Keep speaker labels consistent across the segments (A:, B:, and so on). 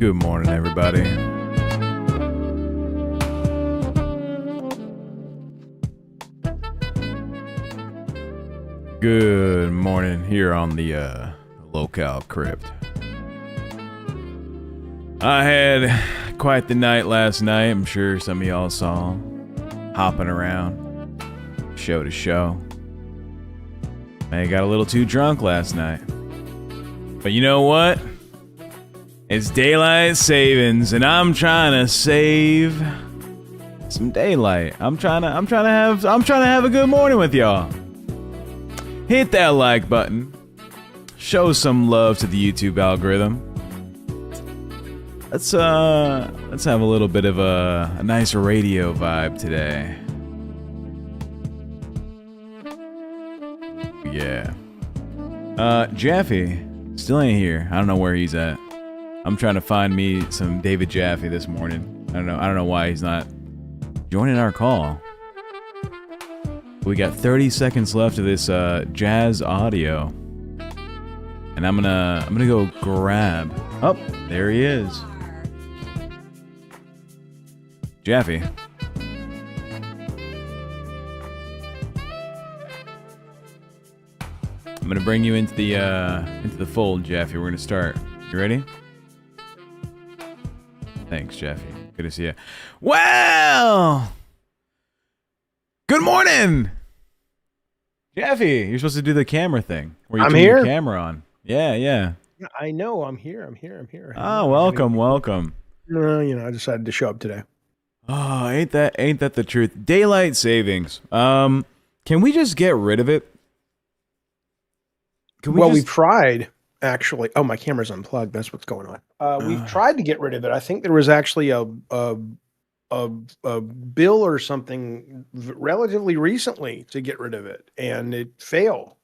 A: Good morning, everybody. Good morning here on the LolCow Crypt. I had quite the night last night. I'm sure some of y'all saw. Hopping around, show to show. I got a little too drunk last night. But you know what? It's daylight savings, and I'm trying to save some daylight. I'm trying to have a good morning with y'all. Hit that like button. Show some love to the YouTube algorithm. Let's have a little bit of a nice radio vibe today. Yeah. Jaffe still ain't here. I don't know where he's at. I'm trying to find me some David Jaffe this morning. I don't know why he's not joining our call. We got 30 seconds left of this jazz audio. And I'm gonna go grab. Oh, there he is. Jaffe. I'm gonna bring you into the fold, Jaffe. We're gonna start. You ready? Thanks, Jaffe. Good to see you. Well, good morning, Jaffe. You're supposed to do the camera thing where you turn your camera on. Yeah.
B: I know. I'm here.
A: Oh, welcome.
B: I decided to show up today.
A: Oh, ain't that the truth? Daylight savings. Can we just get rid of it?
B: We've tried. Actually, my camera's unplugged. That's what's going on. We've tried to get rid of it. I think there was actually a bill or something relatively recently to get rid of it, and it failed.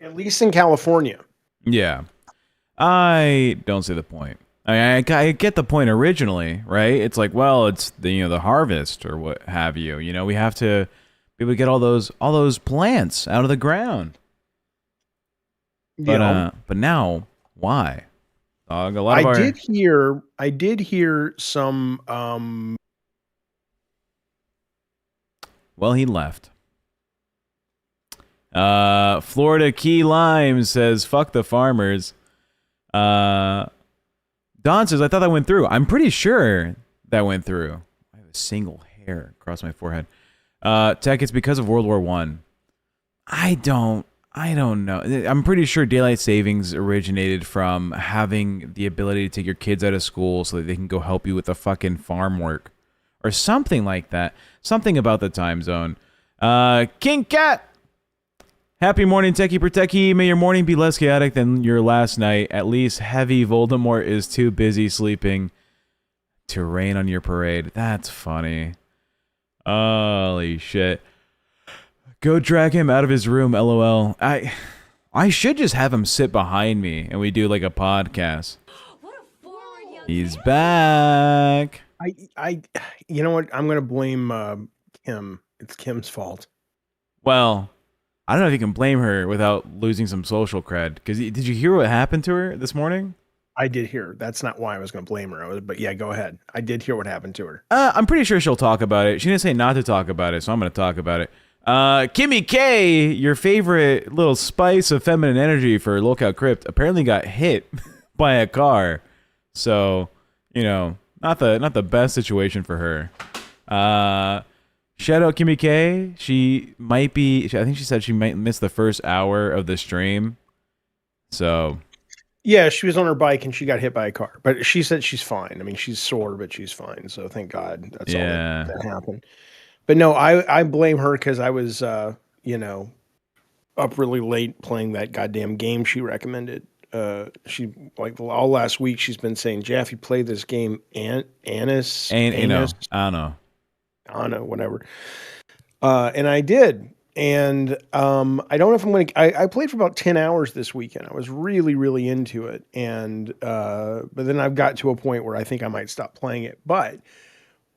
B: At least in California.
A: Yeah, I don't see the point. I get the point originally, right? It's like, well, it's the harvest or what have you. We have to be able to get all those plants out of the ground. But now, why? I
B: did hear some.
A: Well, he left. Florida Key Lime says, "Fuck the farmers." Don says, "I thought that went through." I'm pretty sure that went through. I have a single hair across my forehead. Tech, it's because of World War I. I don't know. I'm pretty sure daylight savings originated from having the ability to take your kids out of school so that they can go help you with the fucking farm work. Or something like that. Something about the time zone. King Cat! Happy morning, Techie Protectie. May your morning be less chaotic than your last night. At least Heavy Voldemort is too busy sleeping to rain on your parade. That's funny. Holy shit. Go drag him out of his room, LOL. I should just have him sit behind me and we do like a podcast. He's back.
B: You know what? I'm gonna blame Kim. It's Kim's fault.
A: Well, I don't know if you can blame her without losing some social cred. Because did you hear what happened to her this morning?
B: I did hear. That's not why I was going to blame her. But yeah, go ahead. I did hear what happened to her.
A: I'm pretty sure she'll talk about it. She didn't say not to talk about it, so I'm going to talk about it. Kimmy K, your favorite little spice of feminine energy for LolCow Crypt, apparently got hit buy a car. So, not the best situation for her. Shadow Kimmy K, she might be. I think she said she might miss the first hour of the stream. So,
B: Yeah, she was on her bike and she got hit by a car, but she said she's fine. I mean, she's sore, but she's fine. So thank God that's all
A: yeah.
B: that happened. But no, I blame her because I was, up really late playing that goddamn game she recommended. She like all last week she's been saying, Jaffe, play this game, Annis,
A: I don't know.
B: I don't know, whatever. And I did. And I don't know if I'm going to. I played for about 10 hours this weekend. I was really, really into it. And but then I've got to a point where I think I might stop playing it. But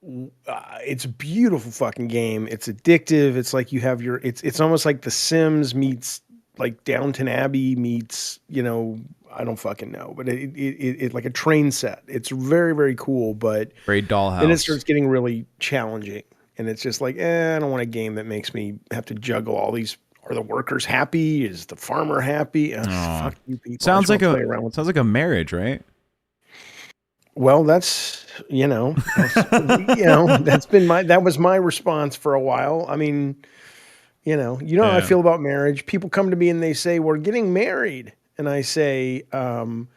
B: it's a beautiful fucking game. It's addictive. It's like you have your. It's almost like The Sims meets like Downton Abbey meets. I don't fucking know, but it like a train set. It's very, very cool. But
A: Very dollhouse.
B: then it starts getting really challenging. And it's just like, I don't want a game that makes me have to juggle all these. Are the workers happy? Is the farmer happy? Fuck you people.
A: Sounds like a marriage, right?
B: Well, that's that was my response for a while. I mean, how I feel about marriage. People come to me and they say, we're getting married. And I say, I'm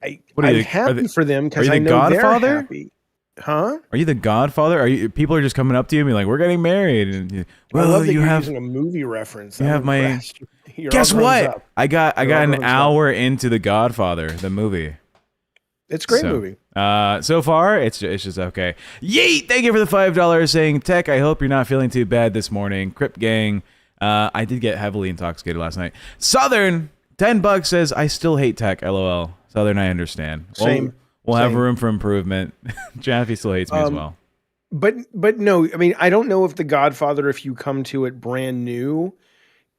B: happy for them because I know they're happy. Huh?
A: Are you the Godfather? People are just coming up to you and be like, "We're getting married." And
B: I love that you're using a movie reference.
A: You have my. Guess what? I got an hour into the Godfather, the movie.
B: It's a great movie.
A: So far, it's just okay. Yeet! Thank you for the $5 saying, Tech, I hope you're not feeling too bad this morning. Crip Gang. I did get heavily intoxicated last night. Southern, $10 says, I still hate Tech, LOL. Southern, I understand.
B: Same.
A: We'll have room for improvement. Jaffe still hates me as well.
B: But no, I mean, I don't know if The Godfather, if you come to it brand new,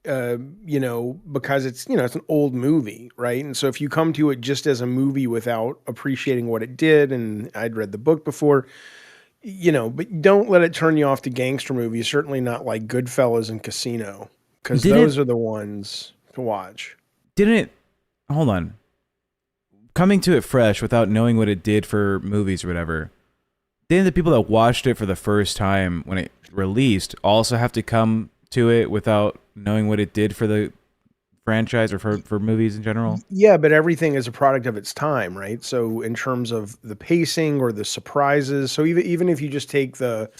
B: because it's an old movie, right? And so if you come to it just as a movie without appreciating what it did, and I'd read the book before, but don't let it turn you off to gangster movies. Certainly not like Goodfellas and Casino, because those are the ones to watch.
A: Hold on. Coming to it fresh without knowing what it did for movies or whatever, didn't the people that watched it for the first time when it released also have to come to it without knowing what it did for the franchise or for movies in general?
B: Yeah, but everything is a product of its time, right? So in terms of the pacing or the surprises, so even if you just take the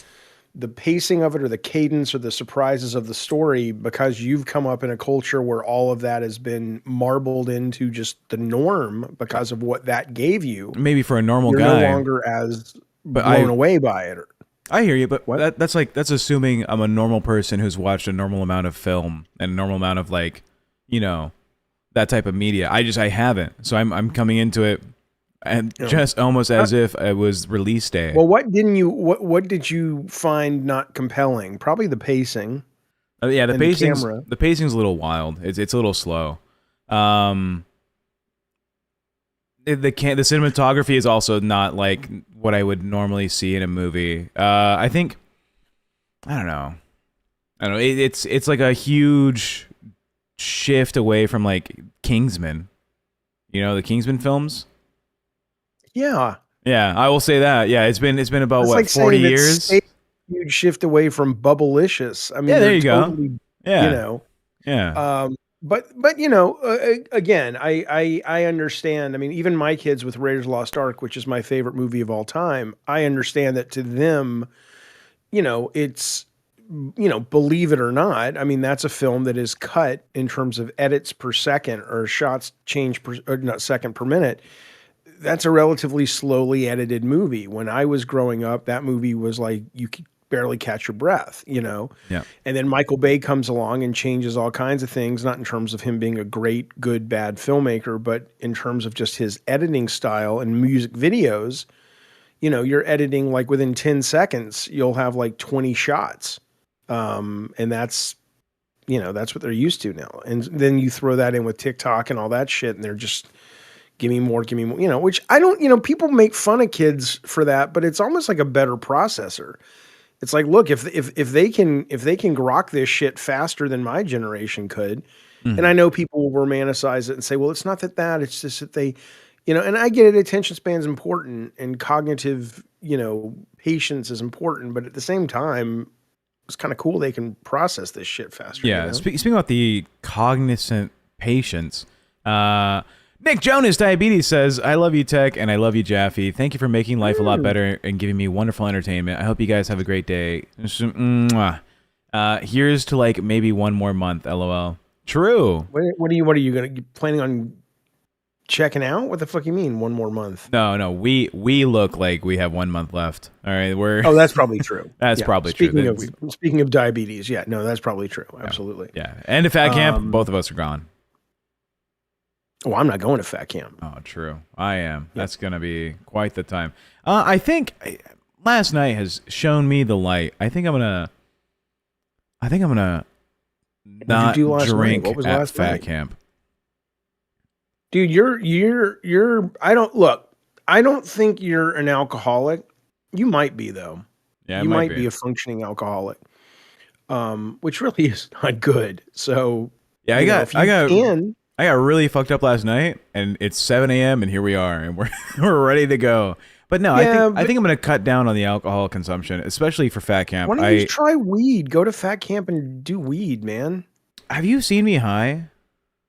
B: pacing of it or the cadence or the surprises of the story, because you've come up in a culture where all of that has been marbled into just the norm because of what that gave you.
A: Maybe for a normal
B: you're
A: guy.
B: no longer as blown away by it.
A: I hear you, but that's assuming I'm a normal person who's watched a normal amount of film and a normal amount of that type of media. I haven't. So I'm coming into it and just almost as if it was release day.
B: Well, what did you find not compelling? Probably the pacing.
A: Yeah, the pacing's a little wild. It's a little slow. The cinematography is also not like what I would normally see in a movie. I don't know. It's like a huge shift away from like Kingsman. The Kingsman films.
B: Yeah,
A: I will say that. Yeah, it's been about
B: it's
A: what,
B: like
A: 40 years.
B: Huge shift away from Bubblicious. I mean,
A: yeah, there you go. Yeah,
B: yeah. But again, I understand. I mean, even my kids with Raiders of the Lost Ark, which is my favorite movie of all time, I understand that to them, it's believe it or not, I mean, that's a film that is cut in terms of edits per second or shots change not second per minute. That's a relatively slowly edited movie. When I was growing up, that movie was like you could barely catch your breath, Yeah. And then Michael Bay comes along and changes all kinds of things, not in terms of him being a great, good, bad filmmaker, but in terms of just his editing style and music videos. You're editing like within 10 seconds, you'll have like 20 shots. And that's what they're used to now. And then you throw that in with TikTok and all that shit, and they're just give me more, which I don't, people make fun of kids for that, but it's almost like a better processor. It's like, look, if they can grok this shit faster than my generation could, And I know people will romanticize it and say, well, it's not that, it's just that they, and I get it. Attention span is important and cognitive, patience is important. But at the same time, it's kind of cool they can process this shit faster.
A: Yeah. Speaking about the cognizant patience, Nick Jonas Diabetes says, I love you, Tech, and I love you, Jaffe. Thank you for making life a lot better and giving me wonderful entertainment. I hope you guys have a great day. Here's to like maybe one more month, LOL. True.
B: What are you planning on checking out? What the fuck you mean? One more month?
A: No. We look like we have 1 month left. All right,
B: that's probably true.
A: That's probably true.
B: Speaking of diabetes, no, that's probably true. Absolutely.
A: Yeah. And to fat camp, both of us are gone.
B: Oh, I'm not going to fat camp.
A: Oh, true. I am. Yep. That's gonna be quite the time. I think last night has shown me the light. I think I'm gonna not drink at fat camp.
B: Dude, I don't think you're an alcoholic. You might be though.
A: Yeah,
B: you might be a functioning alcoholic. Which really is not good. So
A: yeah, I got really fucked up last night, and it's 7 a.m. and here we are, and we're ready to go. But no, I think I'm gonna cut down on the alcohol consumption, especially for fat camp.
B: Why don't you try weed? Go to fat camp and do weed, man.
A: Have you seen me high?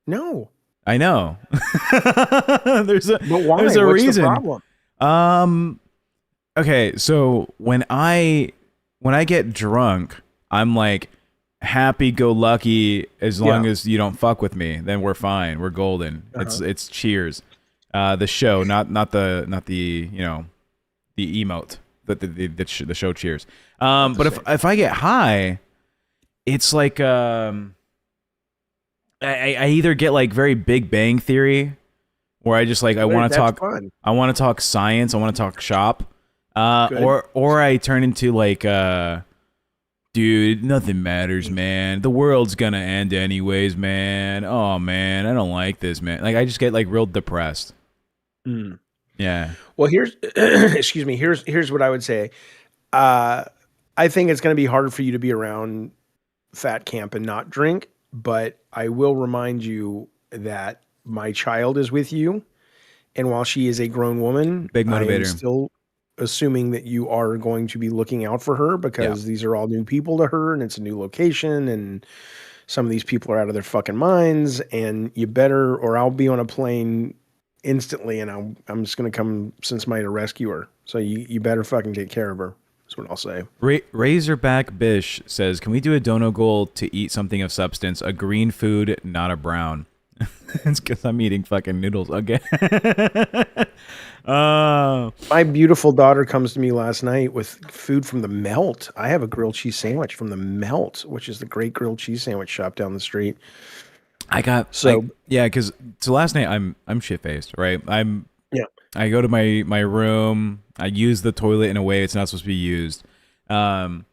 B: No.
A: I know. There's a
B: What's
A: reason.
B: The problem?
A: Okay, so when I get drunk, I'm like happy-go-lucky as long as you don't fuck with me, then we're fine. We're golden. It's cheers. The show, not the the emote, the show cheers. But if I get high, it's like I either get like very Big Bang Theory, where I just like I want to talk science, I want to talk shop, or I turn into like dude, nothing matters, man. The world's gonna end anyways, man. Oh man, I don't like this, man. Like I just get like real depressed. Yeah.
B: Well, here's excuse me. Here's what I would say. I think it's going to be hard for you to be around fat camp and not drink, but I will remind you that my child is with you, and while she is a grown woman,
A: big motivator.
B: I am still assuming that you are going to be looking out for her because these are all new people to her, and it's a new location, and some of these people are out of their fucking minds, and you better, or I'll be on a plane instantly, and I'm just going to come since my to rescue her. So you better fucking take care of her. That's what I'll say.
A: Razorback Bish says, can we do a dono goal to eat something of substance? A green food, not a brown. It's because I'm eating fucking noodles again.
B: My beautiful daughter comes to me last night with food from the Melt. I have a grilled cheese sandwich from the Melt, which is the great grilled cheese sandwich shop down the street.
A: I got because last night I'm shit faced, right? I go to my room, I use the toilet in a way it's not supposed to be used. And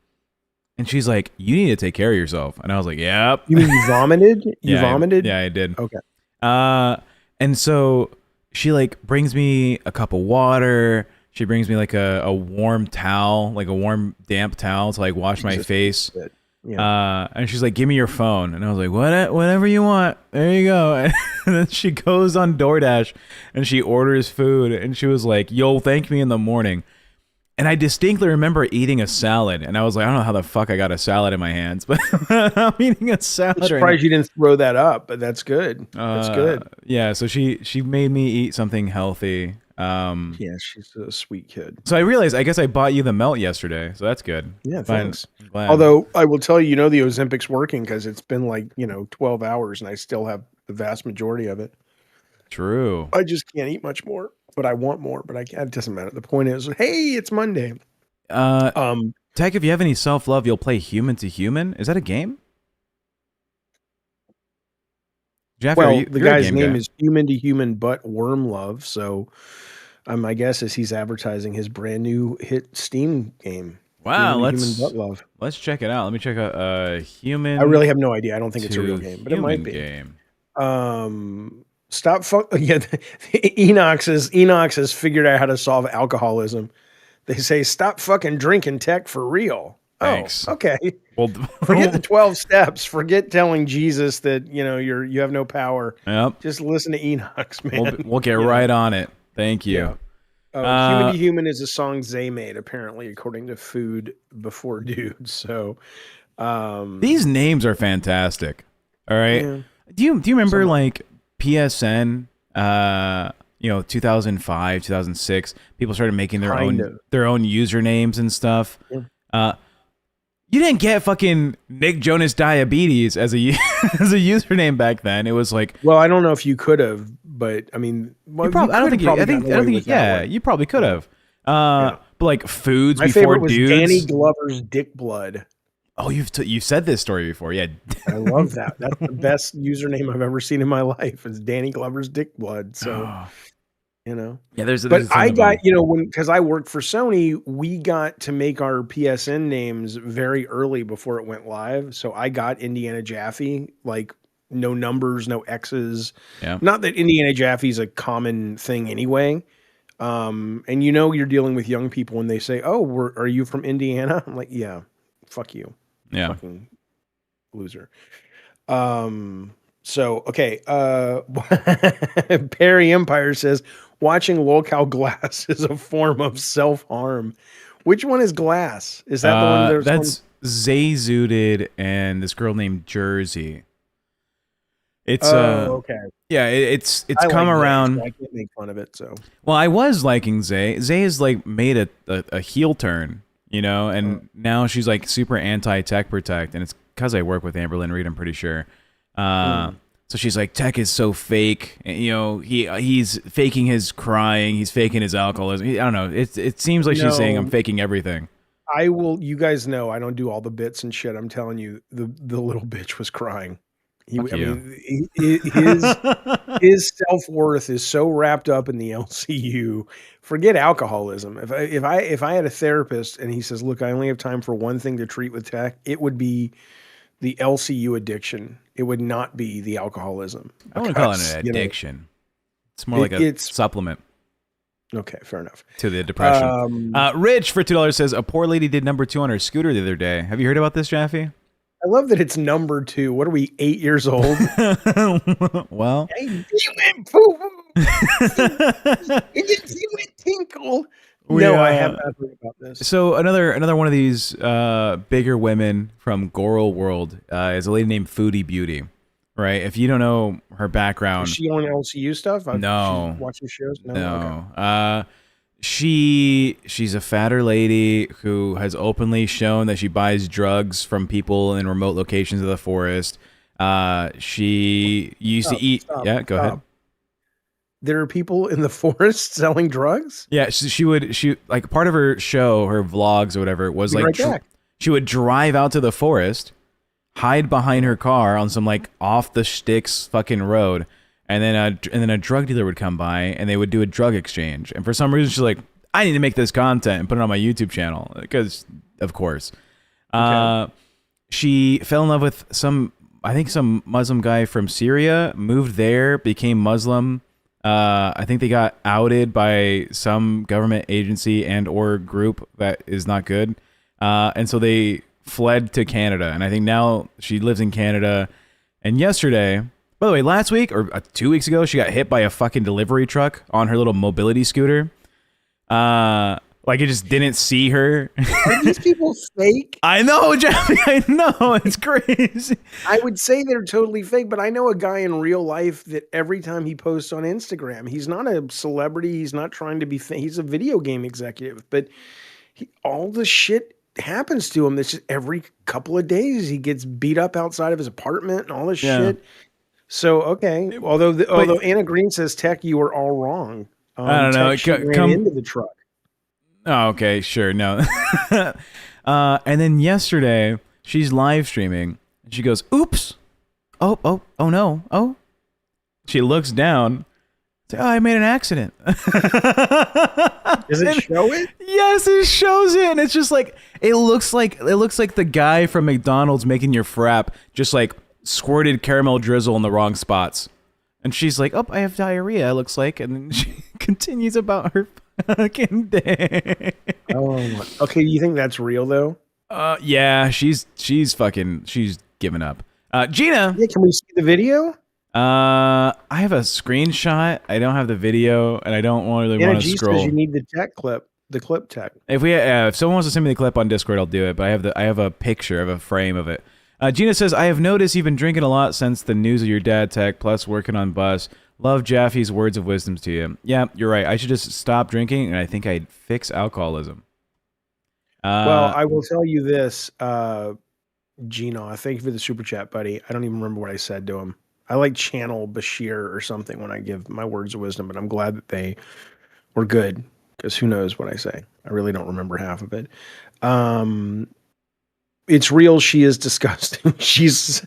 A: she's like, you need to take care of yourself. And I was like, yep.
B: You mean you vomited? You vomited?
A: Yeah, I did.
B: Okay.
A: And so she like brings me a cup of water. She brings me like a warm towel, like a warm damp towel to like wash my face. Yeah. And she's like, give me your phone. And I was like, whatever you want. There you go. And then she goes on DoorDash and she orders food. And she was like, you'll thank me in the morning. And I distinctly remember eating a salad. And I was like, I don't know how the fuck I got a salad in my hands, but I'm eating a salad.
B: I'm surprised you didn't throw that up, but that's good. That's good.
A: Yeah. So she made me eat something healthy.
B: Yeah, she's a sweet kid.
A: So I realized, I guess I bought you the Melt yesterday, so that's good.
B: Yeah, thanks. Although I will tell you, the Ozempic's working because it's been like 12 hours, and I still have the vast majority of it.
A: True.
B: I just can't eat much more, but I want more. But I can't. It doesn't matter. The point is, hey, it's Monday.
A: Tech, if you have any self-love, you'll play Human to Human. Is that a game? Jeff,
B: well, the guy's name is Human to Human, but Worm Love. So, my guess is he's advertising his brand new hit Steam game.
A: Wow,
B: let's
A: check it out. Let me check out Human.
B: I really have no idea. I don't think it's a real game, but it might be.
A: Game.
B: Stop. Yeah, Enox has figured out how to solve alcoholism. They say stop fucking drinking, Tech, for real.
A: Thanks.
B: Oh, okay.
A: Well,
B: Forget the 12 steps. Forget telling Jesus that, you have no power.
A: yep.
B: Just listen to Enoch's, man.
A: We'll get right on it. Thank you.
B: Yeah. Oh, Human to Human is a song Zay made, apparently, according to Food Before Dude. So,
A: these names are fantastic. All right.
B: yeah.
A: Do you remember like PSN? 2005, 2006. People started making their own usernames and stuff.
B: Yeah.
A: You didn't get fucking Nick Jonas Diabetes as a as a username back then. It was like,
B: well, I don't know if you could have, but I mean,
A: I don't think you probably could have. But like foods
B: My
A: before
B: favorite was
A: dudes.
B: Danny Glover's Dick Blood.
A: Oh, you've said this story before, yeah.
B: I love that. That's the best username I've ever seen in my life. Is Danny Glover's Dick Blood. So.
A: Yeah,
B: but I got, because I worked for Sony, we got to make our PSN names very early before it went live. So I got Indiana Jaffe, like no numbers, no X's.
A: Yeah.
B: Not that Indiana Jaffe is a common thing anyway. And you're dealing with young people when they say, "Oh, are you from Indiana?" I'm like, "Yeah, fuck you, fucking loser." So okay, Perry Empire says watching LolCow Glass is a form of self-harm. Which one is Glass? Is that the one
A: that's Zay Zooted and this girl named Jersey. It's
B: okay.
A: Yeah, it's
B: I
A: come
B: like
A: around.
B: Zay, so I can't make fun of it. So
A: well, I was liking Zay. Zay has like made a heel turn, and now she's like super anti TechProtect, and it's because I work with Amberlynn Reed, I'm pretty sure. So she's like, tech is so fake. And, he's faking his crying. He's faking his alcoholism. I don't know. It seems like she's saying I'm faking everything.
B: you guys know I don't do all the bits and shit. I'm telling you, the little bitch was crying. His self-worth is so wrapped up in the LCU. Forget alcoholism. If I had a therapist and he says, look, I only have time for one thing to treat with tech, it would be the LCU addiction. It would not be the alcoholism.
A: I wouldn't call it an addiction. It's more like a supplement.
B: Okay, fair enough.
A: To the depression. Rich for $2 says a poor lady did number 2 on her scooter the other day. Have you heard about this, Jaffe?
B: I love that it's number 2. What are we, 8 years old?
A: Well,
B: it went tinkle. No, I have not heard about this.
A: So another one of these bigger women from Goral World is a lady named Foodie Beauty, right? If you don't know her background,
B: is she on LCU stuff?
A: No,
B: she's watching shows.
A: No. Okay. She's a fatter lady who has openly shown that she buys drugs from people in remote locations of the forest. She used to eat. Yeah, go ahead.
B: There are people in the forest selling drugs?
A: Yeah, she like part of her show, her vlogs or whatever, was like she would drive out to the forest, hide behind her car on some like off the sticks fucking road, and then a drug dealer would come by and they would do a drug exchange. And for some reason she's like, I need to make this content and put it on my YouTube channel because of course. Okay. She fell in love with some Muslim guy from Syria, moved there, became Muslim. I think they got outed by some government agency and or group that is not good. And so they fled to Canada. And I think now she lives in Canada. And yesterday, by the way, last week or 2 weeks ago, she got hit by a fucking delivery truck on her little mobility scooter. Like it just didn't see her.
B: Are these people fake?
A: I know, Jeffy. I know. It's crazy.
B: I would say they're totally fake, but I know a guy in real life that every time he posts on Instagram, he's not a celebrity. He's not trying to be. He's a video game executive, but all the shit happens to him. That's just every couple of days he gets beat up outside of his apartment and all this shit. So okay, although Anna Green says, "Tech, you were all wrong."
A: I don't know.
B: Ran into the truck.
A: Oh, okay, sure. No. And then yesterday, she's live streaming, and she goes, oops. Oh, no. Oh. She looks down. Like, I made an accident.
B: Does it show it?
A: Yes, it shows it. And it's just like, it looks like the guy from McDonald's making your frap just like squirted caramel drizzle in the wrong spots. And she's like, oh, I have diarrhea, it looks like. And then she continues about her fucking day.
B: Oh, okay. You think that's real though?
A: Yeah, she's given up. Gina.
B: Yeah, can we see the video?
A: I have a screenshot. I don't have the video, and I don't really
B: Anna
A: want to
B: G says you
A: scroll.
B: need the tech clip, the clip tech.
A: If someone wants to send me the clip on Discord, I'll do it. But I have a picture of a frame of it. Gina says, I have noticed you've been drinking a lot since the news of your dad tech, plus working on bus. Love Jaffe's words of wisdom to you. Yeah, you're right. I should just stop drinking, and I think I'd fix alcoholism.
B: Well, I will tell you this, Gina. Thank you for the super chat, buddy. I don't even remember what I said to him. I like channel Bashir or something when I give my words of wisdom, but I'm glad that they were good because who knows what I say. I really don't remember half of it. It's real. She is disgusting. She's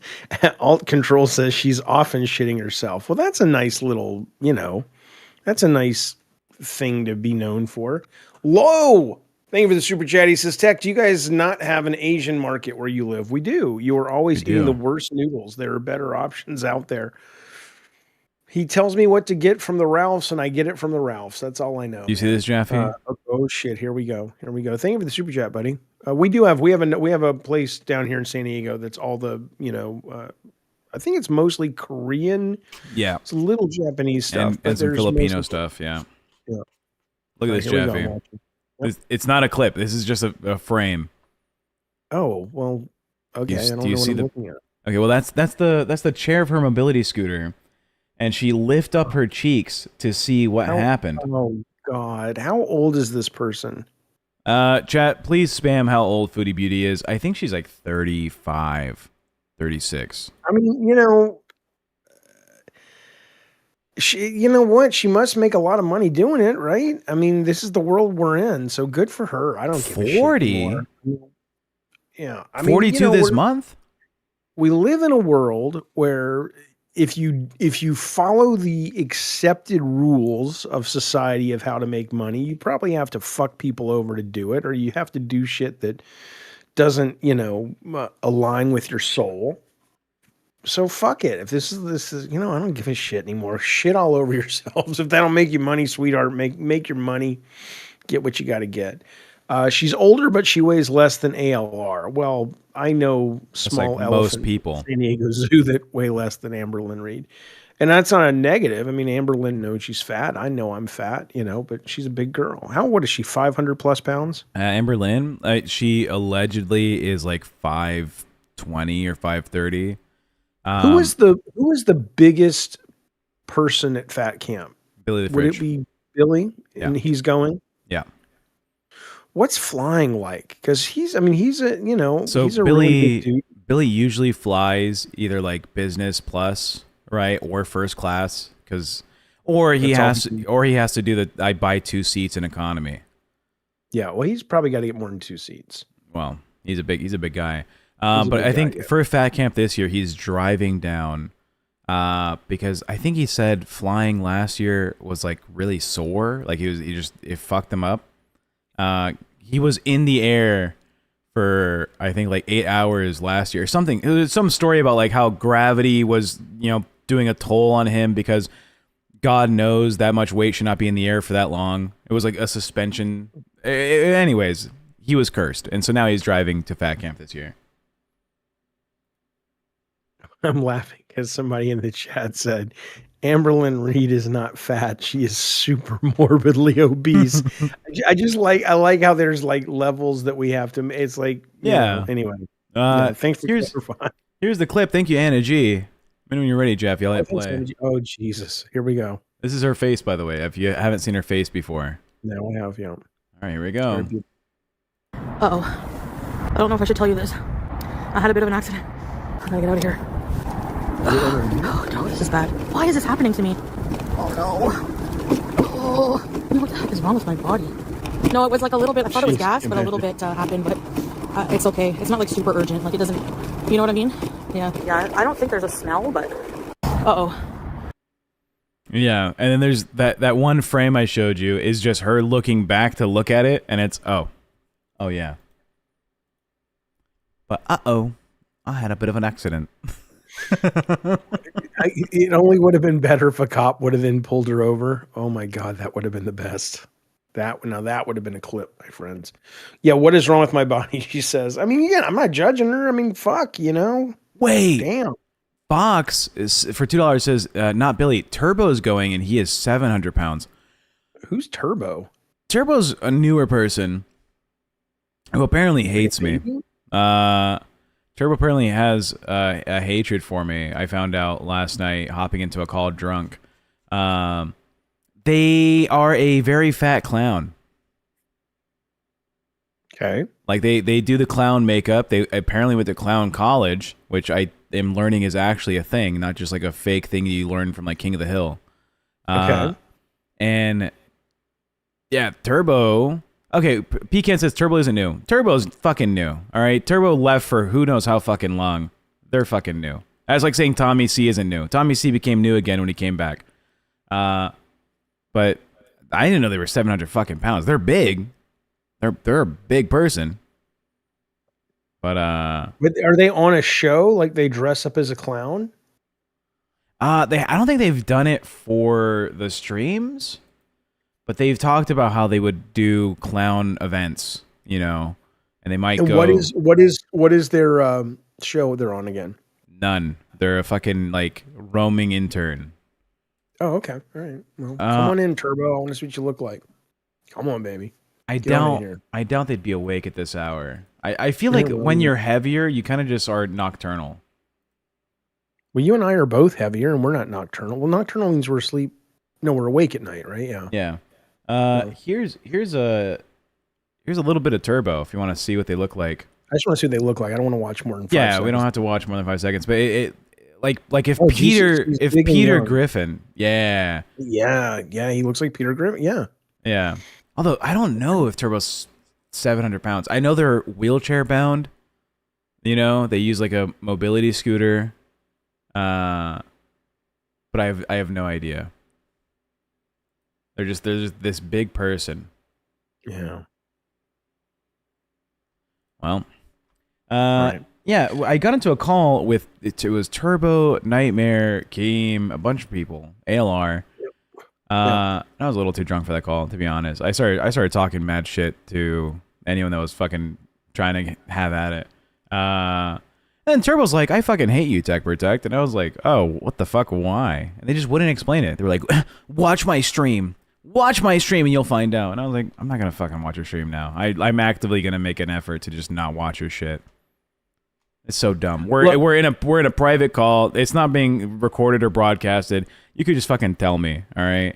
B: alt control says she's often shitting herself. Well, that's a nice little, that's a nice thing to be known for. Low. Thank you for the super chat. He says, Tech, do you guys not have an Asian market where you live? We do. You are always eating the worst noodles. There are better options out there. He tells me what to get from the Ralphs, and I get it from the Ralphs. That's all I know.
A: You see this, Jaffe?
B: Oh shit! Here we go. Thank you for the super chat, buddy. We have a place down here in San Diego that's all the I think it's mostly Korean.
A: Yeah,
B: it's a little Japanese stuff
A: and some Filipino stuff. Yeah. Look at this, Jaffe. It's not a clip. This is just a frame.
B: Oh well, okay. I don't know what I'm looking at.
A: Okay, well that's the chair of her mobility scooter, and she lift up her cheeks to see what happened.
B: Oh God, how old is this person?
A: Chat, please spam how old Foodie Beauty is. I think she's like 35, 36.
B: I mean, you know what? She must make a lot of money doing it, right? I mean, this is the world we're in, so good for her. I don't give a shit
A: 40.
B: Yeah,
A: 42 this month.
B: We live in a world where if you follow the accepted rules of society of how to make money, you probably have to fuck people over to do it, or you have to do shit that doesn't, align with your soul. So fuck it. If this is, I don't give a shit anymore. Shit all over yourselves. If that don't make you money, sweetheart, make your money. Get what you got to get. She's older, but she weighs less than ALR. Well, I know small elephants
A: most people
B: in San Diego Zoo that weigh less than Amberlynn Reed. And that's not a negative. I mean, Amberlynn knows she's fat. I know I'm fat, but she's a big girl. What is she, 500 plus pounds?
A: Amberlynn, she allegedly is like 520 or 530.
B: Who is the biggest person at Fat Camp?
A: Billy the
B: Would
A: Fridge.
B: it be Billy? And he's going?
A: Yeah.
B: What's flying like? Because he's a he's a
A: Billy,
B: really big dude.
A: Billy usually flies either like business plus, right, or first class, or he has to do the I buy 2 seats in economy.
B: Yeah, well, he's probably got to get more than 2 seats.
A: Well, he's a big guy. But I think for Fat Camp this year, he's driving down because I think he said flying last year was like really sore. Like it fucked him up. He was in the air for I think like 8 hours last year. Something. It was some story about like how gravity was doing a toll on him because God knows that much weight should not be in the air for that long. It was like a suspension. Anyways, he was cursed, and so now he's driving to Fat Camp this year.
B: I'm laughing because somebody in the chat said, Amberlynn Reed is not fat. She is super morbidly obese. I like how there's like levels that we have to, it's like, anyway. Thanks for clarifying.
A: Here's the clip. Thank you, Anna G. When you're ready, Jaffe, I'll hit play.
B: Oh, Jesus. Here we go.
A: This is her face, by the way, if you haven't seen her face before.
B: No, I have, yeah.
A: All right, here we go.
C: Uh-oh. I don't know if I should tell you this. I had a bit of an accident. I gotta get out of here. Oh, no, this is bad. Why is this happening to me? Oh, no. Oh, what the heck is wrong with my body? No, it was like a little bit, I thought it was gas, but a little bit happened, but it's okay. It's not like super urgent. Like it doesn't, you know what I mean? Yeah, I don't think there's a smell, but uh-oh.
A: Yeah, and then there's that one frame I showed you is just her looking back to look at it, and it's, oh yeah. But I had a bit of an accident.
B: It only would have been better if a cop would have then pulled her over. Oh my God, that would have been the best. That would have been a clip, my friends. Yeah, what is wrong with my body? She says. I mean, yeah, I'm not judging her. I mean, fuck,
A: Wait.
B: Damn.
A: Fox is for $2 says not Billy. Turbo's going and he is 700 pounds.
B: Who's Turbo?
A: Turbo's a newer person who apparently hates me. Turbo apparently has a hatred for me. I found out last night hopping into a call drunk. They are a very fat clown.
B: Okay.
A: Like they do the clown makeup. They apparently went to clown college, which I am learning is actually a thing, not just like a fake thing you learn from like King of the Hill.
B: Okay.
A: And yeah, Turbo. Okay, Pecan says Turbo isn't new. Turbo's fucking new. All right, Turbo left for who knows how fucking long. They're fucking new. That's like saying Tommy C isn't new. Tommy C became new again when he came back. But I didn't know they were 700 fucking pounds. They're big. They're a big person. But
B: are they on a show? Like they dress up as a clown?
A: I don't think they've done it for the streams, but they've talked about how they would do clown events, and they might go.
B: What is their show they're on again?
A: None. They're a fucking like roaming intern.
B: Oh, okay. All right. Well, come on in, Turbo. I want to see what you look like. Come on, baby.
A: I doubt they'd be awake at this hour. I feel like when you're heavier, you kind of just are nocturnal.
B: Well, you and I are both heavier, and we're not nocturnal. Well, nocturnal means we're asleep. No, we're awake at night, right? Yeah.
A: Yeah. Here's a little bit of Turbo if you want to see what they look like.
B: I just want to see what they look like. I don't want to watch more than 5 seconds.
A: Yeah, we don't have to watch more than 5 seconds. But it like if
B: he's
A: Peter Griffin, yeah,
B: he looks like Peter Griffin.
A: Yeah. Although I don't know if Turbo's 700 pounds. I know they're wheelchair bound. They use like a mobility scooter. But I have no idea. They're just this big person.
B: Yeah.
A: Well,
B: right.
A: Yeah, I got into a call with it was Turbo, Nightmare, Keem, a bunch of people, ALR. I was a little too drunk for that call, to be honest. I started talking mad shit to anyone that was fucking trying to have at it. And then Turbo's like, I fucking hate you, TechProtect. And I was like, oh, what the fuck, why? And they just wouldn't explain it. They were like, watch my stream, and you'll find out. And I was like, I'm not gonna fucking watch your stream now. I'm actively gonna make an effort to just not watch your shit. It's so dumb. We're in a private call. It's not being recorded or broadcasted. You could just fucking tell me, all right?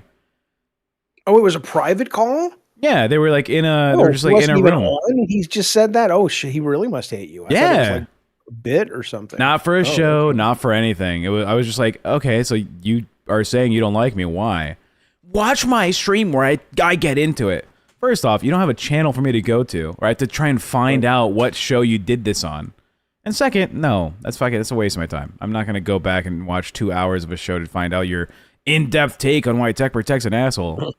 B: Oh, it was a private call?
A: Yeah, they were like in a. They were just like in a room.
B: He's just said that. Oh shit, he really must hate you. I thought it was like a bit or something.
A: Not for a show, not for anything. I was just like, okay, so you are saying you don't like me? Why? Watch my stream where I get into it. First off, you don't have a channel for me to go to, or I have to try and find out what show you did this on. And second, no, that's fucking. That's a waste of my time. I'm not gonna go back and watch 2 hours of a show to find out your in-depth take on why TechProtect's an asshole.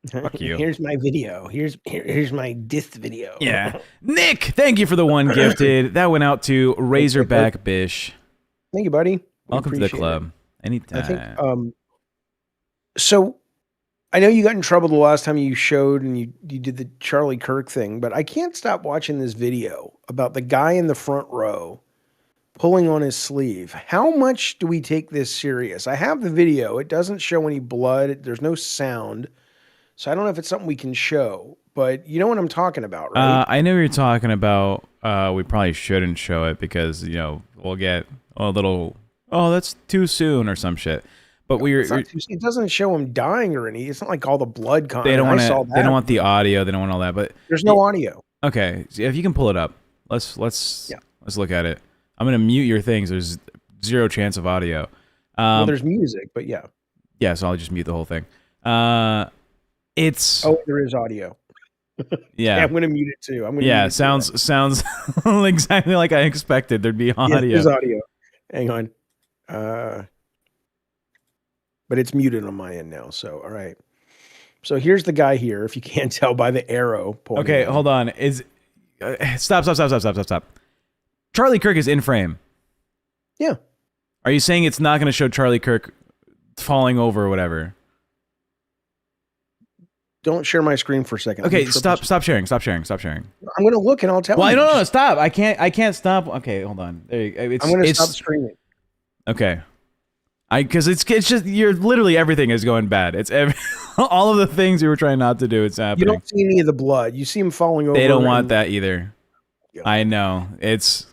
A: Fuck you.
B: Here's my video. Here's my diss video.
A: Yeah, Nick, thank you for the one gifted. That went out to Razorback Bish.
B: Thank you, buddy.
A: Welcome to the club. Anytime.
B: I think. So, I know you got in trouble the last time you showed and you did the Charlie Kirk thing, but I can't stop watching this video about the guy in the front row pulling on his sleeve. How much do we take this serious? I have the video. It doesn't show any blood. There's no sound. So I don't know if it's something we can show, but you know what I'm talking about, right?
A: I know what you're talking about. We probably shouldn't show it because, we'll get a little, that's too soon or some shit. But
B: it doesn't show him dying or anything. It's not like all the blood content.
A: They don't want the audio. They don't want all that. But
B: there's no audio.
A: Okay, so if you can pull it up, let's look at it. I'm gonna mute your things. There's zero chance of audio.
B: Well, there's music, but yeah.
A: Yeah, so I'll just mute the whole thing. There
B: is audio.
A: Yeah,
B: I'm gonna mute it too.
A: Sounds exactly like I expected. There'd be audio.
B: Yes, there's audio. Hang on. But it's muted on my end now. So, all right. So here's the guy here. If you can't tell by the arrow pointing.
A: Okay, hold on. Stop. Charlie Kirk is in frame.
B: Yeah.
A: Are you saying it's not going to show Charlie Kirk falling over or whatever?
B: Don't share my screen for a second.
A: Okay, stop sharing.
B: I'm going to look and I'll tell you.
A: Well, no, stop. I can't stop. Okay, hold on. There you go.
B: I'm going to stop streaming.
A: Okay. Because it's just you're literally everything is going bad. It's all of the things you were trying not to do. It's happening.
B: You don't see any of the blood. You see him falling over.
A: They don't want that either. Yeah. I know. It's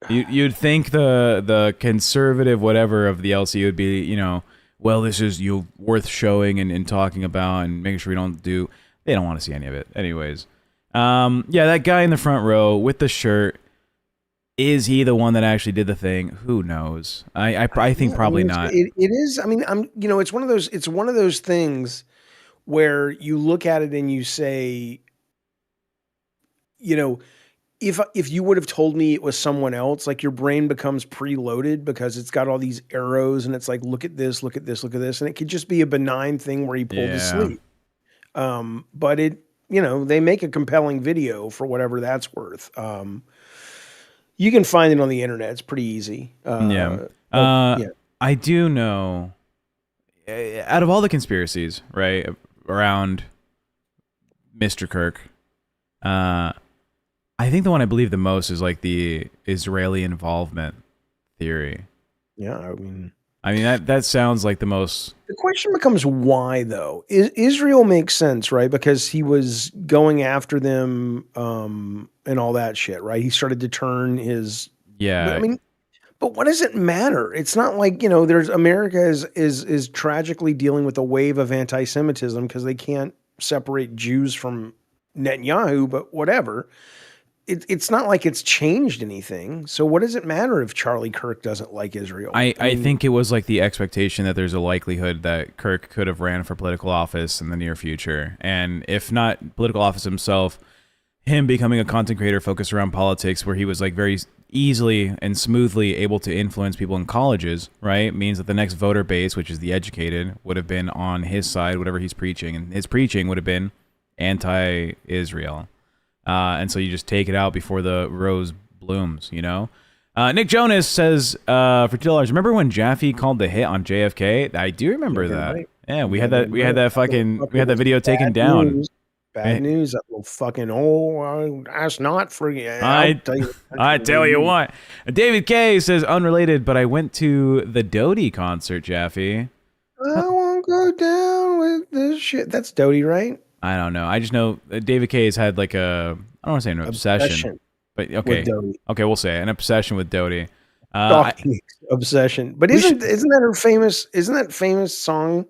A: you'd think the conservative whatever of the LC would be, you know, well, this is worth showing and talking about and making sure we don't do. They don't want to see any of it. Anyways, yeah, that guy in the front row with the shirt. Is he the one that actually did the thing? Who knows? I think probably not.
B: It is. I mean, it's one of those things where you look at it and you say, you know, if you would have told me it was someone else, like your brain becomes preloaded because it's got all these arrows and it's like, look at this, look at this, look at this. And it could just be a benign thing where he pulled his sleeve. But they make a compelling video for whatever that's worth. You can find it on the internet. It's pretty easy. I
A: do know, out of all the conspiracies, right, around Mr. Kirk, I think the one I believe the most is like the Israeli involvement theory.
B: Yeah,
A: I mean that sounds like the most.
B: The question becomes why, though. Israel makes sense, right? Because he was going after them and all that shit, right? He started to turn his.
A: Yeah.
B: But what does it matter? It's not like, there's America is tragically dealing with a wave of anti-Semitism because they can't separate Jews from Netanyahu, but whatever. It's not like it's changed anything. So what does it matter if Charlie Kirk doesn't like Israel?
A: I think it was like the expectation that there's a likelihood that Kirk could have ran for political office in the near future. And if not political office himself, him becoming a content creator focused around politics where he was like very easily and smoothly able to influence people in colleges, right? Means that the next voter base, which is the educated, would have been on his side, whatever he's preaching. And his preaching would have been anti-Israel. And so you just take it out before the rose blooms, Nick Jonas says, for $2, remember when Jaffe called the hit on JFK? I do remember that. Right. Yeah, we had that video taken down.
B: Bad news. That little fucking, that's not free.
A: I tell you what. David K says, unrelated, but I went to the Doty concert, Jaffe.
B: I won't go down with this shit. That's Doty, right?
A: I don't know. I just know David K has had like I don't want to say an obsession, but okay, we'll say an obsession with Doty.
B: Obsession, but isn't that her famous? Isn't that famous song?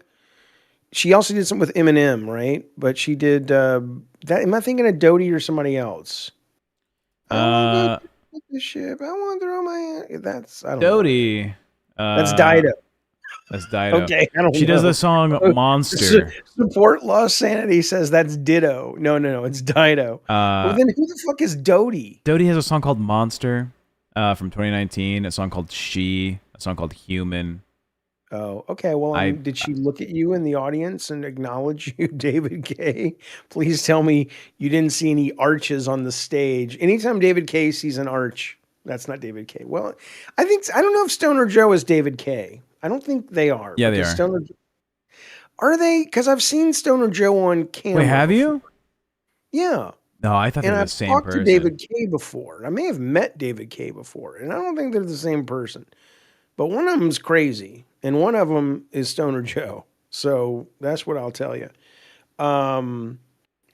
B: She also did something with Eminem, right? But she did that. Am I thinking of Doty or somebody else? The ship. I want to throw my. That's I don't
A: Doty.
B: Know. That's Dido.
A: That's Dido.
B: Okay, I don't know.
A: She does the song Monster.
B: Support Lost Sanity says that's Ditto. No, it's Dido. Well, then who the fuck is Doty?
A: Doty has a song called Monster from 2019, a song called She, a song called Human.
B: Oh, okay. Well, did she look at you in the audience and acknowledge you, David K? Please tell me you didn't see any arches on the stage. Anytime David K sees an arch, that's not David K. Well, I don't know if Stoner Joe is David K. I don't think they are.
A: Yeah, they are.
B: Are they? Because I've seen Stoner Joe on camera.
A: Wait, have you?
B: Yeah.
A: No, I thought they were the same person.
B: I've talked to David K before. I may have met David K before, and I don't think they're the same person. But one of them's crazy, and one of them is Stoner Joe. So that's what I'll tell you.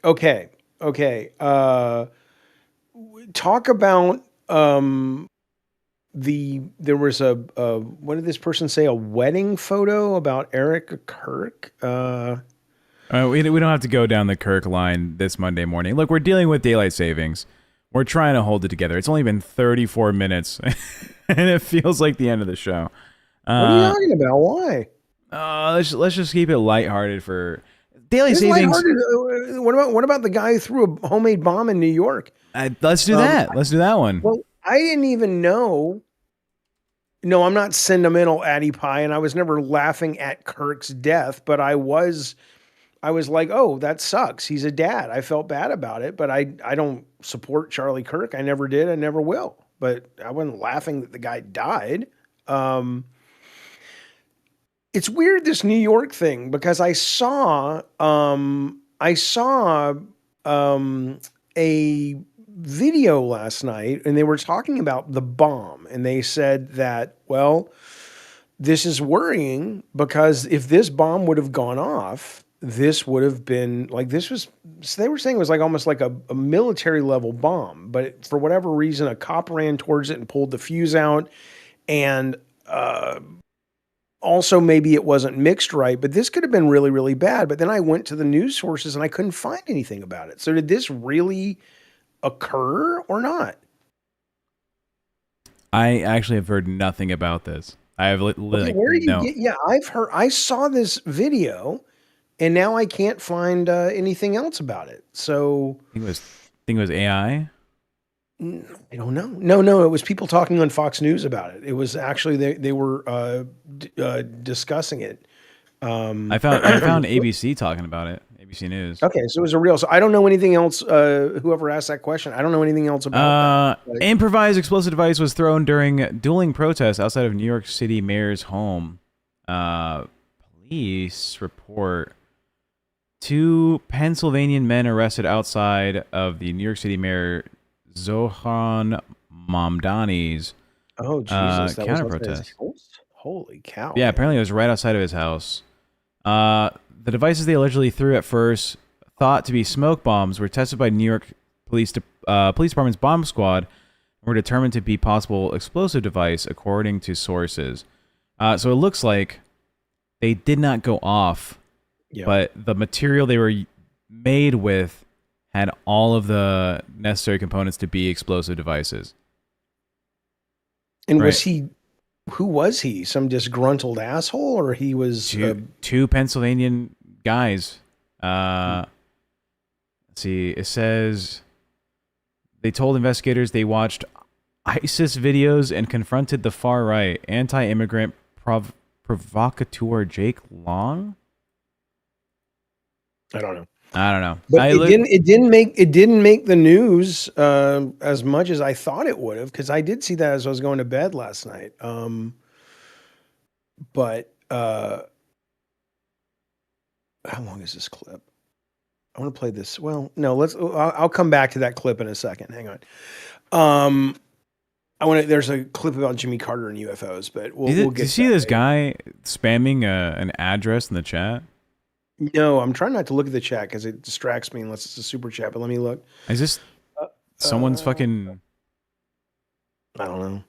B: Okay. Talk about there was a what did this person say? A wedding photo about Eric Kirk.
A: We don't have to go down the Kirk line this Monday morning. Look, we're dealing with daylight savings. We're trying to hold it together. It's only been 34 minutes, and it feels like the end of the show.
B: What are you talking about? Why?
A: Let's just keep it lighthearted for daylight savings.
B: What about the guy who threw a homemade bomb in New York?
A: Let's do that. Let's do that one.
B: Well, I didn't even know. No, I'm not sentimental, Addie Pie, and I was never laughing at Kirk's death, but I was like, oh, that sucks. He's a dad. I felt bad about it, but I don't support Charlie Kirk. I never did. I never will. But I wasn't laughing that the guy died. It's weird, this New York thing, because I saw I saw a video last night, and they were talking about the bomb, and they said that, well, this is worrying because if this bomb would have gone off, this would have been like this was. So they were saying it was like almost like a military level bomb, but for whatever reason, a cop ran towards it and pulled the fuse out, and also maybe it wasn't mixed right. But this could have been really, really bad. But then I went to the news sources and I couldn't find anything about it. So did this really occur or not?
A: I actually have heard nothing about this. I have
B: Okay, where do you
A: no.
B: get? Yeah, I saw this video, and now I can't find anything else about it. So
A: I think it was AI.
B: I don't know. No, it was people talking on Fox News about it. It was actually they were discussing it.
A: I found ABC talking about it. ABC News.
B: Okay, so it was a real. So I don't know anything else. Whoever asked that question, I don't know anything else about that. Like,
A: Improvised explosive device was thrown during dueling protests outside of New York City mayor's home. Police report 2 Pennsylvania men arrested outside of the New York City mayor Zohran Mamdani's
B: oh Jesus, that was
A: counter
B: outside his
A: protest.
B: house? Holy cow!
A: Yeah,
B: Man.
A: apparently it was right outside of his house. The devices they allegedly threw at first, thought to be smoke bombs, were tested by New York Police Department's bomb squad and were determined to be possible explosive device, according to sources. So it looks like they did not go off,
B: Yeah.
A: but the material they were made with had all of the necessary components to be explosive devices.
B: And
A: right.
B: was he? Who was he? Some disgruntled asshole, or he was?
A: Two Pennsylvania guys. Let's see. It says they told investigators they watched ISIS videos and confronted the far right anti-immigrant provocateur Jake Long.
B: I don't know.
A: But
B: it didn't make the news as much as I thought it would have, because I did see that as I was going to bed last night. But how long is this clip? I want to play this. Well, no, I'll come back to that clip in a second. Hang on. There's a clip about Jimmy Carter and UFOs, but we'll get.
A: Did you see this guy spamming an address in the chat?
B: No, I'm trying not to look at the chat because it distracts me unless it's a super chat. But let me look.
A: Is this someone's fucking?
B: I don't know.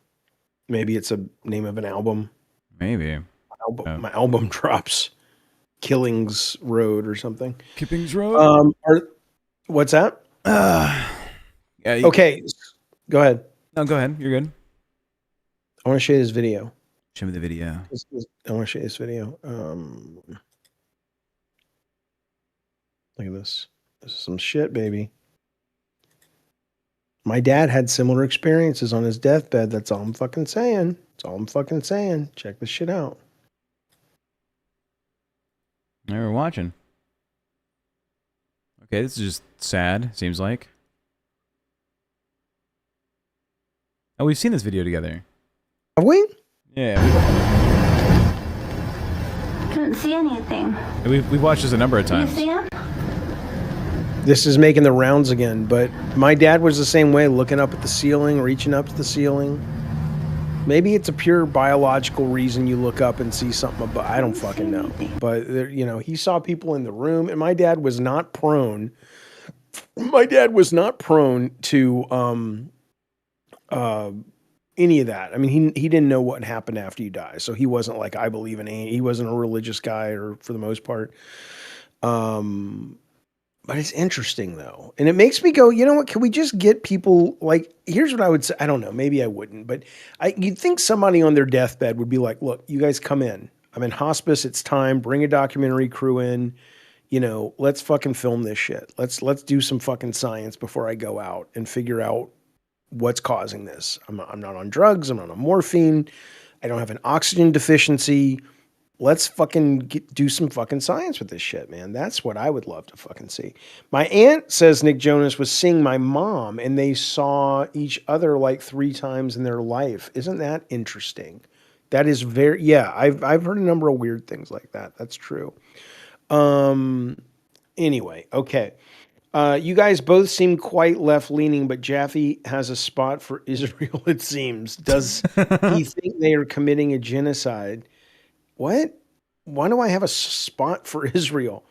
B: Maybe it's a name of an album.
A: Maybe.
B: My album drops. Killings Road or something.
A: Kippings Road.
B: What's that? Okay, go ahead.
A: No, go ahead. You're good.
B: I want to show you this video.
A: Show me the video.
B: I want to show you this video. Look at this. This is some shit, baby. My dad had similar experiences on his deathbed. That's all I'm fucking saying. That's all I'm fucking saying. Check this shit out.
A: Now we're watching. Okay, this is just sad, seems like. Oh, we've seen this video together.
B: Have we?
A: Yeah.
D: Couldn't see anything.
A: We've watched this a number of
D: You
A: times.
D: see him?
B: This is making the rounds again, but my dad was the same way, looking up at the ceiling, reaching up to the ceiling. Maybe it's a pure biological reason you look up and see something above. I don't fucking know. But, he saw people in the room, and my dad was not prone. My dad was not prone to any of that. I mean, he didn't know what happened after you die. So he wasn't like, I believe in he wasn't a religious guy, or for the most part. But it's interesting, though. And it makes me go, you know what? Can we just get people, like, here's what I would say. I don't know. Maybe I wouldn't. But you'd think somebody on their deathbed would be like, look, you guys come in. I'm in hospice. It's time. Bring a documentary crew in. Let's fucking film this shit. Let's do some fucking science before I go out and figure out what's causing this. I'm not on drugs. I'm not on morphine. I don't have an oxygen deficiency. Let's fucking do some fucking science with this shit, man. That's what I would love to fucking see. My aunt, says Nick Jonas, was seeing my mom, and they saw each other like 3 times in their life. Isn't that interesting? That is I've heard a number of weird things like that. That's true. And Anyway, okay. You guys both seem quite left-leaning, but Jaffe has a spot for Israel, it seems. Does he think they are committing a genocide? What? Why do I have a spot for Israel?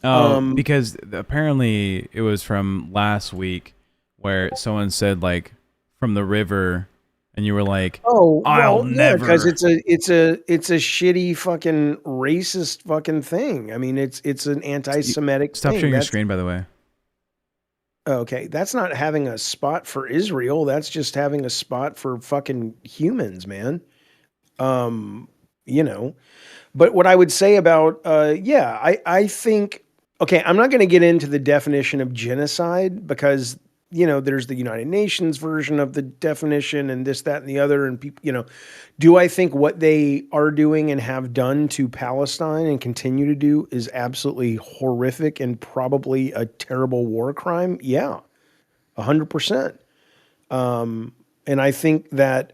A: Oh, because apparently it was from last week where someone said like from the river, and you were like,
B: Oh,
A: "I'll
B: well, yeah, because
A: never."
B: it's a shitty fucking racist fucking thing. I mean, it's an anti-Semitic
A: Stop
B: thing.
A: sharing your screen, by the way.
B: Okay, that's not having a spot for Israel. That's just having a spot for fucking humans, man. You know. But what I would say about yeah, I think okay, I'm not going to get into the definition of genocide because there's the United Nations version of the definition and this, that, and the other. And people, do I think what they are doing and have done to Palestine and continue to do is absolutely horrific and probably a terrible war crime? Yeah, 100%. And I think that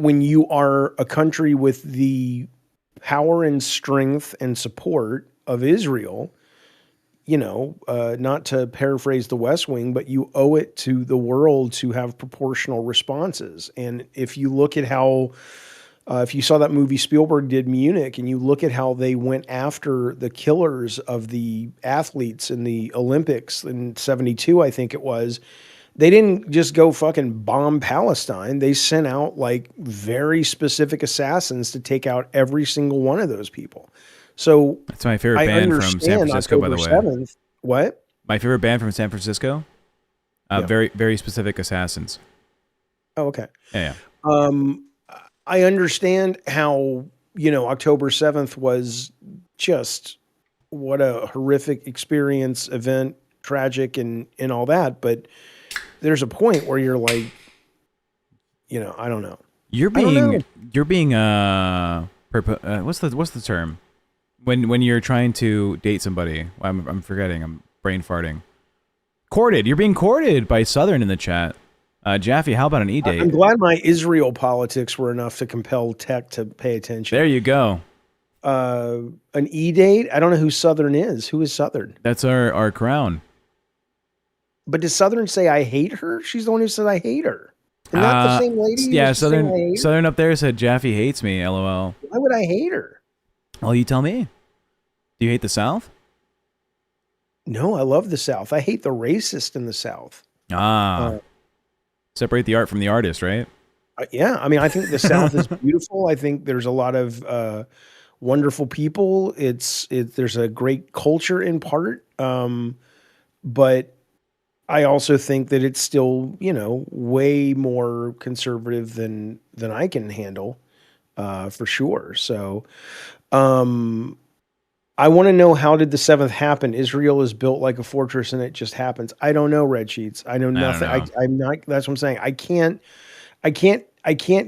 B: when you are a country with the power and strength and support of Israel, not to paraphrase the West Wing, but you owe it to the world to have proportional responses. And if you look at how, if you saw that movie Spielberg did, Munich, and you look at how they went after the killers of the athletes in the Olympics in 72, I think it was, they didn't just go fucking bomb Palestine. They sent out like very specific assassins to take out every single one of those people. So
A: that's my favorite band from San Francisco, by the way.
B: 7th, what?
A: My favorite band from San Francisco.
B: Yeah.
A: Very, very specific assassins.
B: Oh, okay.
A: Yeah.
B: I understand how, October 7th was just what a horrific experience, event, tragic and all that. But there's a point where you're like, I don't know.
A: You're being what's the term? When you're trying to date somebody, I'm forgetting. I'm brain farting. Courted. You're being courted by Southern in the chat. Jaffe, how about an E-date?
B: I'm glad my Israel politics were enough to compel Tech to pay attention.
A: There you go.
B: An E-date? I don't know who Southern is. Who is Southern?
A: That's our crown.
B: But does Southern say I hate her? She's the one who said I hate her. Isn't that the same lady?
A: Yeah, Southern up there said Jaffe hates me, LOL.
B: Why would I hate her?
A: Well, you tell me. Do you hate the South?
B: No, I love the South. I hate the racist in the South.
A: Separate the art from the artist, right?
B: Yeah, I mean, I think the South is beautiful. I think there's a lot of wonderful people. There's a great culture in part, but I also think that it's still, way more conservative than I can handle, for sure. So, I want to know, how did the 7th happen? Israel is built like a fortress and it just happens. I don't know, Red Sheets. I know nothing. I'm not, that's what I'm saying. I can't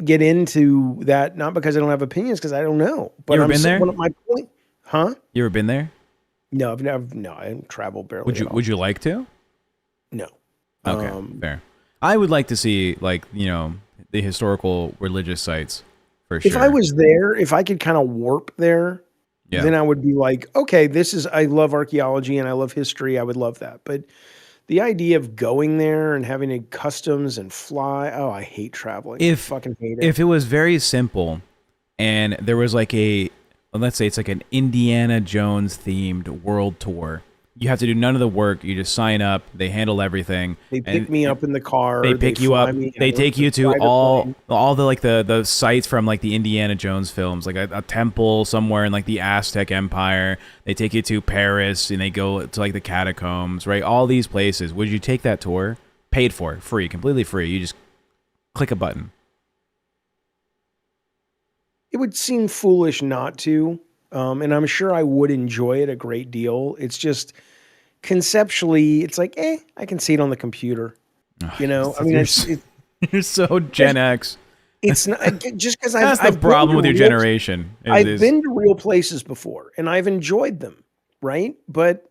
B: get into that, not because I don't have opinions, because I don't know. But
A: you ever been there?
B: My point, huh?
A: You ever been there?
B: No, I haven't traveled barely.
A: Would you like to?
B: No.
A: Okay, fair. I would like to see, like, the historical religious sites, for sure.
B: If I was there, if I could kind of warp there, then I would be like, okay, I love archaeology and I love history. I would love that. But the idea of going there and having a customs and fly, I hate traveling. I fucking hate it.
A: If it was very simple and there was like let's say it's like an Indiana Jones themed world tour. You have to do none of the work. You just sign up. They handle everything.
B: They pick me up in the car.
A: They pick you up. They take you to all the like the sites from like the Indiana Jones films, like a temple somewhere in like the Aztec Empire. They take you to Paris and they go to like the catacombs, right? All these places. Would you take that tour? Paid for, free, completely free. You just click a button.
B: It would seem foolish not to. And I'm sure I would enjoy it a great deal. It's just conceptually, it's like, I can see it on the computer. I mean,
A: you're so Gen X.
B: It's not just because
A: that's the problem with your generation.
B: I've been to real places before and I've enjoyed them, right? But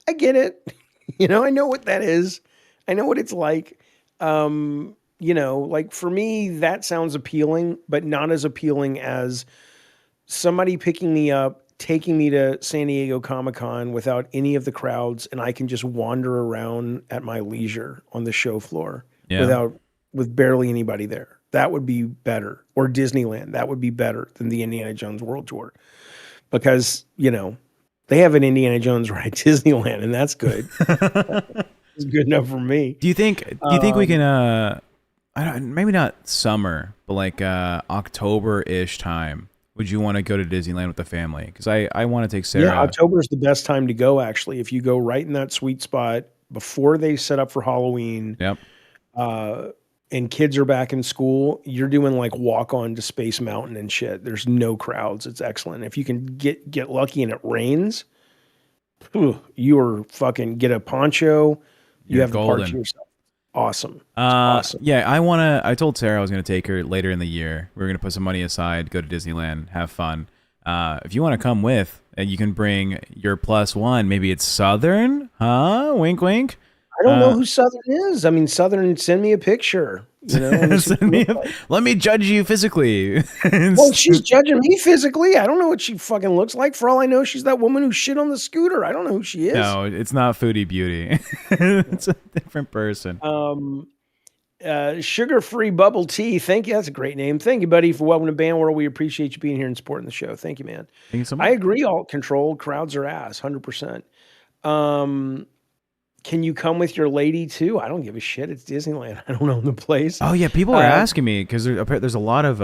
B: I get it. I know what that is. I know what it's like. Like for me, that sounds appealing, but not as appealing as somebody picking me up, taking me to San Diego Comic-Con without any of the crowds, and I can just wander around at my leisure on the show floor
A: Yeah.
B: with barely anybody there. That would be better. Or Disneyland. That would be better than the Indiana Jones World Tour. Because, they have an Indiana Jones ride Disneyland, and that's good. It's good enough for me.
A: Do you think we can I don't, maybe not summer, but like October-ish time? Would you want to go to Disneyland with the family? Because I want to take Sarah.
B: Yeah, October is the best time to go, actually. If you go right in that sweet spot before they set up for Halloween,
A: Yep.
B: And kids are back in school, you're doing like walk on to Space Mountain and shit. There's no crowds. It's excellent. If you can get lucky and it rains, you are fucking get a poncho. You have the park to yourself. Awesome. Awesome.
A: Yeah, I told Sarah I was gonna take her later in the year. We were gonna put some money aside, go to Disneyland, have fun. If you want to come with, you can bring your +1. Maybe it's Southern, huh? Wink, wink.
B: I don't know who Southern is. I mean, Southern, send me a picture.
A: Let me judge you physically.
B: Well, she's judging me physically. I don't know what she fucking looks like. For all I know, she's that woman who shit on the scooter. I don't know who she is.
A: No, it's not Foodie Beauty. It's a different person.
B: Sugar-free bubble tea. Thank you. That's a great name. Thank you, buddy, for welcome to Band World. We appreciate you being here and supporting the show. Thank you, man.
A: Thank you so much.
B: I agree. All controlled crowds are ass. 100%. Can you come with your lady too? I don't give a shit. It's Disneyland. I don't own the place.
A: Oh yeah, people are asking me because there's a lot of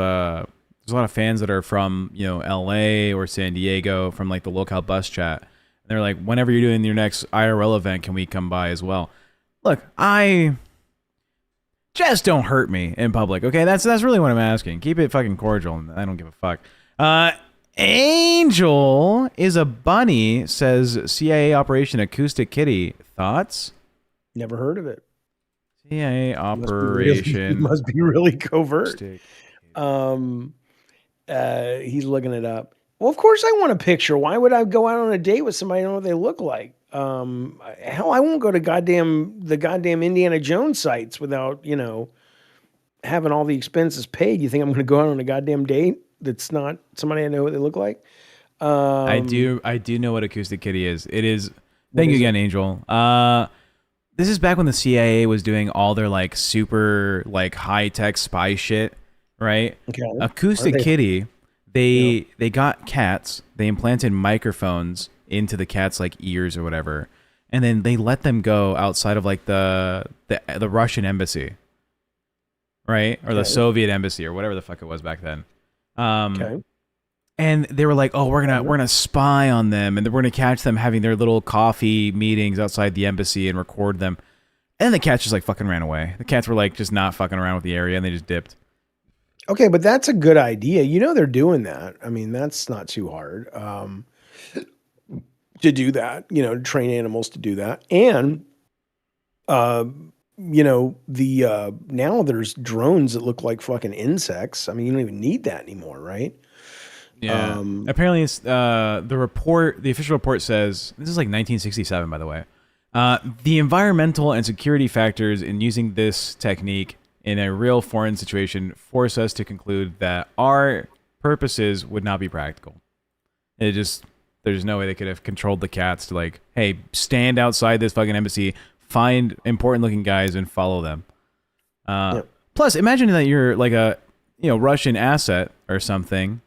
A: fans that are from LA or San Diego from like the LolCow bus chat. And they're like, whenever you're doing your next IRL event, can we come by as well? Look, just don't hurt me in public, okay? That's really what I'm asking. Keep it fucking cordial, and I don't give a fuck. Angel is a bunny, says CIA Operation Acoustic Kitty. Thoughts?
B: Never heard of it.
A: CIA Operation.
B: Must be really covert. He's looking it up. Well, of course I want a picture. Why would I go out on a date with somebody I don't know what they look like? Hell, I won't go to the goddamn Indiana Jones sites without, having all the expenses paid. You think I'm going to go out on a goddamn date that's not somebody I know what they look like?
A: I do know what Acoustic Kitty is. It is. Thank you again, Angel. This is back when the CIA was doing all their like super like high tech spy shit, right?
B: Okay.
A: Acoustic Kitty, they got cats. They implanted microphones into the cats' like ears or whatever, and then they let them go outside of like the Russian embassy, right, or the Soviet embassy or whatever the fuck it was back then. And they were like, "Oh, we're gonna spy on them, and we're gonna catch them having their little coffee meetings outside the embassy and record them." And then the cats just like fucking ran away. The cats were like just not fucking around with the area, and they just dipped.
B: Okay, but that's a good idea. They're doing that. I mean, that's not too hard to do that. To train animals to do that, and now there's drones that look like fucking insects. I mean, you don't even need that anymore, right?
A: Yeah. Apparently, it's the official report says, this is like 1967, by the way. The environmental and security factors in using this technique in a real foreign situation force us to conclude that our purposes would not be practical. There's no way they could have controlled the cats to like, hey, stand outside this fucking embassy, find important looking guys and follow them. Plus, imagine that you're like a Russian asset or something.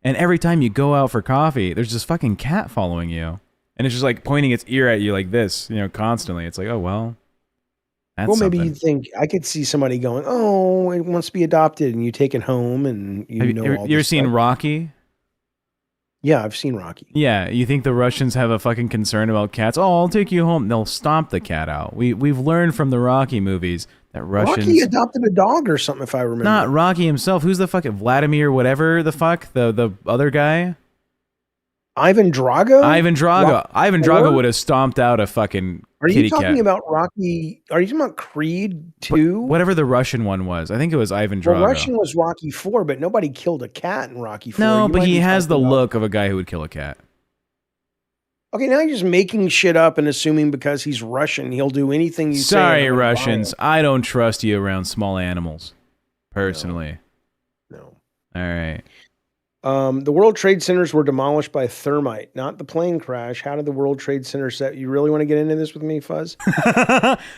A: And every time you go out for coffee, there's this fucking cat following you. And it's just like pointing its ear at you like this, constantly. It's like, oh, well, that's
B: maybe
A: something.
B: you think I could see somebody going, oh, it wants to be adopted, and you take it home and
A: Have you ever seen Rocky?
B: Yeah, I've seen Rocky.
A: Yeah, you think the Russians have a fucking concern about cats? Oh, I'll take you home. They'll stomp the cat out. We've learned from the Rocky movies that Russians...
B: Rocky adopted a dog or something, if I remember.
A: Not Rocky himself. Who's the fucking Vladimir whatever the fuck? The other guy?
B: Ivan Drago?
A: Ivan Drago would have stomped out a fucking kitty cat.
B: Are you talking about Rocky? Are you talking about Creed 2?
A: Whatever the Russian one was. I think it was Ivan Drago.
B: The Russian was Rocky 4, but nobody killed a cat in Rocky 4.
A: No, but he has the look of a guy who would kill a cat.
B: Okay, now you're just making shit up and assuming because he's Russian, he'll do anything you say.
A: Sorry, Russians. I don't trust you around small animals. Personally.
B: No.
A: All right.
B: The World Trade Centers were demolished by thermite, not the plane crash. How did the World Trade Center set? You really want to get into this with me, Fuzz?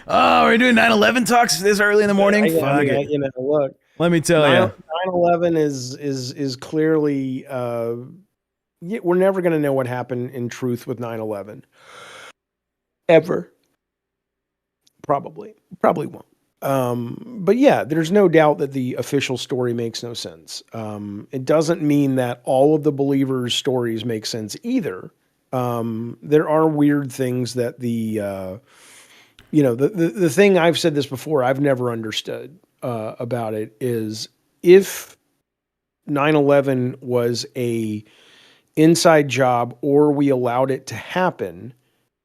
A: Oh, we're doing 9/11 talks this early in the morning. Fuck it.
B: Look,
A: Let me tell you.
B: 9/11 is clearly. We're never going to know what happened in truth with 9/11. Ever. Probably won't. But yeah, there's no doubt that the official story makes no sense. It doesn't mean that all of the believers' stories make sense either. There are weird things that the thing I've said this before, I've never understood about it is if 9/11 was a inside job or we allowed it to happen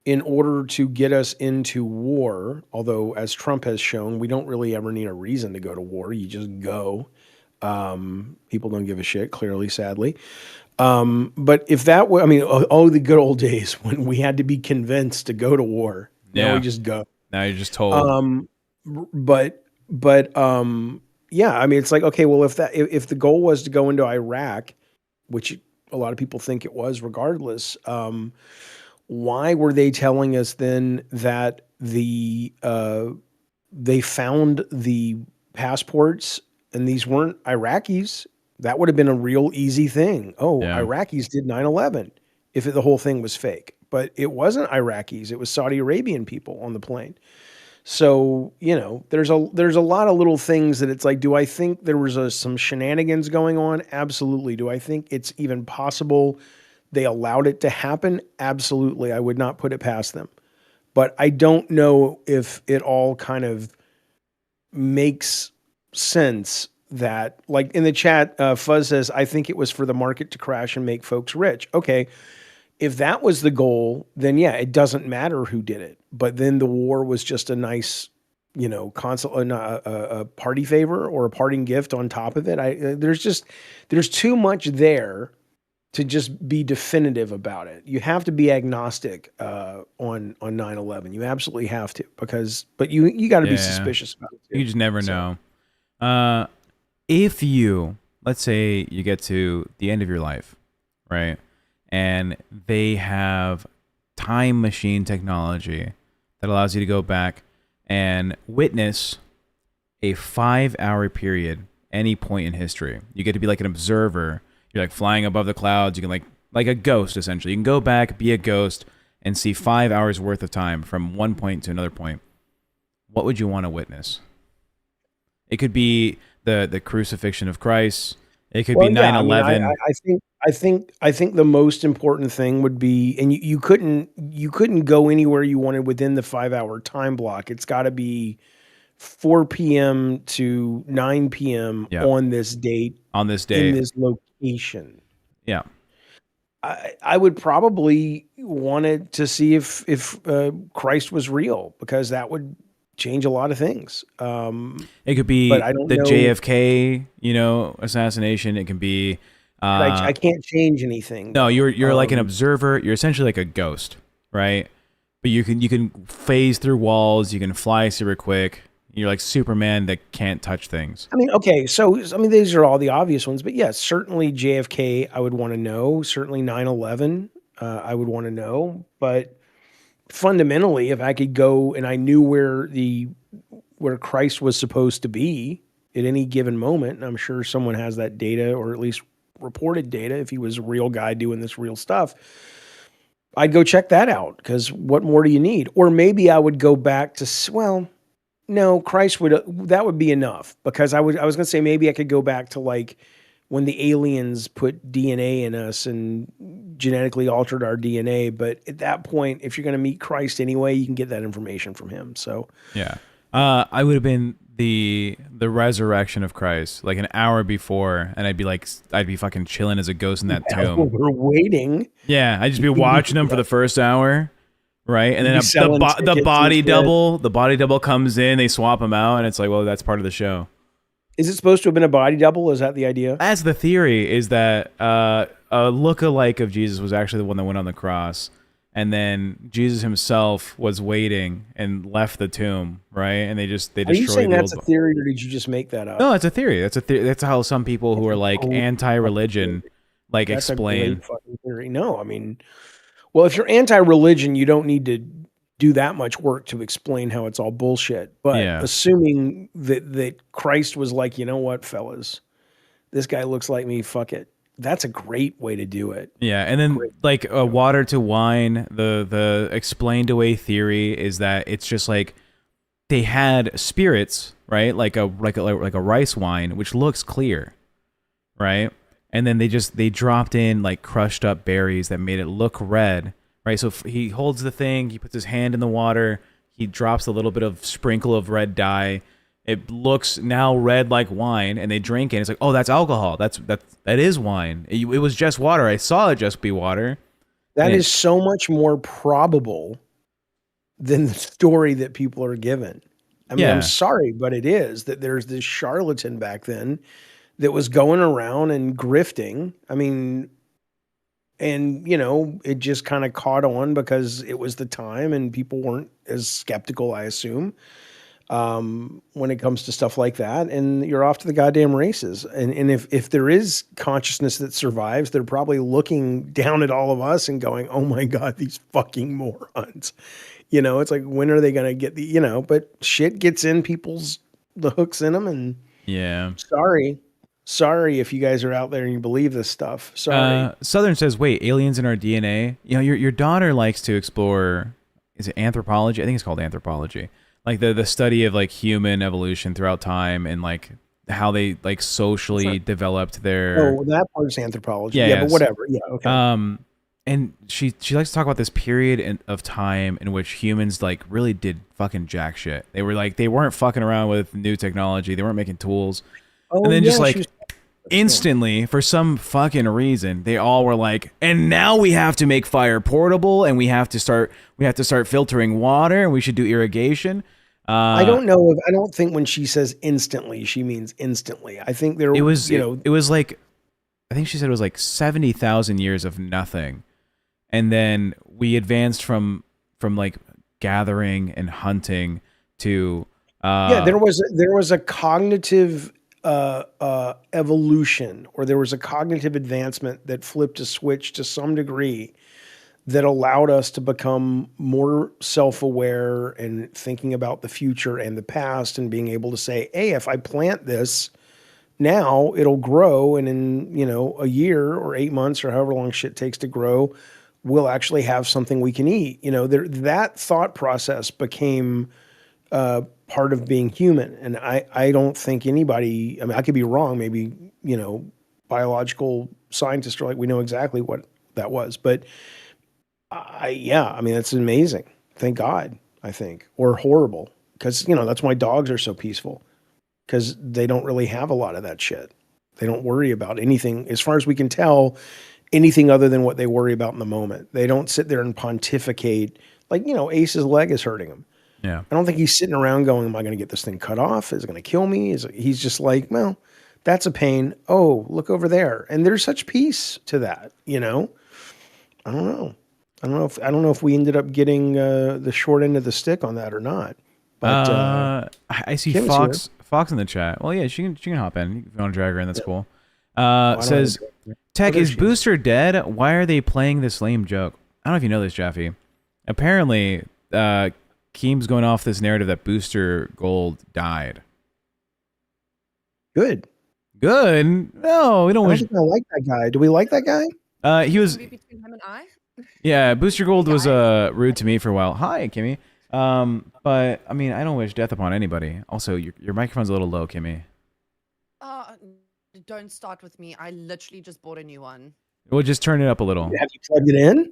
B: in order to get us into war, although as Trump has shown, we don't really ever need a reason to go to war. You just go. People don't give a shit, clearly, sadly. But if that were, the good old days when we had to be convinced to go to war.
A: Yeah.
B: Now we just go.
A: Now you're just told.
B: Yeah, it's like, okay, well, if the goal was to go into Iraq, which a lot of people think it was regardless, why were they telling us then that they found the passports and these weren't Iraqis? That would have been a real easy thing. Oh, yeah. Iraqis did 9/11 if the whole thing was fake. But it wasn't Iraqis. It was Saudi Arabian people on the plane. So, there's a lot of little things that it's like, do I think there was some shenanigans going on? Absolutely. Do I think it's even possible they allowed it to happen? Absolutely. I would not put it past them. But I don't know if it all kind of makes sense that, like in the chat, Fuzz says, I think it was for the market to crash and make folks rich. Okay. If that was the goal, then yeah, it doesn't matter who did it. But then the war was just a nice, a party favor or a parting gift on top of it. There's too much there to just be definitive about it. You have to be agnostic on 9/11. You absolutely have to, but you got to be suspicious about it too.
A: You just never know. If let's say you get to the end of your life, right? And they have time machine technology that allows you to go back and witness a 5-hour period, any point in history. You get to be like an observer. You're like flying above the clouds. You can like a ghost, essentially. You can go back, be a ghost, and see 5 hours worth of time from one point to another point. What would you want to witness? It could be the crucifixion of Christ. It could be 9/11.
B: I think the most important thing would be, and you couldn't go anywhere you wanted within the 5-hour time block. It's got to be 4 p.m. to 9 p.m. on this date.
A: On this day.
B: In this location.
A: Yeah.
B: I would probably want to see if Christ was real, because that would change a lot of things.
A: It could be the JFK, assassination. It can be.
B: I can't change anything.
A: No, you're like an observer. You're essentially like a ghost, right? But you can phase through walls. You can fly super quick. You're like Superman that can't touch things.
B: Okay. So, these are all the obvious ones, but yes, certainly JFK, I would want to know. Certainly 9/11, I would want to know. But fundamentally, if I could go and I knew where Christ was supposed to be at any given moment, and I'm sure someone has that data, or at least reported data, if he was a real guy doing this real stuff, I'd go check that out, because what more do you need? Or maybe I would go back to, no, Christ that would be enough, because I was going to say maybe I could go back to like when the aliens put DNA in us and genetically altered our DNA. But at that point, if you're going to meet Christ anyway, you can get that information from him. So
A: yeah, I would have been the resurrection of Christ like an hour before, and I'd be fucking chilling as a ghost in that tomb.
B: We're waiting.
A: Yeah, I'd just be watching them for the first hour. Right, and then the body double comes in. They swap him out, and it's like, well, that's part of the show.
B: Is it supposed to have been a body double? Is that the idea?
A: That's the theory. Is that a lookalike of Jesus was actually the one that went on the cross, and then Jesus himself was waiting and left the tomb. Right, and they destroyed. Are you saying
B: that's a theory, or did you just make that up?
A: No, it's a theory. That's how some people who are like anti-religion like
B: That's a
A: explain.
B: great fucking theory. No, I mean, well, if you're anti-religion, you don't need to do that much work to explain how it's all bullshit. But
A: Yeah.
B: assuming that Christ was like, you know what, fellas, this guy looks like me. Fuck it. That's a great way to do it.
A: Yeah, and then like water to wine, the explained away theory is that it's just like they had spirits, right? Like a rice wine, which looks clear, right? And then they dropped in like crushed up berries that made it look red, right? So he holds the thing, he puts his hand in the water, he drops a little bit of sprinkle of red dye. It looks now red like wine, and they drink it. It's like, oh, that's alcohol. That is wine. It was just water. I saw it just be water.
B: That is so much more probable than the story that people are given. I mean, I'm sorry, but it is that there's this charlatan back then that was going around and grifting. I mean, and it just kind of caught on because it was the time and people weren't as skeptical, I assume, when it comes to stuff like that, and you're off to the goddamn races. And if there is consciousness that survives, they're probably looking down at all of us and going, oh my God, these fucking morons. It's like, when are they going to get but shit gets in the hooks in them. And sorry if you guys are out there and you believe this stuff. Sorry.
A: Southern says, wait, aliens in our DNA? Your daughter likes to explore, is it anthropology? I think it's called anthropology. Like the study of like human evolution throughout time and like how they like socially developed their.
B: Oh, that part's anthropology. Yeah, but whatever. Yeah, okay.
A: And she likes to talk about this period of time in which humans like really did fucking jack shit. They weren't fucking around with new technology. They weren't making tools.
B: Oh,
A: and then just like instantly, for some fucking reason, they all were like, and now we have to make fire portable, and we have to start filtering water, and we should do irrigation.
B: I don't think when she says instantly, she means instantly. I think it
A: was like, I think she said it was like 70,000 years of nothing. And then we advanced from like gathering and hunting to
B: there was a cognitive evolution, or there was a cognitive advancement that flipped a switch to some degree that allowed us to become more self-aware and thinking about the future and the past, and being able to say, hey, if I plant this now, it'll grow, and in a year or 8 months or however long shit takes to grow, we'll actually have something we can eat. That thought process became part of being human. And I don't think anybody, I mean, I could be wrong, maybe biological scientists are like, we know exactly what that was, but I mean, that's amazing. Thank God, I think, or horrible, because that's why dogs are so peaceful, because they don't really have a lot of that shit. They don't worry about anything, as far as we can tell, anything other than what they worry about in the moment. They don't sit there and pontificate like, Ace's leg is hurting him.
A: Yeah.
B: I don't think he's sitting around going, am I going to get this thing cut off? Is it going to kill me? He's just like, well, that's a pain. Oh, look over there. And there's such peace to that, I don't know. I don't know if we ended up getting the short end of the stick on that or not. But
A: I see
B: Kim's
A: Fox in the chat. Well, yeah, she can hop in. If you want to drag her in, that's cool. Says, Tech, is Booster dead? Why are they playing this lame joke? I don't know if you know this, Jaffe. Apparently, Keem's going off this narrative that Booster Gold died.
B: Good.
A: No, we don't wish.
B: I like that guy. Do we like that guy?
A: He was.
E: Between him and I?
A: Yeah, Booster Gold was rude to me for a while. Hi, Kimmy. But I mean, I don't wish death upon anybody. Also, your microphone's a little low, Kimmy.
E: Don't start with me. I literally just bought a new one.
A: We'll just turn it up a little.
B: Have you plugged it in?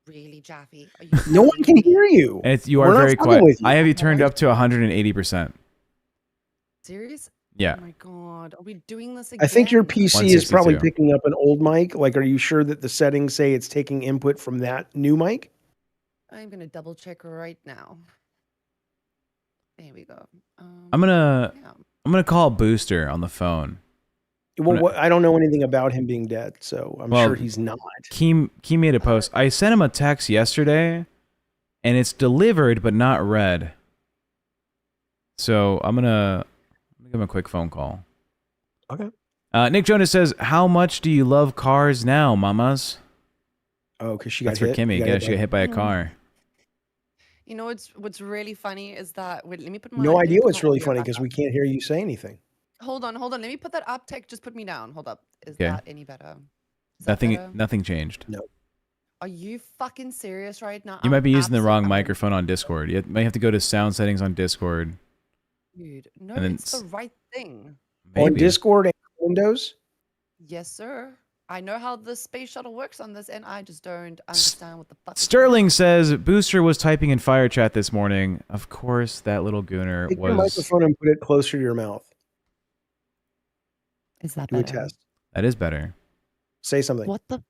E: Really, Jaffe? Are you
B: No one can hear you.
A: You are very quiet. I have you turned up to 180%.
E: serious?
A: Yeah.
E: Oh my God. Are we doing this again?
B: I think your PC is probably
A: 162.
B: picking up an old mic. Like, are you sure that the settings say it's taking input from that new mic?
E: I'm going to double check right now. There we go.
A: I'm gonna call Booster on the phone.
B: Well, I don't know anything about him being dead, so I'm sure he's not.
A: Keem made a post. I sent him a text yesterday, and it's delivered but not read. So I'm gonna give him a quick phone call.
B: Okay.
A: Nick Jonas says, "How much do you love cars now, mamas?"
B: Oh, because she got
A: That's for
B: hit.
A: Kimmy. Yeah, she got hit by a
E: Mm.
A: car.
E: You know what's really funny is that wait, let me put my
B: No
E: let me
B: idea
E: put
B: what's
E: my
B: really
E: audio
B: funny
E: back
B: because
E: up.
B: we can't hear you say anything.
E: Hold on. Let me put that up. Tech, just put me down. Hold up. Is
A: Okay.
E: that any better? Is that better?
A: Nothing changed.
B: No.
E: Are you fucking serious right now?
A: You might be using the wrong
E: I'm
A: microphone on Discord. You might have to go to sound settings on Discord.
E: dude. No,
A: And then
E: it's the right thing.
B: On
A: Maybe.
B: Discord and Windows?
E: Yes, sir. I know how the space shuttle works on this, and I just don't understand what the fuck.
A: Sterling says Booster was typing in fire chat this morning. Of course, that little gooner
B: Take your
A: was.
B: microphone and put it closer to your mouth.
E: Is that
B: Do a
E: better?
B: test.
A: That is better.
B: Say something.
E: What the?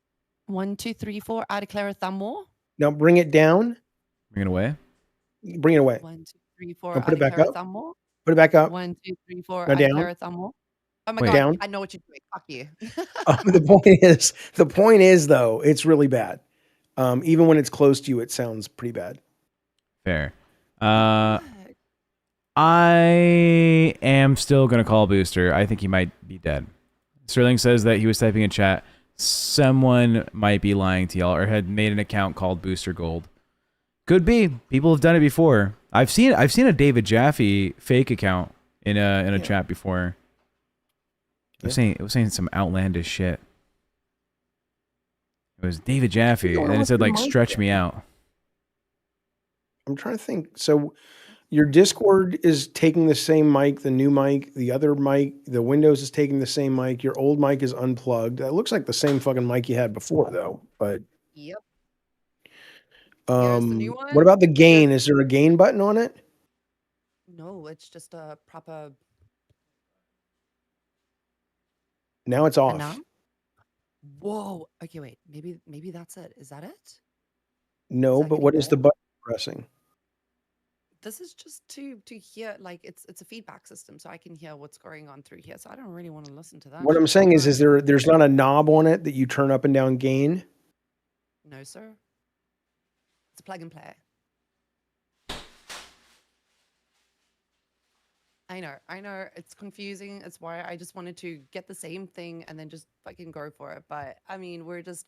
E: 1, 2, 3, 4. I declare a thumb war.
B: Now bring it down.
A: Bring it away.
B: Bring it away.
E: 1, 2, 3, 4.
B: Now put
E: I
B: it back
E: declare a
B: up.
E: thumb war.
B: Put it back up.
E: 1, 2, 3, 4.
B: Now
E: I
B: down.
E: declare a thumb war. Oh my
A: Wait.
E: god!
B: Down.
E: I know what you're doing. Fuck you.
B: The point is though, it's really bad. Even when it's close to you, it sounds pretty bad.
A: Fair. I am still gonna call Booster. I think he might be dead. Sterling says that he was typing in chat. Someone might be lying to y'all or had made an account called Booster Gold. Could be. People have done it before. I've seen a David Jaffe fake account in a chat before. It was saying some outlandish shit. It was David Jaffe, and it said like "stretch me out."
B: I'm trying to think. So your Discord is taking the same mic, the new mic, the other mic, the Windows is taking the same mic. Your old mic is unplugged. That looks like the same fucking mic you had before, though. But
E: Yep. Here's the new one.
B: what about the gain? Is there a gain button on it?
E: No, it's just a proper.
B: Now it's off.
E: And now? Whoa. Okay, wait. Maybe that's it. Is that it?
B: No,
E: that
B: but
E: getting
B: what is the
E: better?
B: button pressing?
E: This is just to hear, like, it's a feedback system, so I can hear what's going on through here. So I don't really want to listen to that.
B: What I'm
E: shit.
B: saying is there's not a knob on it that you turn up and down gain?
E: No, sir. It's a plug and play. I know. It's confusing. It's why I just wanted to get the same thing and then just fucking go for it. But I mean, we're just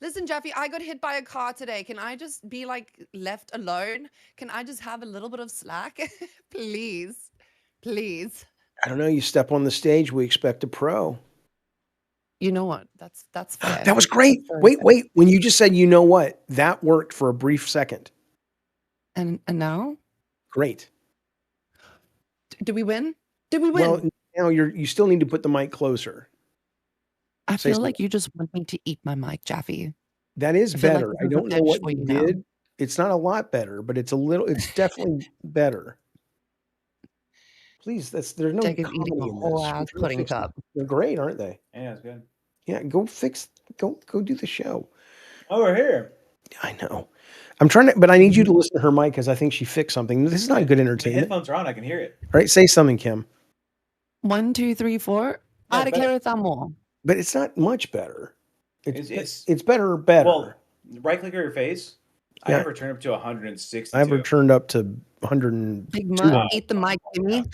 E: listen, Jaffe, I got hit by a car today. Can I just be like left alone? Can I just have a little bit of slack? Please. Please.
B: I don't know. You step on the stage, we expect a pro.
E: You know what? That's fair.
B: That was great.
E: That's very fair.
B: Wait. When you just said, you know what, that worked for a brief second.
E: And now?
B: Great.
E: Did we win? Did we win?
B: Well, now you still need to put the mic closer.
E: I
B: say
E: feel like you just want me to eat my mic, Jaffe.
B: That is
E: I feel like
B: better.
E: this
B: I
E: is a
B: don't know
E: bitch
B: what
E: for
B: you
E: you now.
B: did. It's not a lot better, but it's definitely better. Please, there's no
E: Jake is
B: comedy
E: eating a
B: in
E: whole
B: this. I'm
E: ass
B: trying to
E: pudding
B: fix it.
E: cup.
B: They're great, aren't they?
A: Yeah, it's good.
B: Yeah, go do the show.
A: Oh, we're here.
B: I know. I'm trying to, but I need you to listen to her mic because I think she fixed something. This is not good
A: The
B: entertainment.
A: headphones are on. I can hear it.
B: All right, say something, Kim.
E: 1, 2, 3, 4. I declare a thumb war.
B: But it's not much better.
A: It's
B: It's better.
A: Well, right click on your face. I
B: Yeah.
A: have her turn up to 162.
B: I have her turned up to 100.
E: Big Mud, eat the mic, Jimmy.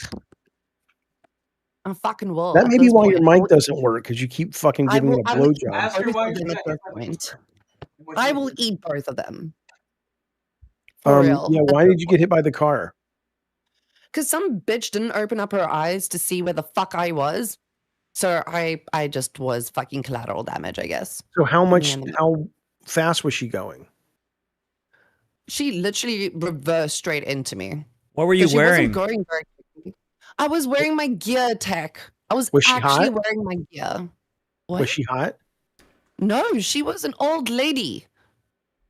E: I fucking will.
B: That
E: at
B: may be
E: this
B: why
E: point.
B: your mic doesn't work because you keep fucking giving it a
E: I will eat
B: blowjob.
A: Ask her
E: both
A: why
E: of them
A: you're
E: at this point. I will eat both of them. For real.
B: Yeah, why did you get hit by the car?
E: Because some bitch didn't open up her eyes to see where the fuck I was. So I just was fucking collateral damage, I guess.
B: So how
E: And
B: fast was she going?
E: she literally reversed straight into me.
A: What were you
E: 'Cause she wasn't
A: wearing?
E: going very quickly. I was wearing my gear, Tech. I was
B: Was she
E: actually
B: hot?
E: wearing my gear. What?
B: Was she hot?
E: No, she was an old lady.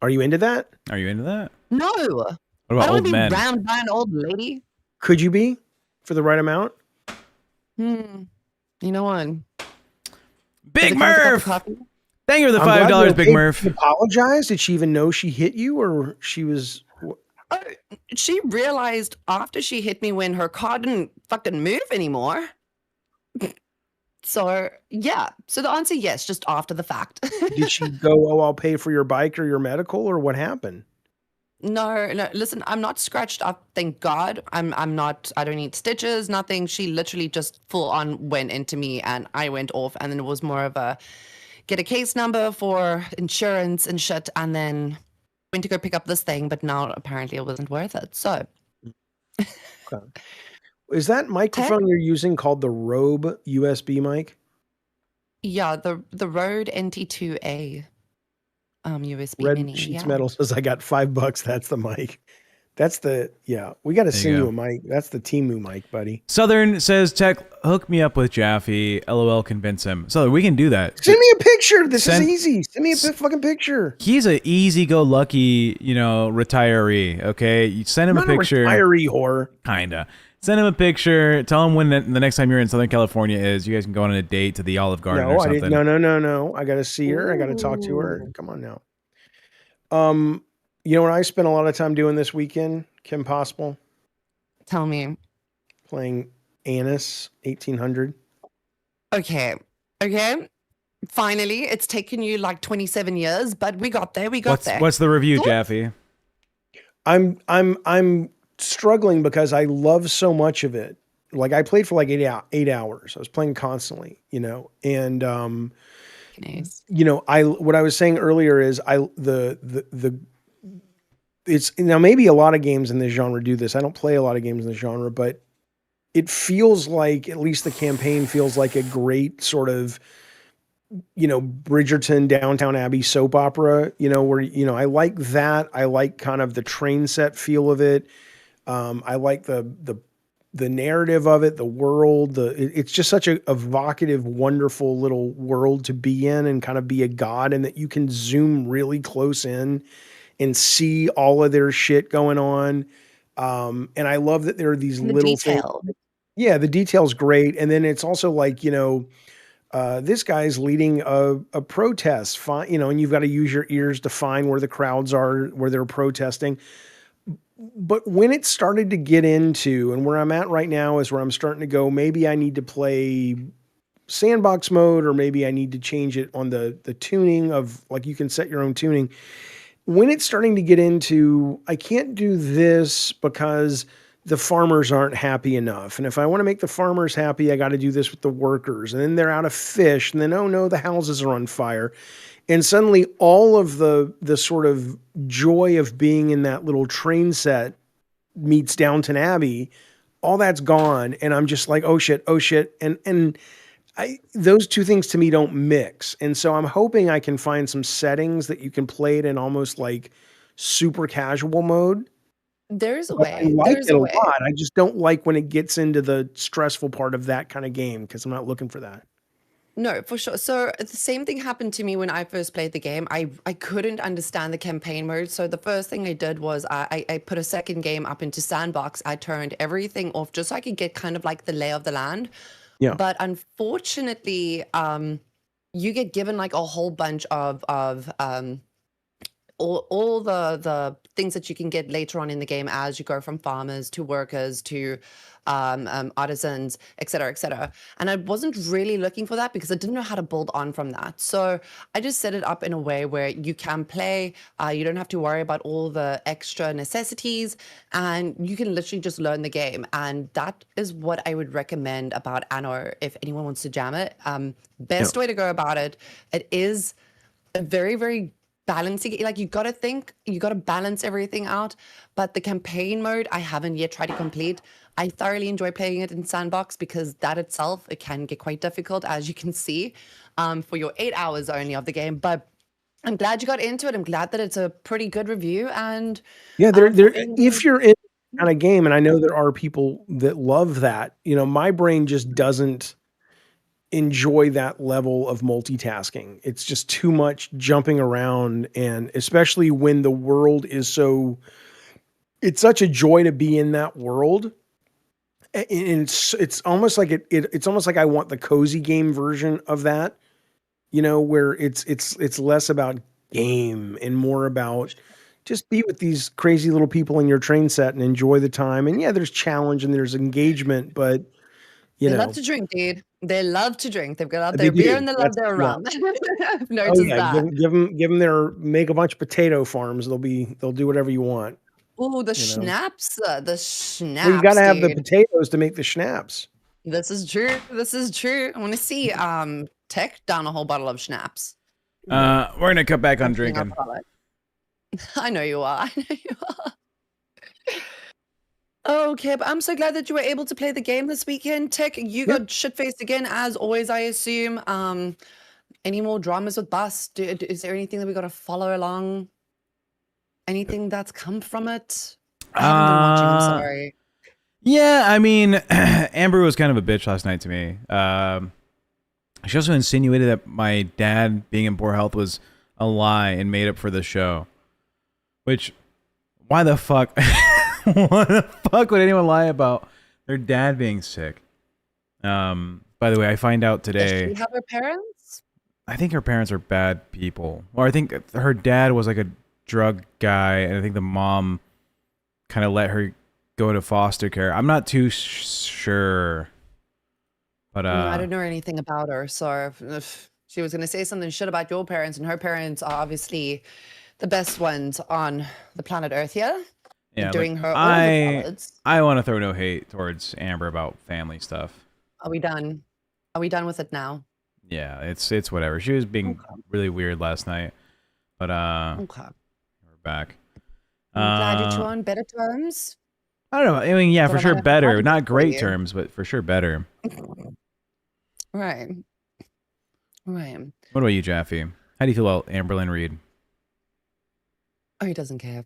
B: Are you into that?
A: Are you into that?
E: No.
A: What
E: I
A: about
E: don't want
A: old
E: to be
A: men?
E: round by an old lady.
B: Could you be for the right amount?
E: You know what?
A: Big
E: Does it come with a cup of
A: Murph.
E: coffee?
A: Thank you for the
B: I'm glad
A: $5,
B: you're
A: Big
B: okay.
A: Murph.
B: Did she apologize? Did she even know she hit you, or she was?
E: Oh, she realized after she hit me when her car didn't fucking move anymore. So, yeah. So the answer, yes, just after the fact.
B: Did she go, oh, I'll pay for your bike or your medical, or what happened?
E: No, no. Listen, I'm not scratched up. Thank God. I'm not. I don't need stitches. Nothing. She literally just full on went into me, and I went off. And then it was more of a get a case number for insurance and shit, and then went to go pick up this thing. But now apparently it wasn't worth it. So
B: Okay. Is that microphone you're using called the Robe USB mic?
E: yeah, the Rode NT2A USB
B: Red
E: Mini.
B: Sheets
E: Yeah.
B: Metal says I got $5. That's the mic. That's the we got to
A: There
B: send
A: you
B: you
A: go.
B: a mic. That's the Temu mic, buddy.
A: Southern says, Tech, hook me up with Jaffe. LOL, convince him. Southern, we can do that.
B: Send me a picture. This
A: Send-
B: is easy. Send me a fucking picture.
A: He's an easy-go-lucky, retiree, okay? You send him
B: I'm
A: a
B: not
A: picture.
B: a retiree whore.
A: Kinda. Send him a picture. Tell him when the next time you're in Southern California is. You guys can go on a date to the Olive Garden or
B: No, I
A: something.
B: didn't. No. I got to see her. I got to talk to her. Come on now. You know what I spent a lot of time doing this weekend, Kim Possible?
E: Tell me.
B: Playing Annis 1800.
E: Okay. Finally, it's taken you like 27 years, but we got there.
A: What's the review, Jaffe?
B: I'm struggling because I love so much of it. Like I played for like 8 hours. I was playing constantly, and
E: Nice.
B: what I was saying earlier is it's now maybe a lot of games in this genre do this. I don't play a lot of games in this genre, but it feels like at least the campaign feels like a great sort of Bridgerton, Downtown Abbey soap opera, where I like that. I like kind of the train set feel of it. I like the narrative of it, the world. It's just such a evocative, wonderful little world to be in and kind of be a god, and that you can zoom really close in and see all of their shit going on. And I love that there are these little
E: detail.
B: things. Yeah, the detail's great. And then it's also like, this guy's leading a protest, and you've got to use your ears to find where the crowds are, where they're protesting. But when it started to get into, and where I'm at right now is where I'm starting to go, maybe I need to play sandbox mode, or maybe I need to change it on the tuning of, like, you can set your own tuning. When it's starting to get into, I can't do this because the farmers aren't happy enough. And if I want to make the farmers happy, I got to do this with the workers. And then they're out of fish. And then, oh no, the houses are on fire. And suddenly all of the sort of joy of being in that little train set meets Downton Abbey, all that's gone. And I'm just like, oh shit. And those two things to me don't mix. And so I'm hoping I can find some settings that you can play it in almost like super casual mode.
E: There's a
B: But
E: way.
B: I like
E: There's
B: it
E: a
B: a
E: way.
B: lot. I just don't like when it gets into the stressful part of that kind of game, because I'm not looking for that.
E: No, for sure. So the same thing happened to me when I first played the game. I couldn't understand the campaign mode. So the first thing I did was I put a second game up into sandbox. I turned everything off just so I could get kind of like the lay of the land.
B: Yeah.
E: But unfortunately, you get given like a whole bunch of all the things that you can get later on in the game as you go from farmers to workers to artisans, et cetera, and I wasn't really looking for that because I didn't know how to build on from that. So I just set it up in a way where you can play, you don't have to worry about all the extra necessities, and you can literally just learn the game. And that is what I would recommend about Anno if anyone wants to jam it. Best way to go about it. It is a very, very balancing, like you got to balance everything out. But the campaign mode I haven't yet tried to complete. I thoroughly enjoy playing it in sandbox because that itself, it can get quite difficult, as you can see, for your 8 hours only of the game. But I'm glad you got into it. I'm glad that it's a pretty good review. And
B: yeah, if you're in that kind of game, and I know there are people that love that, my brain just doesn't enjoy that level of multitasking. It's just too much jumping around, and especially when the world is it's such a joy to be in that world. And it's almost like it's almost like I want the cozy game version of that, where it's less about game and more about just be with these crazy little people in your train set and enjoy the time. And yeah, there's challenge and there's engagement, but
E: they love to drink, dude. They love to drink. They've got
B: They
E: their beer
B: do.
E: and they love their
B: Yeah.
E: rum. I've
B: Oh
E: noticed
B: yeah,
E: that.
B: give them their make a bunch of potato farms. They'll do whatever you want.
E: Oh, the
B: You know.
E: schnapps, the
B: Well, you got
E: schnapps,
B: to have the
E: dude.
B: potatoes to make the schnapps.
E: This is true. This is true. I want to see Tech down a whole bottle of schnapps.
A: We're gonna cut back on
E: Opening
A: drinking.
E: alcoholic. I know you are. I know you are. Okay, but I'm so glad that you were able to play the game this weekend. Tech, you got shit-faced again, as always, I assume. Any more dramas with Bus? Is there anything that we got to follow along? Anything that's come from it? I haven't been watching, I'm sorry.
A: Yeah, I mean, Amber was kind of a bitch last night to me. She also insinuated that my dad being in poor health was a lie and made up for the show. Which, why the fuck? Why the fuck would anyone lie about their dad being sick? By the way, I find out today.
E: Does she have her parents?
A: I think her parents are bad people. Or I think her dad was like a drug guy, and I think the mom kind of let her go to foster care. I'm not too sure. But
E: I don't know anything about her, so if she was going to say something shit about your parents, and her parents are obviously the best ones on the planet Earth, yeah?
A: yeah,
E: Doing
A: look,
E: her all the solids.
A: I want to throw no hate towards Amber about family stuff.
E: Are we done? Are we done with it now?
A: Yeah, it's whatever. She was being really weird last night, but
E: Okay.
A: we're back.
E: I'm glad you're two on better terms.
A: I don't know. I mean, yeah,
E: But
A: for
E: I'm
A: sure
E: not
A: better.
E: happy
A: Not
E: for
A: great
E: you.
A: terms, but for sure better.
E: Right. Right.
A: What about you, Jaffe? How do you feel about Amberlynn Reed?
E: Oh, he doesn't care.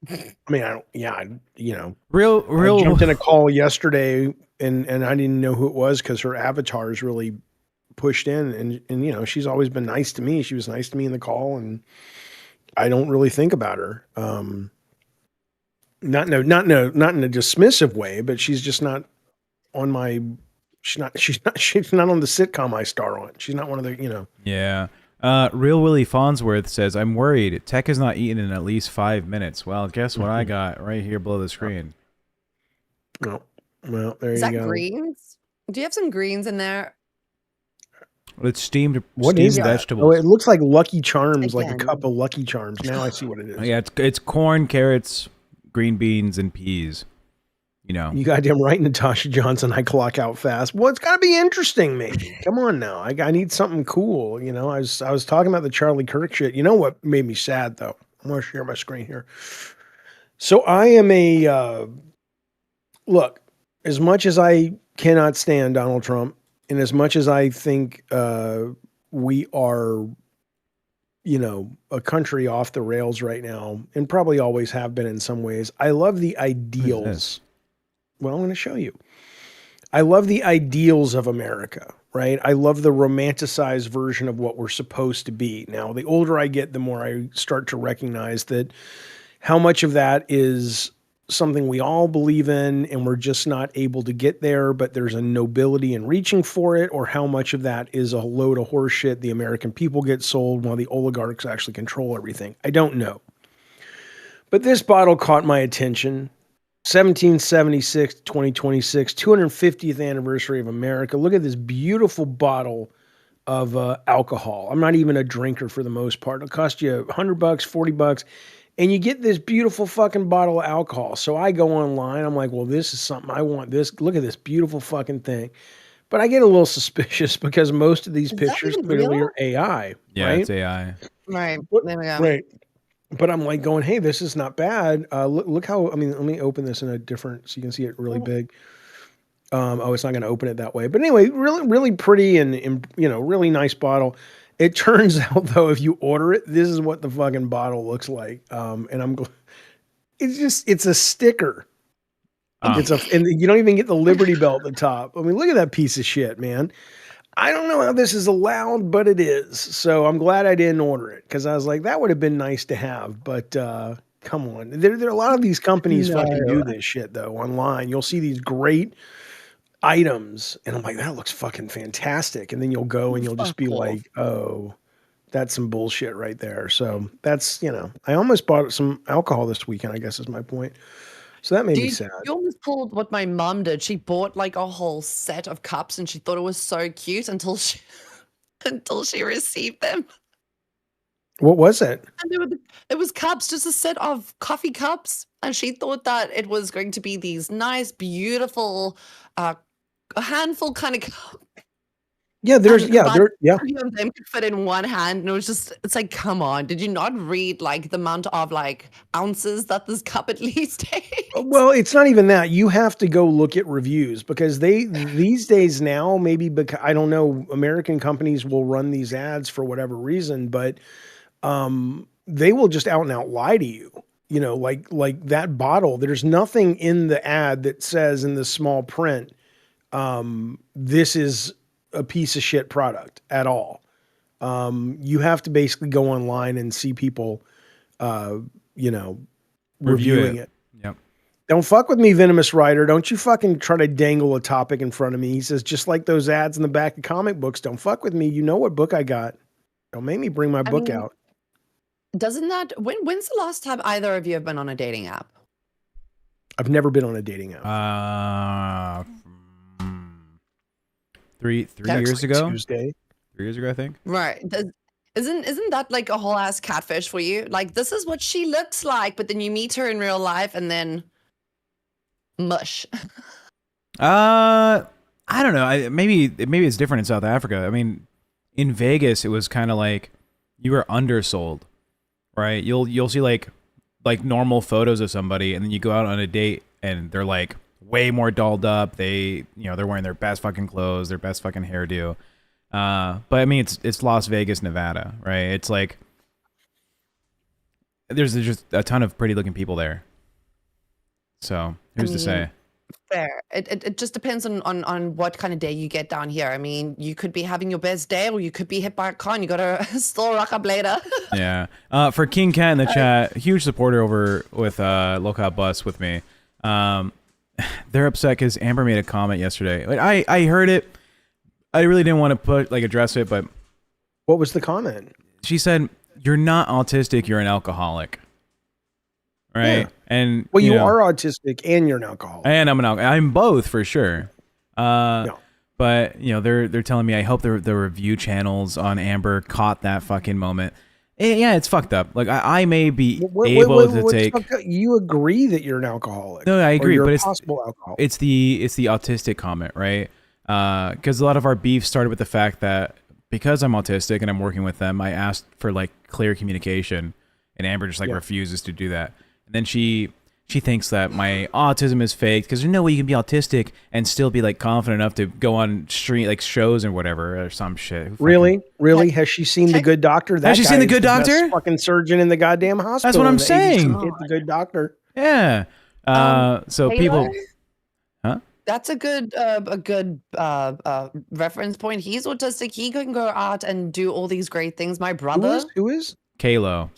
B: I mean, you know,
A: Real.
B: I jumped in a call yesterday and I didn't know who it was because her avatar is really pushed in and you know, she's always been nice to me. She was nice to me in the call and I don't really think about her. Not in a dismissive way, but she's just not on my she's not on the sitcom I star on. She's not one of the, you know.
A: Yeah. Real Willie Farnsworth says, I'm worried. Tech has not eaten in at least 5 minutes. Well, guess what I got right here below the screen?
B: Oh, well, there
E: Is
B: you
E: that
B: go.
E: greens? Do you have some greens in there?
A: It's steamed
B: What is that?
A: vegetables.
B: Oh, it looks like Lucky Charms, like a
E: Again.
B: cup of Lucky Charms. Now I see what it is.
A: Yeah, it's corn, carrots, green beans, and peas. You know.
B: You goddamn right, Natasha Johnson. I clock out fast. Well, it's got to be interesting, maybe. Come on now. I need something cool. You know, I was talking about the Charlie Kirk shit. You know what made me sad though? I'm going to share my screen here. So I am a look. As much as I cannot stand Donald Trump, and as much as I think we are, you know, a country off the rails right now, and probably always have been in some ways, I love the ideals. Well, I'm going to show you. I love the ideals of America, right? I love the romanticized version of what we're supposed to be. Now, the older I get, the more I start to recognize that how much of that is something we all believe in and we're just not able to get there, but there's a nobility in reaching for it, or how much of that is a load of horse shit the American people get sold while the oligarchs actually control everything. I don't know. But this bottle caught my attention. 1776 to 2026, 250th anniversary of America. Look at this beautiful bottle of alcohol. I'm not even a drinker for the most part. It'll cost you $100, $40, and you get this beautiful fucking bottle of alcohol. So I go online. I'm like, well, this is something I want. This. Look at this beautiful fucking thing. But I get a little suspicious because most of these pictures clearly are AI.
A: Yeah,
B: right?
A: it's AI.
E: Right. There we go.
B: Right. But I'm like going, hey, this is not bad. Look how, I mean, let me open this in a different, so you can see it really big. It's not going to open it that way. But anyway, really, really pretty and, you know, really nice bottle. It turns out, though, if you order it, this is what the fucking bottle looks like. And it's a sticker. And you don't even get the Liberty Belt at the top. I mean, look at that piece of shit, man. I don't know how this is allowed, but it is. So I'm glad I didn't order it because I was like, that would have been nice to have. But come on. There are a lot of these companies fucking do this shit, though, online. You'll see these great items, and I'm like, that looks fucking fantastic. And then you'll go and you'll just be like, oh, that's some bullshit right there. So that's, you know, I almost bought some alcohol this weekend, I guess is my point. So that made me
E: Dude,
B: sad.
E: you almost pulled what my mom did. She bought like a whole set of cups and she thought it was so cute until she until she received them.
B: What was it?
E: And it was cups, just a set of coffee cups. And she thought that it was going to be these nice, beautiful, a handful kind of cups.
B: Yeah, there's
E: And
B: yeah,
E: about
B: there yeah.
E: 3 of them could fit in one hand. And it was just, it's like, come on. Did you not read like the amount of like ounces that this cup at least takes?
B: Well, it's not even that. You have to go look at reviews because these days now, maybe because I don't know, American companies will run these ads for whatever reason, but they will just out and out lie to you. You know, like that bottle. There's nothing in the ad that says in the small print, this is a piece of shit product at all. You have to basically go online and see people, reviewing it.
A: Yep.
B: Don't fuck with me, Venomous Writer. Don't you fucking try to dangle a topic in front of me. He says, just like those ads in the back of comic books, don't fuck with me. You know what book I got. Don't make me bring my book out.
E: Doesn't that, when's the last time either of you have been on a dating app?
B: I've never been on a dating app.
A: 3
B: That's
A: years
B: like
A: ago.
B: Tuesday.
A: 3 years ago, I think.
E: Right. Isn't that like a whole ass catfish for you? Like, this is what she looks like, but then you meet her in real life and then mush.
A: I don't know. Maybe it's different in South Africa. I mean, in Vegas, it was kind of like you were undersold, right? You'll see like normal photos of somebody, and then you go out on a date, and they're like way more dolled up. They're wearing their best fucking clothes, their best fucking hairdo. But I mean, it's Las Vegas, Nevada, right? It's like there's just a ton of pretty looking people there. So who's to say?
E: Fair. It just depends on what kind of day you get down here. I mean, you could be having your best day, or you could be hit by a car and you gotta still rock up later.
A: Yeah. For King Cat in the chat, huge supporter over with LolCow Bus with me. They're upset because Amber made a comment yesterday. Like, I heard it. I really didn't want to address it, but
B: What was the comment?
A: she said, "You're not autistic. You're an alcoholic." Right.
B: Yeah.
A: And
B: Well, you
A: know,
B: are autistic and you're an alcoholic.
A: and I'm both for sure. But they're telling me I hope the review channels on Amber caught that fucking moment. Yeah, it's fucked up. Like I may be able to take.
B: You agree that you're an alcoholic?
A: No, I agree,
B: or you're
A: but
B: a
A: it's
B: possible alcoholic.
A: it's the autistic comment, right? Because a lot of our beef started with the fact that because I'm autistic and I'm working with them, I asked for like clear communication, and Amber just refuses to do that. And then she thinks that my autism is fake because there's no way you can be autistic and still be like confident enough to go on stream like shows and whatever or some shit.
B: Really? Has she seen The Good Doctor?
A: Has she seen The Good Doctor?
B: Best fucking surgeon in the goddamn hospital.
A: That's what I'm saying.
B: The Good Doctor.
A: Yeah. So
E: Taylor?
A: people, huh?
E: That's a good reference point. He's autistic. He can go out and do all these great things. My brother,
B: Who is?
A: Kalo.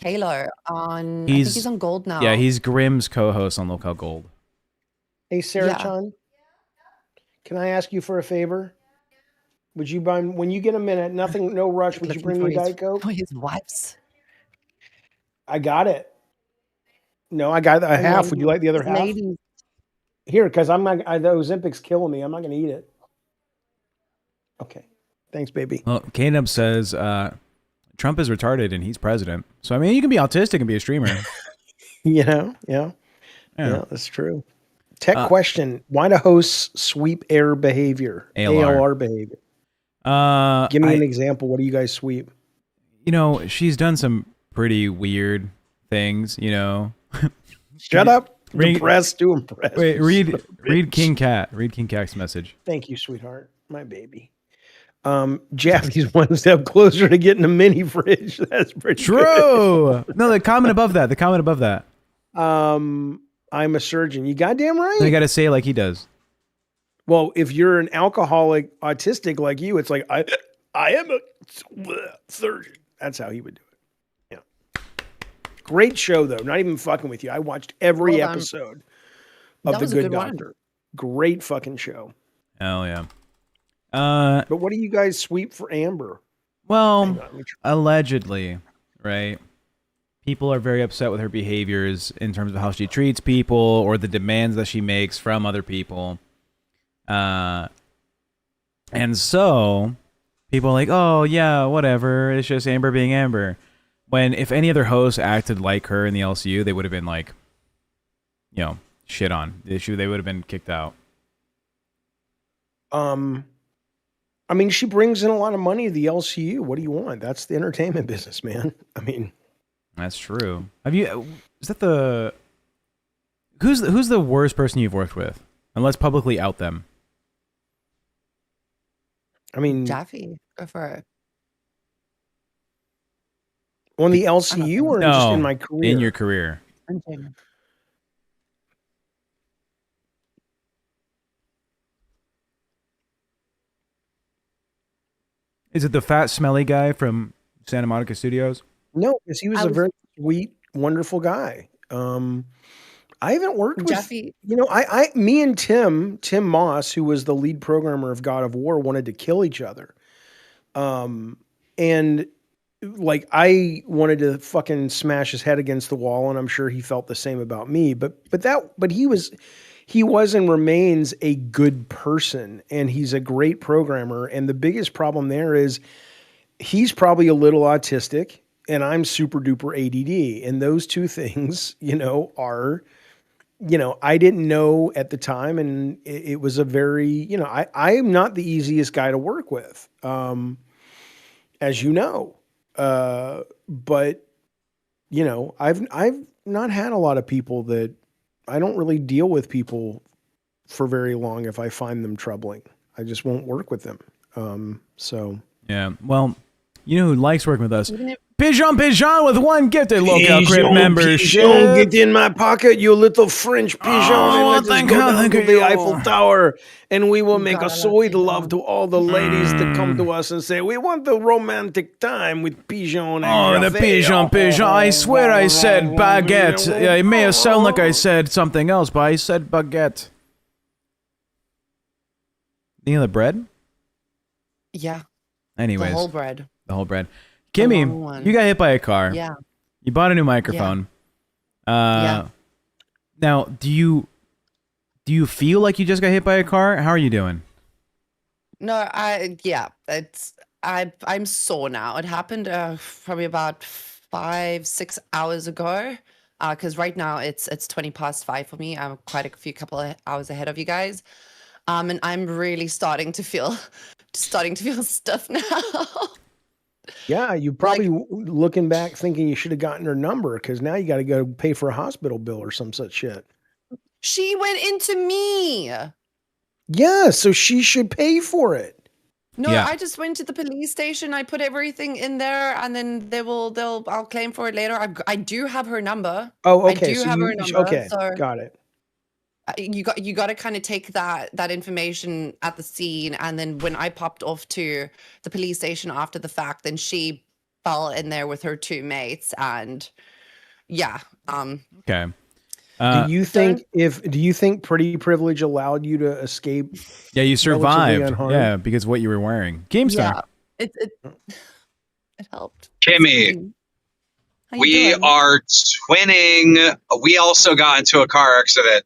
E: on I think he's on Gold now.
A: Yeah, he's Grimm's co-host on LolCow Gold.
B: Hey, Sarah Chan, can I ask you for a favor? Would you buy, when you get a minute, no rush, would you bring me a Diet Coke?
E: For his wife's.
B: I got it. No, I got a half. Would you like the other half?
E: Ladies.
B: Here, because the Ozempic's killing me. I'm not going to eat it. Okay. Thanks, baby.
A: Well, K-Nub says Trump is retarded and he's president. So, I mean, you can be autistic and be a streamer.
B: Yeah, that's true. Tech question. Why do hosts sweep air behavior? ALR behavior. Give me an example. What do you guys sweep?
A: She's done some pretty weird things,
B: Shut up. Depressed to impress.
A: Wait, read King Cat. Read King Cat's message.
B: Thank you, sweetheart. My baby. Jaffe's one step closer to getting a mini fridge. That's pretty
A: true. No, the comment above that.
B: I'm a surgeon. You goddamn right.
A: You got to say it like he does.
B: Well, if you're an alcoholic autistic like you, it's like I am a surgeon. That's how he would do it. Yeah. Great show though. Not even fucking with you. I watched every episode of The Good Doctor. Great fucking show.
A: Hell yeah.
B: But what do you guys sweep for Amber?
A: Well, allegedly, right? people are very upset with her behaviors in terms of how she treats people or the demands that she makes from other people. And so people are like, oh, yeah, whatever. It's just Amber being Amber. When if any other host acted like her in the LCU, they would have been like, shit on. They would have been kicked out.
B: I mean, she brings in a lot of money to the LCU. What do you want? That's the entertainment business, man. I mean,
A: that's true. Is that who's the worst person you've worked with? And let's publicly out them.
B: I mean,
E: Jaffe, go for it.
B: On the LCU or just in my career?
A: In your career. Is it the fat, smelly guy from Santa Monica Studios?
B: No, because he was a very sweet, wonderful guy. I haven't worked with
E: Jaffe.
B: Me and Tim Moss, who was the lead programmer of God of War, wanted to kill each other. And like I wanted to fucking smash his head against the wall, and I'm sure he felt the same about me. But he was and remains a good person, and he's a great programmer. And the biggest problem there is he's probably a little autistic, and I'm super duper ADD. And those two things, are, I didn't know at the time, and it was a very, I'm not the easiest guy to work with, as you know. But I've not had a lot of people that I don't really deal with people for very long. If I find them troubling, I just won't work with them. So
A: yeah, well, who likes working with us? Pigeon with one gifted LolCow Crib membership.
B: Pigeon, get in my pocket, you little French pigeon. Let's go down to the Eiffel Tower, and we will make a sweet love to all the ladies that come to us and say, we want the romantic time with Pigeon and
A: the Pigeon. I swear I said baguette. Yeah, it may have sounded like I said something else, but I said baguette. The bread?
E: Yeah.
A: Anyways.
E: The whole bread.
A: Kimmy, you got hit by a car.
E: Yeah.
A: You bought a new microphone.
E: Yeah.
A: Now, do you feel like you just got hit by a car? How are you doing?
E: No, I'm sore now. It happened probably about 5-6 hours ago. Because right now it's 5:20 for me. I'm quite a couple of hours ahead of you guys. And I'm really starting to feel stiff now.
B: Yeah, you probably looking back thinking you should have gotten her number, because now you got to go pay for a hospital bill or some such shit.
E: She went into me.
B: Yeah, so she should pay for it.
E: No, yeah. I just went to the police station. I put everything in there, and then I'll claim for it later. I do have her number.
B: Oh, okay.
E: I do have her number.
B: Okay,
E: so
B: got it.
E: You got to kind of take that information at the scene, and then when I popped off to the police station after the fact, then she fell in there with her two mates, and yeah.
A: Okay.
B: Do you think Pretty Privilege allowed you to escape?
A: Yeah, you survived. Yeah, because of what you were wearing. GameStar.
E: Yeah, it helped.
F: Kimmy, we are twinning. We also got into a car accident.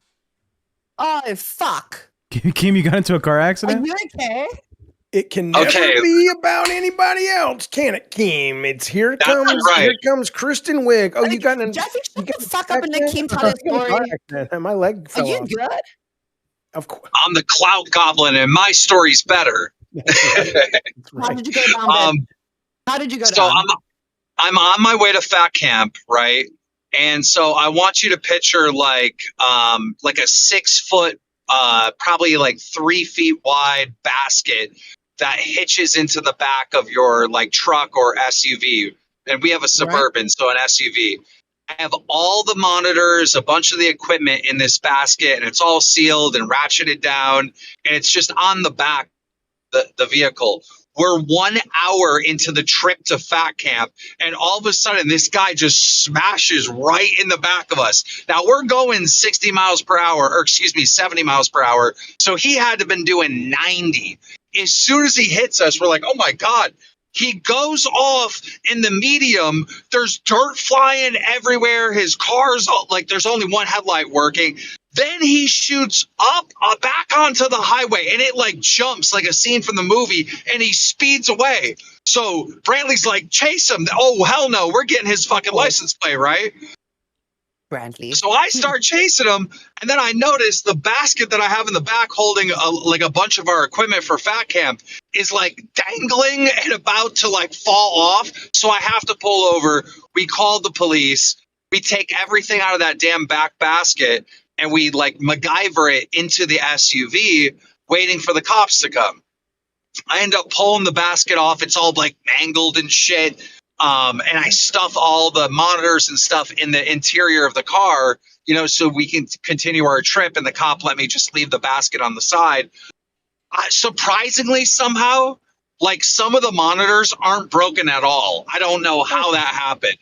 E: Oh, fuck.
A: Kim, you got into a car accident?
E: Are you okay?
B: It can never be about anybody else, can it, Kim? Here comes Kristen Wiig. Oh, you got an...
E: Jeffy, shut the fuck up and let Kim tell his story.
B: My leg fell off.
E: Are you good?
B: Of course.
F: I'm the clout goblin, and my story's better.
E: How did you go down, How did you go down?
F: So I'm on my way to fat camp, right? And so I want you to picture like a 6 foot, probably like 3 feet wide basket that hitches into the back of your like truck or SUV. And we have a Suburban, so an SUV. I have all the monitors, a bunch of the equipment in this basket, and it's all sealed and ratcheted down. And it's just on the back, the vehicle. We're 1 hour into the trip to Fat Camp, and all of a sudden, this guy just smashes right in the back of us. Now, we're going 70 miles per hour. So he had to have been doing 90. As soon as he hits us, we're like, oh, my God. He goes off in the medium. There's dirt flying everywhere. His car's like there's only one headlight working. Then he shoots up back onto the highway, and it like jumps like a scene from the movie, and he speeds away. So Brantley's like, chase him. Oh, hell no. We're getting his fucking license plate, right?
E: Brantley.
F: So I start chasing him, and then I notice the basket that I have in the back holding like a bunch of our equipment for Fat Camp is like dangling and about to like fall off. So I have to pull over. We call the police. We take everything out of that damn back basket, and we like MacGyver it into the SUV, waiting for the cops to come. I end up pulling the basket off. It's all like mangled and shit. And I stuff all the monitors and stuff in the interior of the car, you know, so we can continue our trip. And the cop let me just leave the basket on the side. Surprisingly, somehow, like some of the monitors aren't broken at all. I don't know how that happened.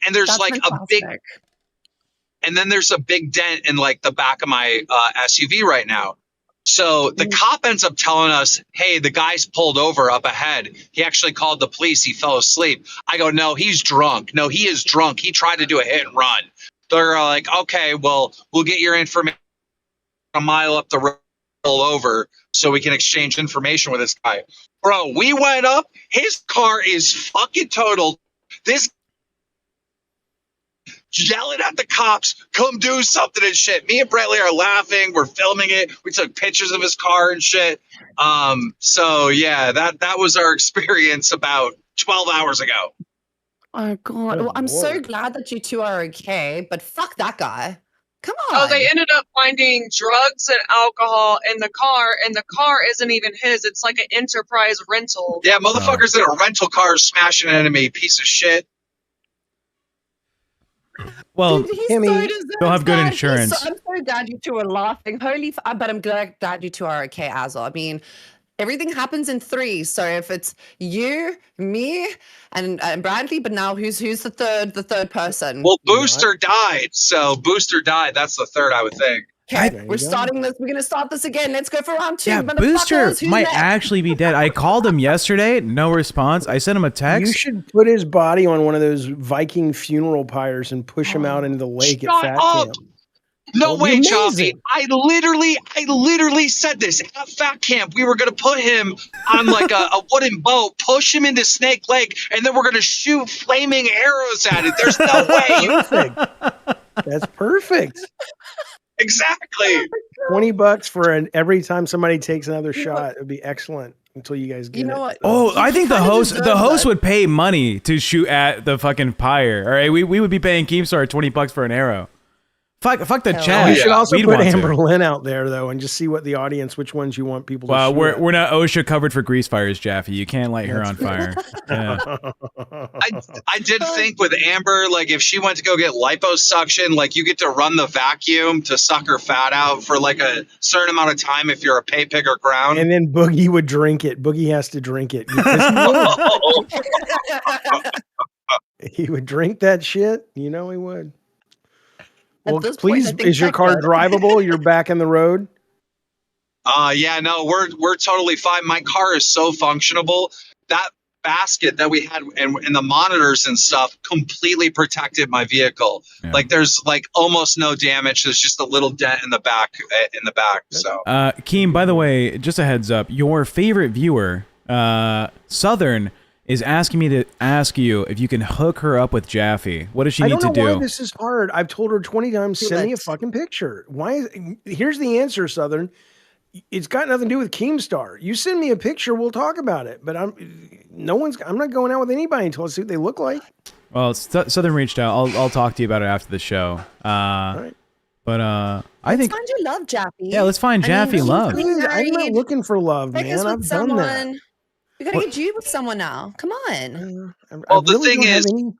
F: And there's
E: That's
F: like
E: fantastic.
F: and then there's a big dent in like the back of my SUV right now. So the cop ends up telling us, hey, the guy's pulled over up ahead. He actually called the police. He fell asleep. I go, no, he's drunk. No, he is drunk. He tried to do a hit and run. They're like, okay, well, we'll get your information a mile up the road over so we can exchange information with this guy. Bro, we went up. His car is fucking totaled. This yelling at the cops, come do something and shit. Me and Brantley are laughing. We're filming it. We took pictures of his car and shit. So yeah, that was our experience about 12 hours ago.
E: Oh god.
B: Good
E: Well, I'm so
B: lord.
E: glad that you two are okay, but fuck that guy. Come on.
G: Oh, they ended up finding drugs and alcohol in the car, and the car isn't even his. It's like an enterprise rental.
F: Yeah, motherfuckers in a rental car smashing an enemy, piece of shit.
A: Well,
E: Dude, he's
B: Timmy,
E: so deserves
A: they'll have good
E: that.
A: insurance.
E: I'm so glad you two are laughing. But I'm glad you two are okay as well. I mean, everything happens in three. So if it's you, me, and Bradley, but now who's the third person?
F: Well, Booster died. So Booster died. That's the third, I would think.
E: Okay,
B: There you
E: we're
B: go.
E: starting this. We're gonna start this again. Let's go for round two.
A: yeah,
E: motherfuckers.
A: Booster
E: Who's
A: might
E: next?
A: actually be dead. I called him yesterday, no response. I sent him a
B: You
A: text.
B: should put his body on one of those Viking funeral pyres and push him out into the lake at
F: Shut
B: Fat
F: up.
B: Camp.
F: No
B: That would be
F: way, Jaffe.
B: amazing.
F: I literally said this at Fat Camp. We were gonna put him on like a wooden boat, push him into Snake Lake, and then we're gonna shoot flaming arrows at it. There's no way.
B: Perfect. That's perfect.
F: Exactly.
B: $20 for every time somebody takes another shot. It would be excellent until you guys get
E: You know
B: it.
E: what?
A: Oh, I think the
E: kinda
A: host
E: deserve that.
A: would pay money to shoot at the fucking pyre. All right, we would be paying Keemstar $20 for an arrow. Fuck the
E: Hell
A: chat.
B: You should also
A: We'd
B: put
A: want to.
B: Amber Lynn out there though, and just see what the audience, which ones you want people to
A: Well,
B: shoot at.
A: we're not OSHA covered for grease fires, Jaffe. You can't light her on fire. Yeah.
F: I did think with Amber, like if she went to go get liposuction, like you get to run the vacuum to suck her fat out for like a certain amount of time if you're a pay pig or crown.
B: And then Boogie would drink it. Boogie has to drink it. He would drink that shit. You know he would. Well,
E: this point,
B: please,
E: I think
B: is your
E: Tech
B: car
E: would.
B: drivable? You're back in the road?
F: Yeah, no, we're totally fine. My car is so functionable. That basket that we had and the monitors and stuff completely protected my vehicle.
A: Yeah.
F: Like there's like almost no damage. There's just a little dent in the back. So
A: Keem, by the way, just a heads up, your favorite viewer, Southern, is asking me to ask you if you can hook her up with Jaffe. What does she
B: I
A: need
B: don't
A: to
B: know
A: do?
B: why this is hard. I've told her 20 times,
E: Too
B: send me a
E: much.
B: fucking picture. Here's the answer, Southern. It's got nothing to do with Keemstar. You send me a picture, we'll talk about it. But I'm not going out with anybody until I see what they look like.
A: Well, Southern reached out. I'll talk to you about it after the show.
B: Right.
A: But I
E: Let's
A: think
E: find your love, Jaffe.
A: yeah, let's find Jaffe
E: he's
A: love.
E: getting
B: Dude, I'm not
E: married.
B: looking for love,
E: Take us
B: man.
E: with
B: I've done that.
E: someone. We gotta get you with someone now. Come on.
F: Well, the
B: really
F: thing
B: don't have
F: is-
B: any-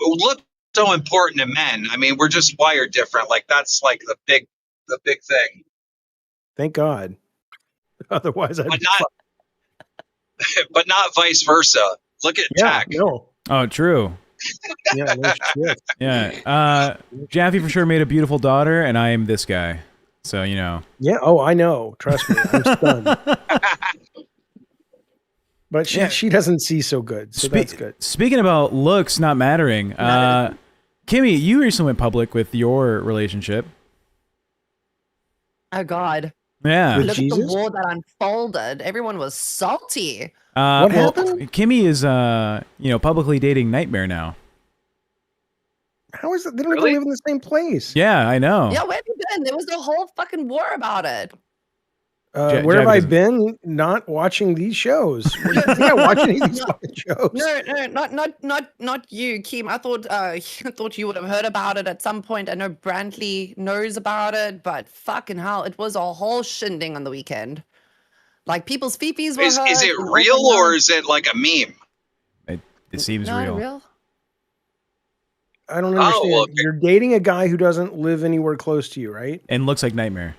F: look so important to men. I mean, we're just wired different. Like that's like the big thing.
B: Thank God. Otherwise, I'd
F: But
B: be
F: not not vice versa. Look at
B: yeah,
F: Tech.
B: no.
A: Oh, true.
B: Yeah, no shit.
A: Yeah. Jaffe for sure made a beautiful daughter, and I am this guy. So you know.
B: Yeah. Oh, I know. Trust me. I'm stunned. But she doesn't see so good, so that's good.
A: Speaking about looks not mattering, Kimmy, you recently went public with your relationship.
E: Oh God.
A: Yeah.
B: With
E: Look
B: Jesus?
E: at the war that unfolded. Everyone was salty.
B: What happened?
A: Kimmy is publicly dating Nightmare now.
B: How is it? They don't
F: Really?
B: even live in the same place.
A: Yeah, I know.
E: Yeah, where have you been? There was a whole fucking war about it.
B: Where have I been? Not watching these shows. Yeah, watching these fucking shows.
E: No, not you, Kim. I thought you would have heard about it at some point. I know Brantley knows about it, but fucking hell, it was a whole shindig on the weekend. Like people's fifis were hurt.
F: Is it real or is it like a meme?
A: It seems
E: No,
A: real.
B: I don't understand.
F: Oh, well,
B: You're dating a guy who doesn't live anywhere close to you, right?
A: And looks like Nightmare.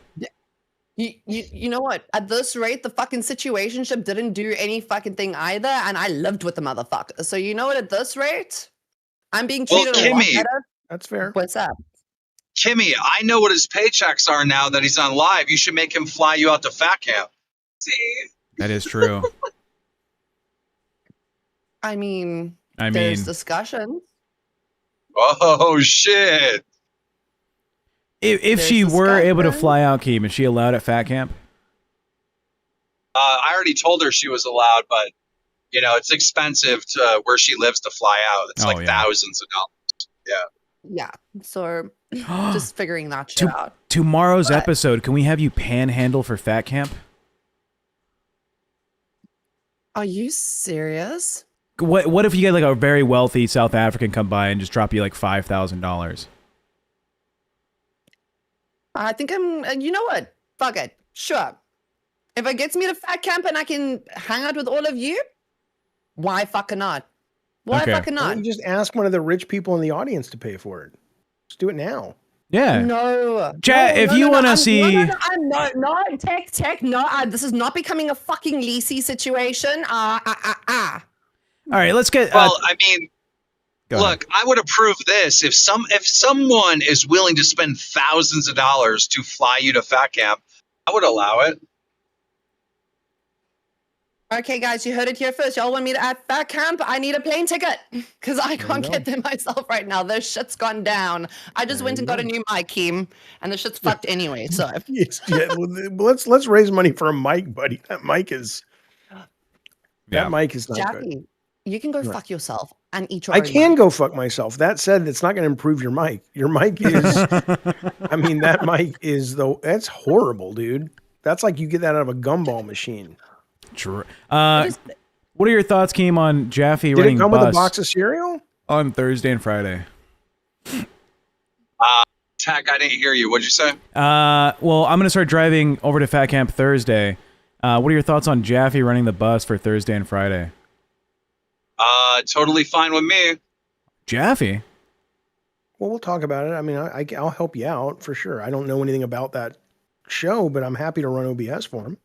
E: You know what? At this rate, the fucking situationship didn't do any fucking thing either, and I lived with the motherfucker. So you know what? At this rate, I'm being treated a lot
F: Kimmy,
E: better.
B: That's fair.
E: What's up?
F: Kimmy, I know what his paychecks are now that he's on live. You should make him fly you out to fat camp.
G: See,
A: That is true.
E: I mean, there's discussions.
F: Oh shit!
A: If she were able to fly out, Kim, is she allowed at fat camp?
F: I already told her she was allowed, but it's expensive to where she lives to fly out. It's thousands of dollars.
E: Yeah. So just figuring that shit out.
A: Tomorrow's episode, can we have you panhandle for fat camp?
E: Are you serious?
A: What if you get like a very wealthy South African come by and just drop you like $5,000?
E: I think you know what? Fuck it. Sure. If it gets me to fat camp and I can hang out with all of you, why fucking not? Why fucking
B: Why
E: not?
B: don't you just ask one of the rich people in the audience to pay for it? Just do it now.
A: Yeah.
E: No.
A: Chat, if you want to see...
E: No, tech, no. This is not becoming a fucking leasy situation.
A: All right, let's get...
F: Well, I mean...
A: Go
F: Look, I would approve this if someone is willing to spend thousands of dollars to fly you to fat camp, I would allow it.
E: Okay, guys, you heard it here first. Y'all want me to add fat camp? I need a plane ticket because I can't get there myself right now. This shit's gone down. I just went and got a new mic, Keem, and the shit's fucked anyway. So
B: let's raise money for a mic, buddy. That mic is not
E: Jaffe,
B: good.
E: You can go fuck yourself and eat your
B: I
E: own
B: can
E: mic.
B: go fuck myself. That said, it's not going to improve your mic. Your mic is, I mean, that mic is that's horrible, dude. That's like you get that out of a gumball machine.
A: True. What are your thoughts, Keem, on Jaffe
B: Did
A: running
B: it come
A: bus
B: with a box of cereal?
A: on Thursday and Friday?
F: Tech, I didn't hear you. What'd you say?
A: Well, I'm going to start driving over to Fat Camp Thursday. What are your thoughts on Jaffe running the bus for Thursday and Friday?
F: Totally fine with me.
A: Jaffe?
B: Well, we'll talk about it. I mean, I'll help you out for sure. I don't know anything about that show, but I'm happy to run OBS for him.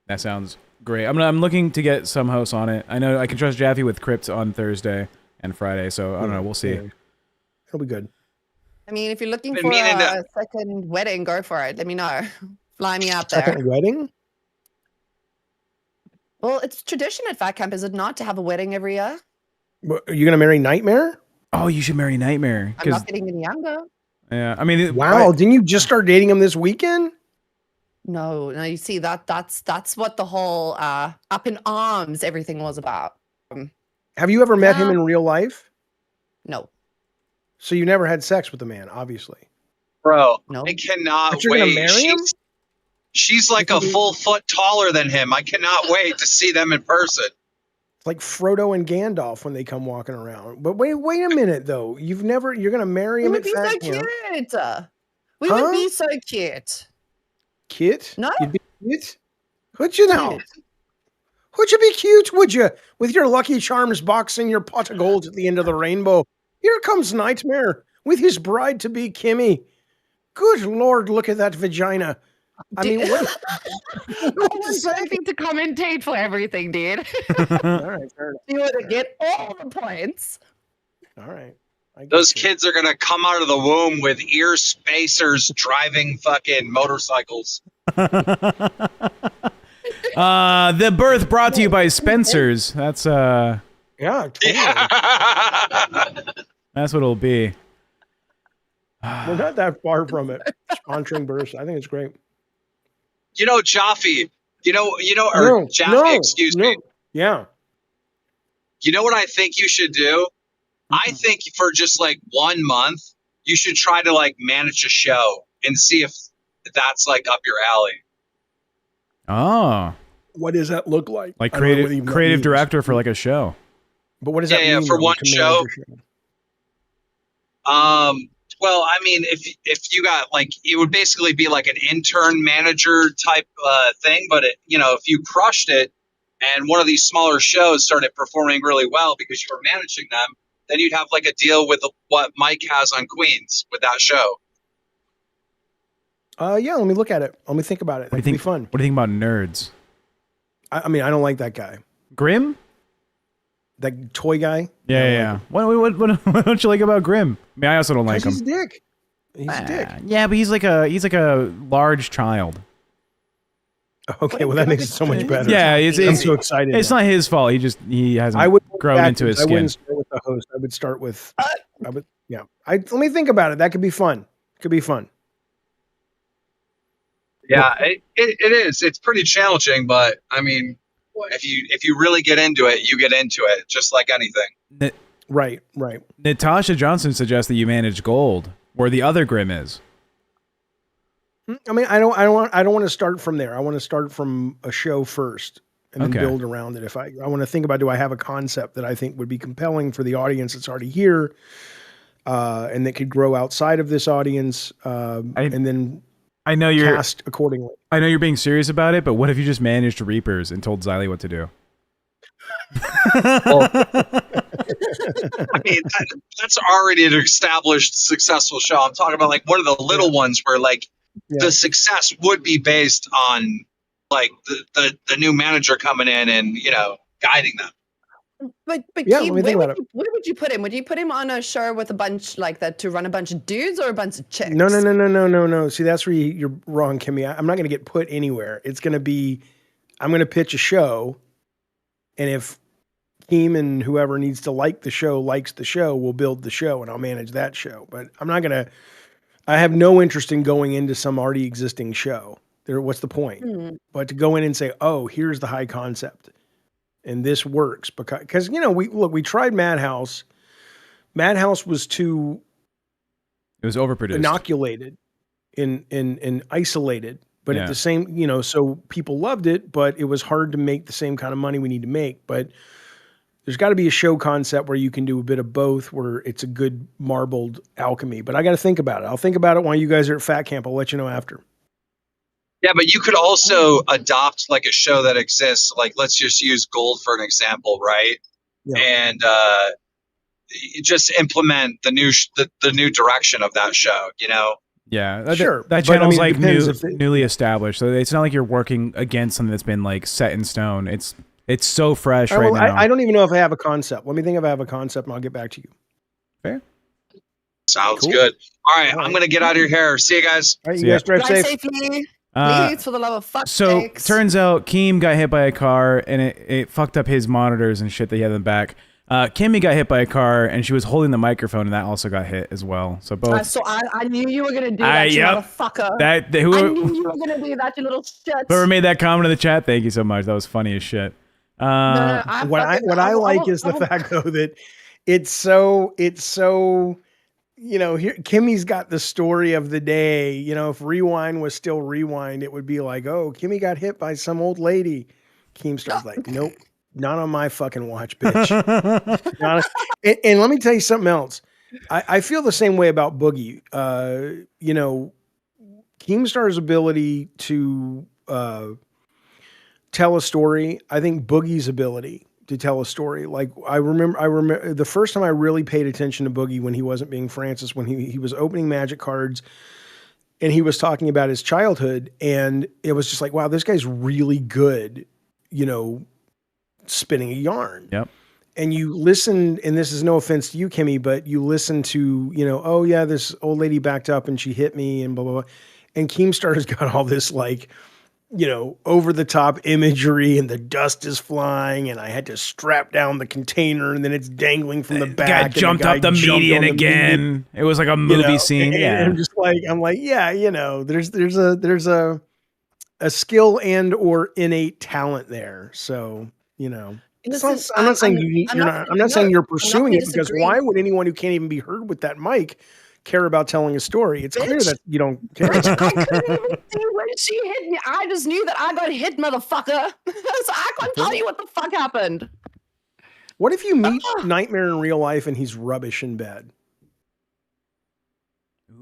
A: That sounds great. I'm looking to get some hosts on it. I know I can trust Jaffe with Crypt on Thursday and Friday, so I don't know. We'll see.
B: Yeah. It'll be good.
E: I mean, if you're looking for a second wedding, go for it. Let me know. Fly me out there.
B: Second wedding?
E: Well, it's tradition at Fat Camp, is it not, to have a wedding every year?
B: Are you going to marry Nightmare?
A: Oh, you should marry Nightmare.
E: I'm not getting any younger.
A: Yeah, I mean...
B: Wow, didn't you just start dating him this weekend?
E: No, you see, that's what the whole up in arms everything was about.
B: Have you ever met him in real life?
E: No.
B: So you never had sex with the man, obviously.
F: Bro,
E: no.
F: I cannot
B: But you're gonna
F: wait.
B: marry him?
F: She's like a full foot taller than him. I cannot wait to see them in person.
B: It's like Frodo and Gandalf when they come walking around. But wait a minute though. You're gonna marry him
E: We
B: at
E: would be
B: Fat
E: so
B: Camp.
E: cute. We would be so cute.
B: Kit?
E: No.
B: You'd be cute? Would you now? Would you be cute, would you? With your Lucky Charms box and your pot of gold at the end of the rainbow. Here comes Nightmare with his bride-to-be Kimmy. Good Lord, look at that vagina. I mean, what?
E: I was hoping to commentate for everything, dude.
B: All right, fair enough.
E: You would get all the points.
B: All right.
F: Those kids are going to come out of the womb with ear spacers driving fucking motorcycles.
A: The birth brought to you by Spencer's. That's
B: Yeah, totally.
A: that's what it'll be.
B: We're not that far from it. Sponsoring births. I think it's great.
F: You know, Jaffe, or
B: No,
F: Jaffe,
B: no,
F: excuse
B: no.
F: me.
B: Yeah.
F: You know what I think you should do? I think for just like 1 month, you should try to like manage a show and see if that's like up your alley.
A: Oh,
B: What does that look like?
A: like
B: I don't know what even that
A: creative
B: means.
A: director for like a show.
B: But what does
F: Yeah,
B: that
F: yeah,
B: mean?
F: for
B: though,
F: one
B: to
F: show?
B: manage a show?
F: Well, I mean, if you got like, it would basically be like an intern manager type thing. But if you crushed it, and one of these smaller shows started performing really well because you were managing them, then you'd have like a deal with what Mike has on Queens with that show.
B: Yeah, let me look at it. Let me think about it. That could be fun.
A: What do you think about Nerds?
B: I mean, I don't like that guy.
A: Grim?
B: That toy guy.
A: Yeah. What don't you like about Grim? I mean, I also don't like him.
B: He's a dick. He's a dick.
A: Yeah, but he's like a large child.
B: Okay, well that makes it so much better.
A: Yeah,
B: I'm so excited.
A: It's not his fault. He hasn't
B: I would
A: grown into his
B: I
A: skin.
B: wouldn't start with the host. I would start with. Let me think about it. That could be fun. Could be fun.
F: Yeah, it is. It's pretty challenging, but I mean, if you really get into it, you get into it, just like anything.
B: Right.
A: Natasha Johnson suggests that you manage Gold, where the other Grim is.
B: I mean, I don't want to start from there. I want to start from a show first and then build around it. If I want to think about, do I have a concept that I think would be compelling for the audience that's already here, and that could grow outside of this audience, and then
A: I know you're
B: cast accordingly.
A: I know you're being serious about it, but what if you just managed Reapers and told Xylee what to do?
F: Well, I mean, that's already an established successful show. I'm talking about like one of the little ones where like the success would be based on like the new manager coming in and guiding them.
E: But
B: Yeah,
E: Keith,
B: let me think about it.
E: where would you put him? Would you put him on a show with a bunch like that to run a bunch of dudes or a bunch of chicks?
B: No. See, that's where you're wrong, Kimmy. I'm not going to get put anywhere. It's going to be, I'm going to pitch a show, and if Keem and whoever needs to like the show likes the show, we'll build the show, and I'll manage that show. But I'm not going to. I have no interest in going into some already existing show. What's the point? But to go in and say, oh, here's the high concept, and this works because we tried Madhouse. Madhouse was too.
A: It was overproduced,
B: inoculated, and isolated, but at the same, so people loved it, but it was hard to make the same kind of money we need to make. But there's got to be a show concept where you can do a bit of both, where it's a good marbled alchemy. But I got to think about it. I'll think about it while you guys are at Fat Camp. I'll let you know after.
F: Yeah, but you could also adopt like a show that exists. Like, let's just use Gold for an example, right?
B: Yeah.
F: And just implement the new direction of that show.
A: Yeah,
B: Sure.
A: That
B: But, I
A: channel's
B: mean, it
A: like
B: depends
A: newly established, so it's not like you're working against something that's been like set in stone. It's so fresh right now.
B: I don't even know if I have a concept. Let me think if I have a concept, and I'll get back to you.
A: Fair.
F: Sounds
B: Cool.
F: good. All right, I'm gonna get out of your hair. See you guys.
B: All right,
A: See
B: you
A: ya.
B: guys drive safe.
E: safely.
A: Uh,
E: Please, for the love of fuck
A: So
E: sakes.
A: turns out Keem got hit by a car and it fucked up his monitors and shit that he had in the back. Kimmy got hit by a car and she was holding the microphone and that also got hit as well. So both.
E: So I knew you were gonna do that, you
A: Yep.
E: motherfucker. I
A: Whoever,
E: knew you were gonna do that, you little shit.
A: whoever made that comment in the chat, thank you so much. That was funny as shit.
B: What I like is the fact though that it's so here Kimmy's got the story of the day. If Rewind was still Rewind, it would be like, oh, Kimmy got hit by some old lady. Keemstar's like, nope, not on my fucking watch, bitch. And let me tell you something else. I feel the same way about Boogie. Keemstar's ability to tell a story. I think Boogie's ability to tell a story. Like I remember the first time I really paid attention to Boogie when he wasn't being Francis, when he was opening magic cards and he was talking about his childhood, and it was just like, wow, this guy's really good, spinning a yarn.
A: Yep.
B: And you listen, and this is no offense to you, Kimmy, but you listen to, oh yeah, this old lady backed up and she hit me and blah, blah, blah. And Keemstar's got all this like, over the top imagery and the dust is flying and I had to strap down the container and then it's dangling from the back.
A: Guy jumped up the median again. It was like a movie scene. Yeah.
B: I'm like, there's a skill and or innate talent there. So,
E: Listen,
B: I'm not saying I'm not saying you're pursuing it, because
E: disagree.
B: why would anyone who can't even be heard with that mic care about telling a story? It's clear that you don't care.
E: I couldn't even see when she hit me. I just knew that I got hit, motherfucker. So I can't tell you what the fuck happened.
B: What if you meet Nightmare in real life and he's rubbish in bed?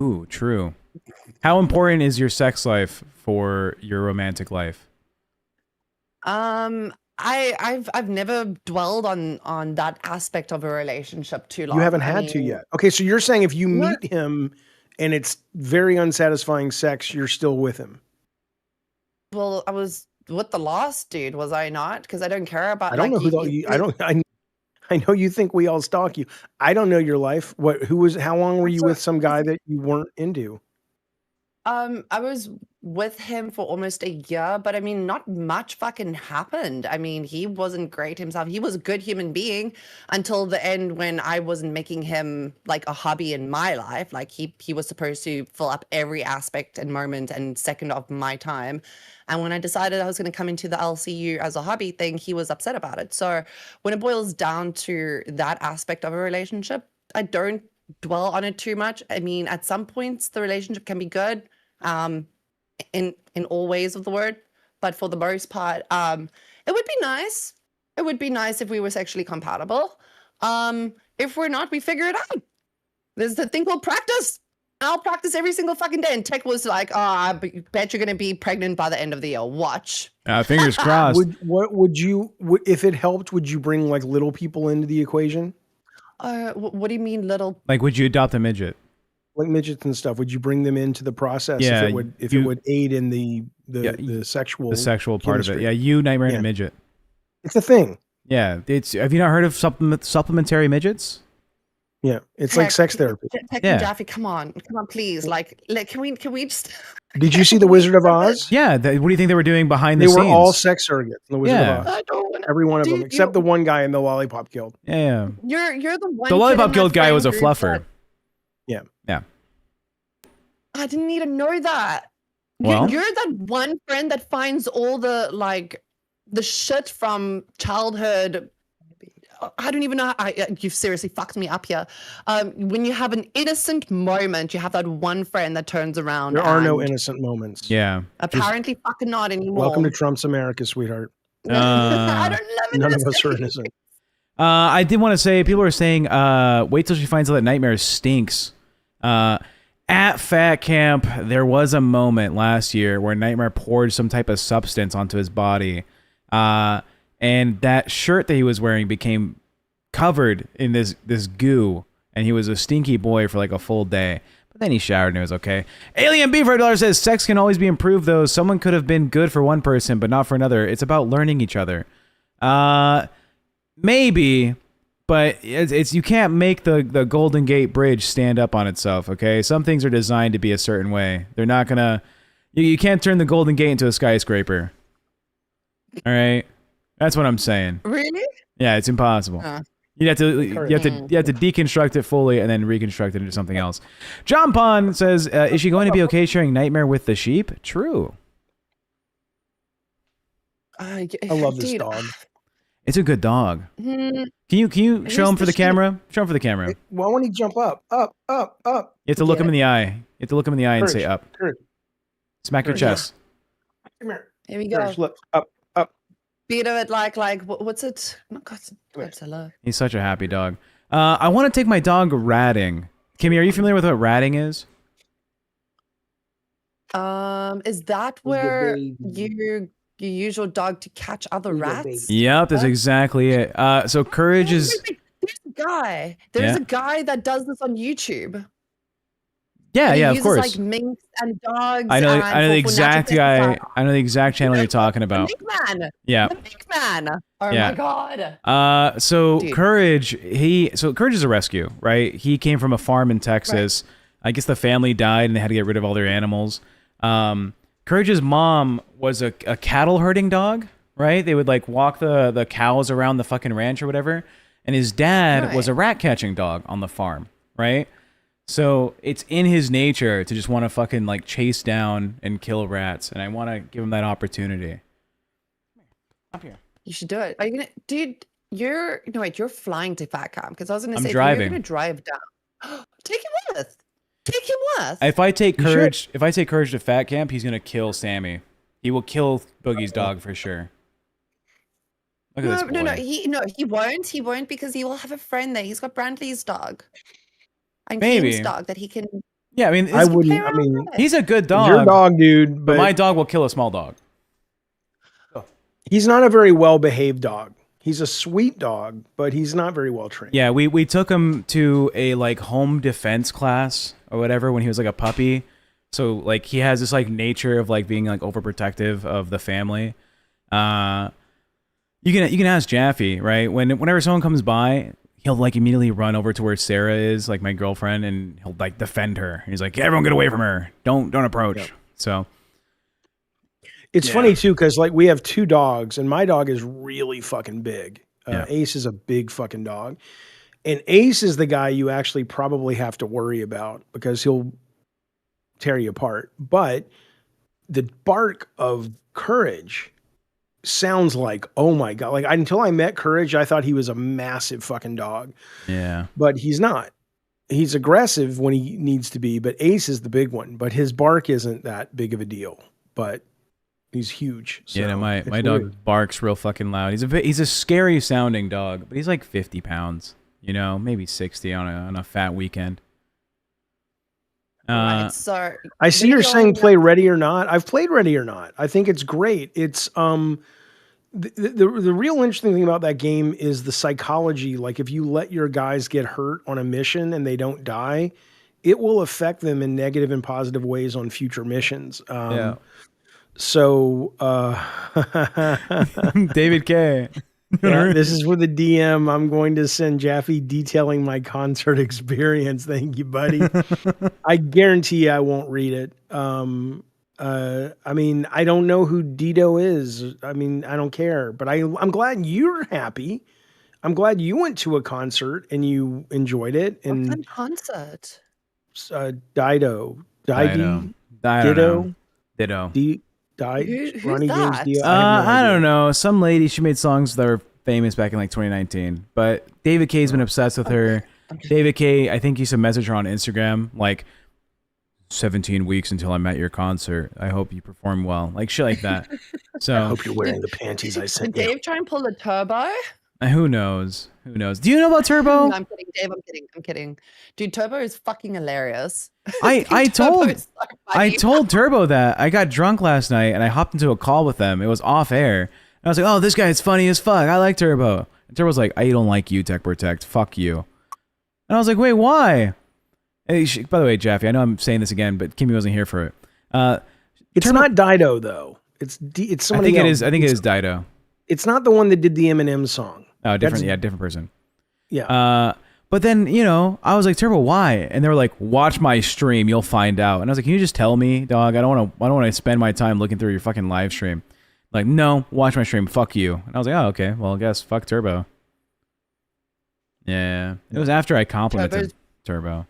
A: Ooh, true. How important is your sex life for your romantic life?
E: I've never dwelled on that aspect of a relationship too long.
B: You haven't had to yet. Okay, so you're saying if you meet him and it's very unsatisfying sex, you're still with him.
E: Well, I was with the last dude, was I not? Because I don't care about.
B: I don't know I know you think we all stalk you. I don't know your life. How long were you with some guy that you weren't into?
E: I was with him for almost a year, but I mean, not much fucking happened. I mean, he wasn't great himself. He was a good human being until the end, when I wasn't making him like a hobby in my life. Like he was supposed to fill up every aspect and moment and second of my time. And when I decided I was going to come into the LCU as a hobby thing, he was upset about it. So when it boils down to that aspect of a relationship, I don't dwell on it too much. I mean, at some points the relationship can be good, in all ways of the word, but for the most part, it would be nice. It would be nice if we were sexually compatible. If we're not, we figure it out. There's the thing called practice. I'll practice every single fucking day. And Tech was like, I bet you're gonna be pregnant by the end of the year. Watch.
A: Fingers crossed.
B: If it helped, would you bring like little people into the equation?
E: What do you mean little?
A: Like, would you adopt a midget?
B: Like midgets and stuff, would you bring them into the process?
A: Yeah,
B: if it would aid in the sexual
A: part of it. Yeah, you Nightmare and a midget.
B: It's a thing.
A: Yeah, have you not heard of supplementary midgets?
B: Yeah, it's like sex therapy.
E: Tech and Jaffe, come on, please. Like, can we just?
B: Did you see The Wizard of Oz?
A: Yeah. What do you think they were doing behind the scenes?
B: They were all sex surrogates in The Wizard of Oz.
E: I don't wanna,
B: every one of them, except the one guy in the Lollipop Guild.
A: Yeah.
E: You're the one.
A: The Lollipop Guild guy was a fluffer.
B: Yeah.
E: I didn't need to know that.
A: Well,
E: you're that one friend that finds all the the shit from childhood. I don't even know. You've seriously fucked me up here. When you have an innocent moment, you have that one friend that turns around.
B: There are no innocent moments.
A: Yeah.
E: Apparently, fucking not anymore.
B: Welcome to Trump's America, sweetheart.
E: I don't love it.
B: None of us are innocent.
A: I did want to say, people are saying, wait till she finds out that Nightmare stinks. At Fat Camp, there was a moment last year where Nightmare poured some type of substance onto his body. And that shirt that he was wearing became covered in this goo. And he was a stinky boy for like a full day. But then he showered and it was okay. Alien B for $1 says, sex can always be improved though. Someone could have been good for one person, but not for another. It's about learning each other. Maybe, but it's you can't make the Golden Gate Bridge stand up on itself, okay? Some things are designed to be a certain way. They're not gonna... You can't turn the Golden Gate into a skyscraper. All right? That's what I'm saying.
E: Really?
A: Yeah, it's impossible. You have to deconstruct it fully and then reconstruct it into something else. John Pond says, is she going to be okay sharing Nightmare with the sheep? True.
B: I love this dog.
A: It's a good dog. Can you show him for the camera? Show him for the camera.
B: Why won't he jump up? Up.
A: You have to look him in the eye. You have to look him in the eye and say up.
B: Courage.
A: Smack your chest.
B: Come here.
E: Here we go.
B: Courage, look. Up.
E: Beat of it like what's it? Godzilla.
A: He's such a happy dog. I want to take my dog ratting. Kimmy, are you familiar with what ratting is?
E: Is that where you use your dog to catch other rats?
A: Yep, that's exactly it. So Courage is...
E: There's a guy. There's a guy that does this on YouTube.
A: Yeah,
E: He
A: of
E: uses,
A: course.
E: like minks and dogs.
A: I know the
E: for
A: exact
E: natural
A: guy.
E: things.
A: I know the exact channel you're talking about.
E: The Mink Man.
A: Yeah.
E: The Mink Man. Oh
A: Yeah.
E: my god.
A: So
E: Dude.
A: Courage is a rescue, right? He came from a farm in Texas. Right. I guess the family died and they had to get rid of all their animals. Courage's mom was a cattle herding dog, right? They would like walk the cows around the fucking ranch or whatever. And his dad was a rat catching dog on the farm, right? So it's in his nature to just want to fucking like chase down and kill rats. And I want to give him that opportunity. Up here.
E: You should do it. Are you gonna, dude? You're flying to fat camp because I was gonna
A: I'm
E: say
A: driving.
E: If you're gonna drive down. Take him with. Take him with.
A: If I take Courage to fat camp, he's gonna kill Sammy. He will kill Boogie's dog for sure. Look at this boy.
E: He won't. He won't because he will have a friend there. He's got Brantley's dog. And
A: Maybe.
E: Keen's dog that he can.
A: Yeah, I mean,
B: I wouldn't. I mean,
A: he's a good dog.
B: Your dog, dude,
A: but my dog will kill a small dog.
B: He's not a very well-behaved dog. He's a sweet dog, but he's not very well trained.
A: Yeah, we took him to a like home defense class or whatever when he was like a puppy. So like he has this like nature of like being like overprotective of the family. You can ask Jaffe, right? Whenever someone comes by, he'll like immediately run over to where Sarah is, like my girlfriend, and he'll like defend her. He's like, everyone get away from her. Don't approach. Yep. So
B: it's funny too, because like we have 2 dogs, and my dog is really fucking big. Ace is a big fucking dog. And Ace is the guy you actually probably have to worry about because he'll tear you apart. But the bark of Courage sounds like, oh my God. Like until I met Courage, I thought he was a massive fucking dog.
A: Yeah.
B: But he's not. He's aggressive when he needs to be, but Ace is the big one. But his bark isn't that big of a deal. But he's huge. So
A: yeah, my dog barks real fucking loud. He's a scary sounding dog, but he's like 50 pounds, you know, maybe 60 on a fat weekend.
E: Right, so
B: I see you're saying play Ready or Not. I've played Ready or Not. I think it's great. It's the real interesting thing about that game is the psychology. Like if you let your guys get hurt on a mission and they don't die, it will affect them in negative and positive ways on future missions. So,
A: David K.
B: This is for the DM. I'm going to send Jaffe detailing my concert experience. Thank you, buddy. I guarantee I won't read it. I mean, I don't know who Dido is. I mean, I don't care, but I'm glad you're happy. I'm glad you went to a concert and you enjoyed it. And
E: what concert?
B: Dido.
A: Ditto.
B: Ronnie James
E: that?
B: Dio.
A: I don't know. Some lady, she made songs that are famous back in like 2019. But David K's been obsessed with her. David K, I think he used to message her on Instagram like 17 weeks until I'm at your concert. I hope you perform well. Like shit like that. So
B: I hope you're wearing the panties I sent you.
E: Did Dave try and pull a Turbo?
A: Who knows? Who knows? Do you know about Turbo?
E: No, I'm kidding, Dave. I'm kidding. Dude, Turbo is fucking hilarious.
A: I told Turbo that I got drunk last night and I hopped into a call with them. It was off air. And I was like, "Oh, this guy's funny as fuck. I like Turbo." And Turbo's like, "I don't like you, TechProtect. Fuck you." And I was like, "Wait, why?" Hey, by the way, Jaffe, I know I'm saying this again, but Kimmy wasn't here for it.
B: It's not Dido though. It's somebody else.
A: I think it is Dido.
B: It's not the one that did the Eminem song.
A: Oh, different. Different person.
B: Yeah.
A: But then, you know, I was like, Turbo, why? And they were like, watch my stream, you'll find out. And I was like, can you just tell me, dog? I don't want to spend my time looking through your fucking live stream. Like, no, watch my stream. Fuck you. And I was like, oh, okay. Well, I guess fuck Turbo. Yeah. It was after I complimented Turbo.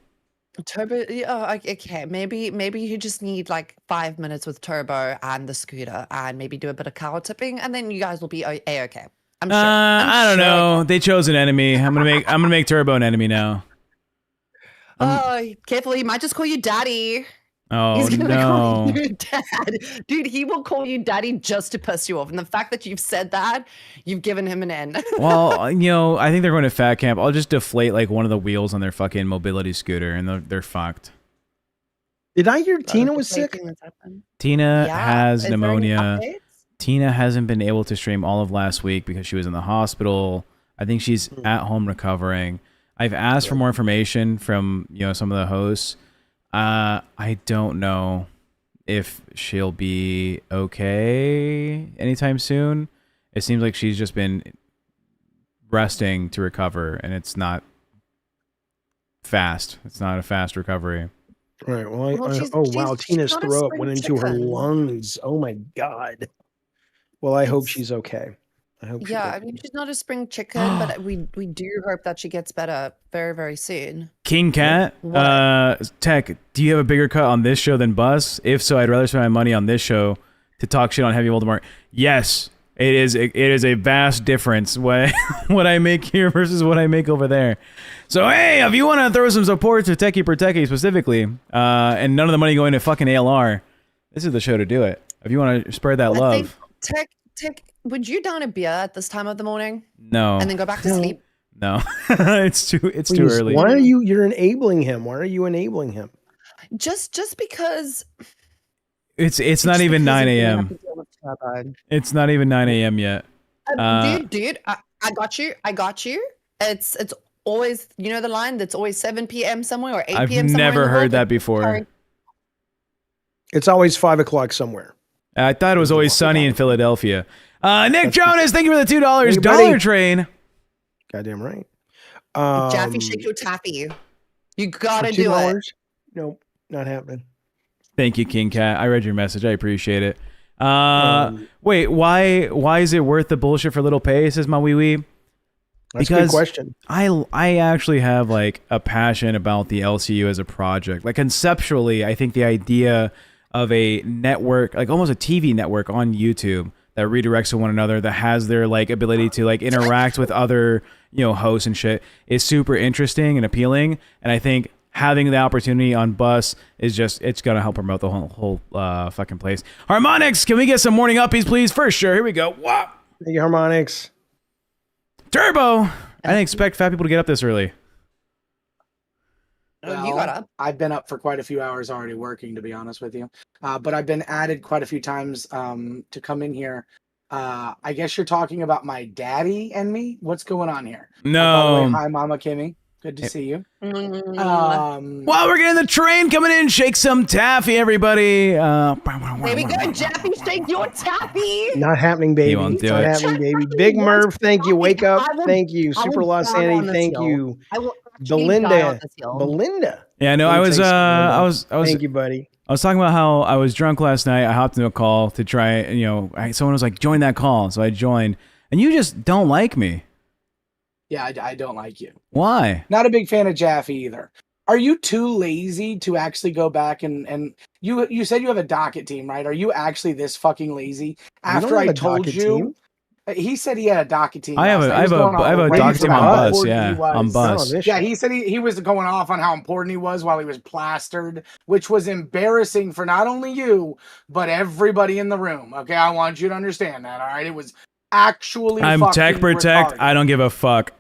E: Turbo, okay. Maybe you just need like 5 minutes with Turbo and the scooter, and maybe do a bit of cow tipping, and then you guys will be a-okay. I'm sure.
A: I don't know. They chose an enemy. I'm gonna make Turbo an enemy now.
E: Careful! He might just call you daddy.
A: Oh,
E: He's gonna
A: no.
E: call you dad. Dude, he will call you daddy just to piss you off. And the fact that you've said that, you've given him an N.
A: Well, you know, I think they're going to fat camp. I'll just deflate like one of the wheels on their fucking mobility scooter, and they're fucked.
B: Did I hear Tina was sick?
A: Tina has
E: Is there any
A: pneumonia.
E: updates?
A: Tina hasn't been able to stream all of last week because she was in the hospital. I think she's at home recovering. I've asked for more information from, you know, some of the hosts. I don't know if she'll be okay anytime soon. It seems like she's just been resting to recover, and it's not fast. It's not a fast recovery.
B: All right. Well,
E: Well,
B: oh wow,
E: she's
B: Tina's
E: not a
B: throw up
E: spring
B: went into her
E: chicken.
B: lungs. Oh my god. Well, I hope
E: It's
B: she's okay. I hope she's
E: yeah.
B: okay.
E: I mean, she's not a spring chicken, but we do hope that she gets better very, very soon.
A: King Cat,
E: What?
A: Tech, do you have a bigger cut on this show than Bus? If so, I'd rather spend my money on this show to talk shit on Heavy Voldemort. Yes, it is a vast difference what I make here versus what I make over there. So hey, if you want to throw some support to TechProtect specifically, and none of the money going to fucking ALR, this is the show to do it. If you want to spread that
E: I
A: love.
E: think Tech, would you down a beer at this time of the morning
A: No.
E: and then go back to sleep?
A: No. it's too
B: Please,
A: early.
B: Why are you're enabling him? Why are you enabling him?
E: Just because
A: It's not even 9
E: because you're gonna have
A: a.m.
E: to deal with Turbo.
A: It's not even 9 a.m. yet.
E: Dude, I got you. I got you. It's always, you know, the line that's always 7 p.m. somewhere or 8
A: I've
E: p.m. somewhere.
A: never heard that before.
B: It's always 5 o'clock somewhere.
A: I thought it was always sunny in Philadelphia. Nick Jonas, thank you for the $2.
B: Hey,
A: Dollar
B: buddy.
A: Train.
B: Goddamn right.
E: Jaffe, shake your taffy. You gotta
B: for
E: do it.
B: $2? Nope, not happening.
A: Thank you, King Cat. I read your message. I appreciate it. Wait, why is it worth the bullshit for little pay? Says my wee wee.
B: That's a good question.
A: I actually have like a passion about the LCU as a project. Like conceptually, I think the idea of a network, like almost a TV network on YouTube that redirects to one another, that has their like ability to like interact with other, you know, hosts and shit, is super interesting and appealing. And I think having the opportunity on Bus is just, it's gonna help promote the whole fucking place. Harmonix, can we get some morning uppies, please? For sure. Here we go. Whoa.
B: Thank you, Harmonix.
A: Turbo. I didn't expect fat people to get up this early.
E: Oh, you got up.
H: I've been up for quite a few hours already working, to be honest with you. But I've been added quite a few times to come in here. I guess you're talking about my daddy and me. What's going on here? By the way,
A: No.
H: hi, Mama Kimmy. Good to see you.
A: While we're getting the train coming in, shake some taffy, everybody.
E: There we go, Jaffe, shake your taffy.
B: Not happening, baby.
A: He won't do
B: Not
A: it.
B: happening, baby. Big Merv, thank you. Wake up. Thank you.
E: I will
B: Super Lost
E: die on
B: Sanity,
E: this
B: thank
E: hill.
B: you.
E: I will actually die on this hill.
B: Belinda.
A: Yeah, no, I was
B: Thank you, buddy.
A: I was talking about how I was drunk last night. I hopped into a call to try, you know, someone was like, join that call. So I joined. And you just don't like me.
H: Yeah, I don't like you.
A: Why?
H: Not a big fan of Jaffe either. Are you too lazy to actually go back and you said you have a docket team, right? Are you actually this fucking lazy? After I told you, he said he had a docket team.
A: I have a docket team on Bus, yeah, on Bus.
H: Yeah, he said he was going off on how important he was while he was plastered, which was embarrassing for not only you, but everybody in the room. Okay, I want you to understand that, all right? It was actually
A: I'm TechProtect. I don't give a fuck.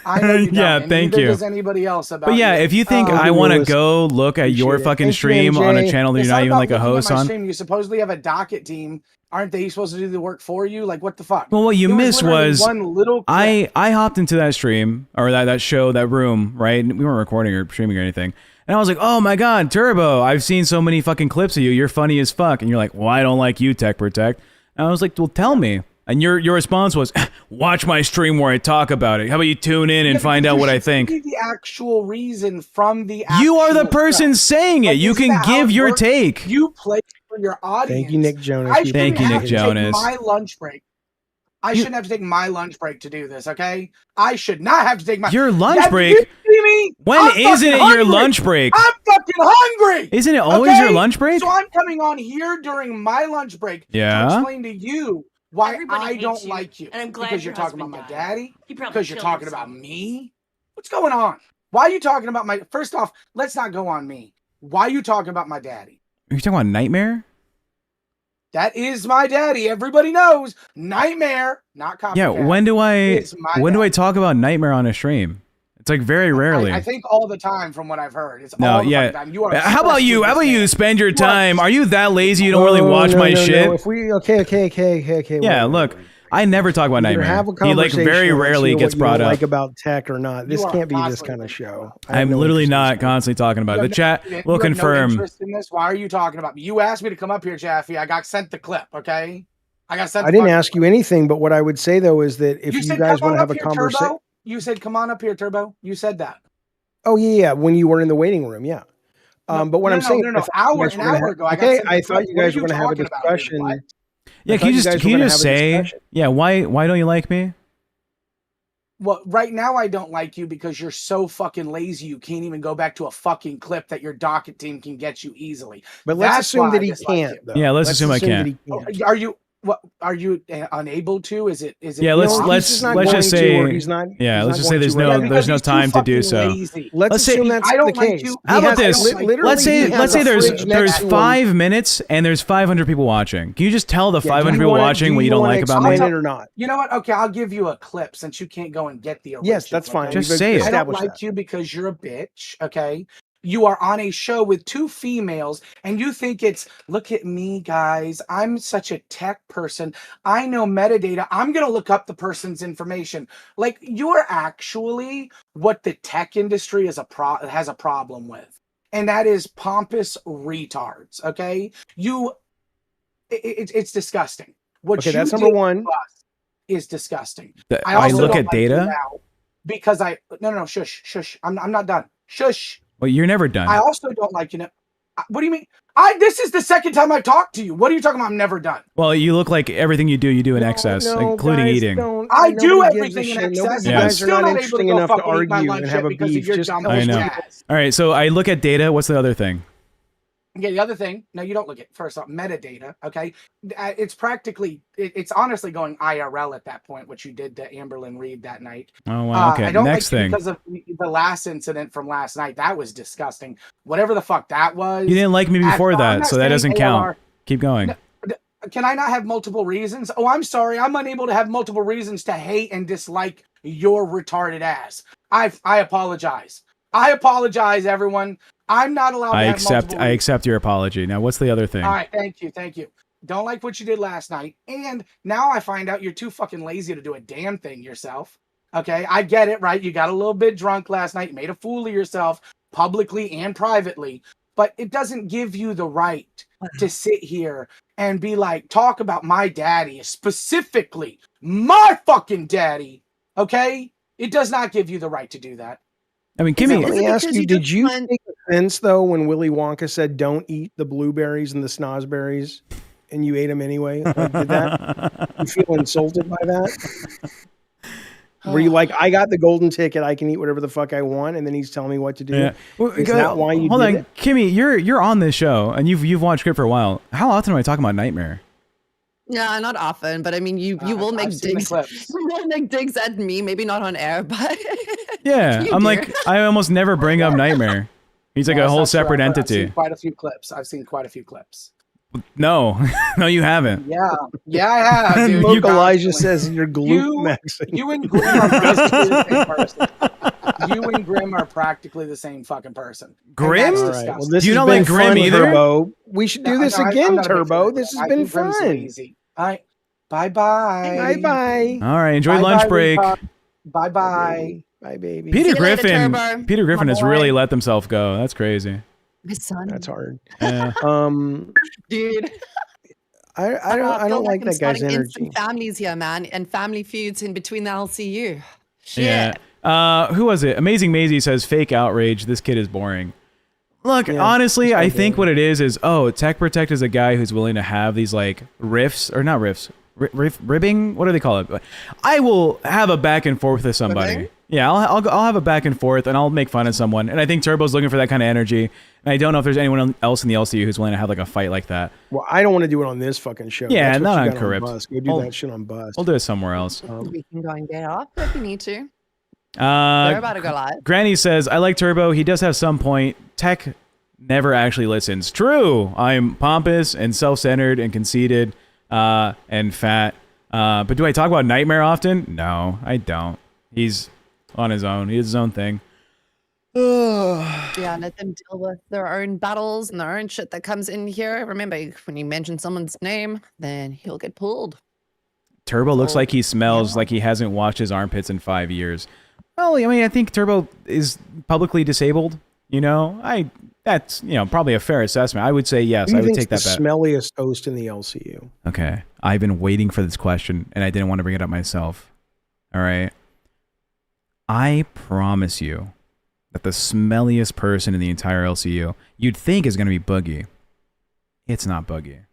H: I know you don't,
A: yeah,
H: and
A: thank
H: neither
A: you.
H: Does anybody else about
A: but yeah,
H: you.
A: if you think I want to go look at your fucking stream on a channel that you're not even like a host on.
H: Stream, you supposedly have a docket team. Aren't they supposed to do the work for you? Like, what the fuck?
A: Well, what you missed was
H: one little clip.
A: I hopped into that stream or that show, that room, right? We weren't recording or streaming or anything. And I was like, oh my God, Turbo, I've seen so many fucking clips of you. You're funny as fuck. And you're like, well, I don't like you, TechProtect. And I was like, well, tell me. And your response was, watch my stream where I talk about it. How about you tune in and find out what I think?
H: The actual reason from the
A: you are the person saying it. You can give your take.
H: You play for your audience.
B: Thank you, Nick Jonas.
A: Thank you, Nick Jonas.
H: My lunch break. I shouldn't have to take my lunch break to do this, okay? I should not have to take my
A: your lunch break.
H: You see me?
A: When isn't it your lunch break?
H: I'm fucking hungry.
A: Isn't it always your lunch break?
H: So I'm coming on here during my lunch break to explain to you why I don't like you.
I: And I'm glad
H: because you're talking about my daddy.
I: He probably
H: Because you're
I: killed
H: talking
I: himself.
H: about me. What's going on? Why are you talking about my? First off, let's not go on me. Why are you talking about my daddy?
A: Are you talking about Nightmare?
H: That is my daddy. Everybody knows Nightmare, not copycat.
A: Yeah. When do I talk about Nightmare on a stream? It's like very rarely.
H: I think all the time, from what I've heard. It's
A: No,
H: all the
A: yeah.
H: fucking time. You are
A: How about you? How about you spend your time? Are you that lazy you don't really
B: No,
A: watch
B: no,
A: my
B: no,
A: shit?
B: no. If we okay.
A: Yeah, look, I never talk about
B: Either
A: Nightmare.
B: have a
A: He like
B: conversation
A: very
B: or let's
A: rarely
B: hear
A: gets
B: what you
A: brought
B: don't
A: up.
B: like about tech or not. This
H: You are
B: can't be this
H: constantly
B: kind of
H: doing
B: show. I have
A: I'm
B: no
A: literally
B: interest in
A: not
B: this.
A: constantly talking about it. The chat will
H: You have no
A: confirm.
H: interest in this? Why are you talking about me? You asked me to come up here, Jaffe. I got sent the clip. Okay, I got sent.
B: I didn't ask you anything, but what I would say though is that if you
H: said,
B: guys
H: "Come
B: want
H: on
B: to have
H: up
B: a
H: here,
B: conversation,
H: Turbo." You said, "Come on up here, Turbo." You said that.
B: oh yeah, when you were in the waiting room, yeah. But what I'm saying,
H: an hour ago.
B: Okay, I thought you guys were going to have a discussion.
A: Yeah, can you just say, yeah, why don't you like me?
H: Well, right now I don't like you because you're so fucking lazy. You can't even go back to a fucking clip that your docket team can get you easily.
B: But let's assume that he can't. Though.
A: Yeah, let's assume I can't.
H: Are you? What are you unable to? Is it?
A: Yeah, let's just say he's not. Yeah, let's just say there's no time to do so.
B: Let's say
H: I don't like you.
A: How about this? Let's say there's 5 minutes and there's 500 people watching. Can you just tell the 500 people watching what you don't like about me?
B: Or not?
H: You know what? Okay, I'll give you a clip since you can't go and get the original.
B: Yes, that's fine.
A: Just say it.
H: I don't like you because you're a bitch. Okay. You are on a show with 2 females and you think it's, look at me, guys. I'm such a tech person. I know metadata. I'm going to look up the person's information. Like, you're actually what the tech industry has a problem with. And that is pompous retards. Okay. It's disgusting. What you
B: that's number one.
H: Is disgusting.
A: I look at data
H: because no, shush. I'm not done. Shush.
A: Well, you're never done.
H: I also don't like, what do you mean? This is the second time I've talked to you. What are you talking about? I'm never done.
A: Well, you look like everything you do in excess, including eating.
H: I do everything in excess.
B: You guys are not interesting enough to argue and have a beef.
A: I know. All right, so I look at data. What's the other thing?
H: Yeah, the other thing, no, you don't look at first off metadata. Okay, it's practically, it's honestly going IRL at that point, which you did to Amberlyn Reed that night.
A: Oh, wow. Okay.
H: I don't
A: Next
H: like
A: thing,
H: because of the last incident from last night. That was disgusting. Whatever the fuck that was.
A: You didn't like me before that, so that doesn't count. Keep going.
H: Can I not have multiple reasons? Oh, I'm sorry. I'm unable to have multiple reasons to hate and dislike your retarded ass. I apologize. I apologize, everyone. I'm not allowed to have multiple
A: I accept your apology. Now, what's the other thing?
H: All right, thank you. Don't like what you did last night. And now I find out you're too fucking lazy to do a damn thing yourself. Okay, I get it, right? You got a little bit drunk last night. You made a fool of yourself publicly and privately. But it doesn't give you the right to sit here and be like, talk about my daddy, specifically my fucking daddy. Okay? It does not give you the right to do that.
A: I mean, Kimmy,
B: let me ask you, did you take offense, though, when Willy Wonka said, don't eat the blueberries and the snozberries, and you ate them anyway? Like, did that? You feel insulted by that? Were you like, I got the golden ticket, I can eat whatever the fuck I want, and then he's telling me what to do? Yeah.
A: Well, is that why you did it? Kimmy, you're on this show, and you've watched Script for a while. How often am I talking about Nightmare?
E: Yeah, not often, but I mean, you will make digs. You will make digs at me, maybe not on air, but
A: yeah, I'm like, I almost never bring up Nightmare. He's like a whole separate entity.
H: I've seen quite a few clips.
A: No, no, you haven't.
H: Yeah, I have. Dude.
B: Look, Elijah says you're glute-maxing.
H: You and Grim are basically the same person. You and Grim are practically the same fucking person.
A: Grim?
B: All right. Well, this
A: you
B: has
A: don't
B: been
A: like Grim
B: fun,
A: either?
B: Turbo. We should do this again, Turbo. This has been fun.
H: All right. Bye-bye.
B: Bye-bye.
A: All right, enjoy lunch break.
H: Bye-bye.
B: Bye, baby.
A: Peter Griffin
E: My
A: has
E: boy.
A: really let themselves go. That's crazy.
E: My son.
B: That's hard.
A: Yeah.
E: Dude.
B: I don't like that guy's energy.
E: Instant families here, man, and family feuds in between the LCU. Shit.
A: Yeah. Who was it? Amazing Maisie says fake outrage. This kid is boring. Look, honestly, I think what it is TechProtect is a guy who's willing to have these like riffs or not riffs, ribbing. What do they call it? I will have a back and forth with somebody.
E: Ribbing?
A: Yeah, I'll have a back and forth and I'll make fun of someone. And I think Turbo's looking for that kind of energy. And I don't know if there's anyone else in the LCU who's willing to have like a fight like that.
B: Well, I don't want to do it on this fucking show.
A: Yeah,
B: That's
A: not
B: what you
A: on
B: got
A: Corrupt.
B: Buzz. Go do that shit on Buzz.
A: We'll do it somewhere else.
E: We can go and get off if we need to. They're about to go live.
A: Granny says, I like Turbo. He does have some point. Tech never actually listens. True. I'm pompous and self-centered and conceited and fat. But do I talk about Nightmare often? No, I don't. He's on his own. He does his own thing.
E: Yeah, let them deal with their own battles and their own shit that comes in here. Remember, when you mention someone's name, then he'll get pulled.
A: Turbo looks like he smells like he hasn't washed his armpits in 5 years. Well, I mean, I think Turbo is publicly disabled. You know, that's probably a fair assessment. I would say yes. I would take that bet.
B: Smelliest host in the LCU.
A: Okay, I've been waiting for this question, and I didn't want to bring it up myself. All right, I promise you, that the smelliest person in the entire LCU you'd think is going to be Boogie. It's not Boogie.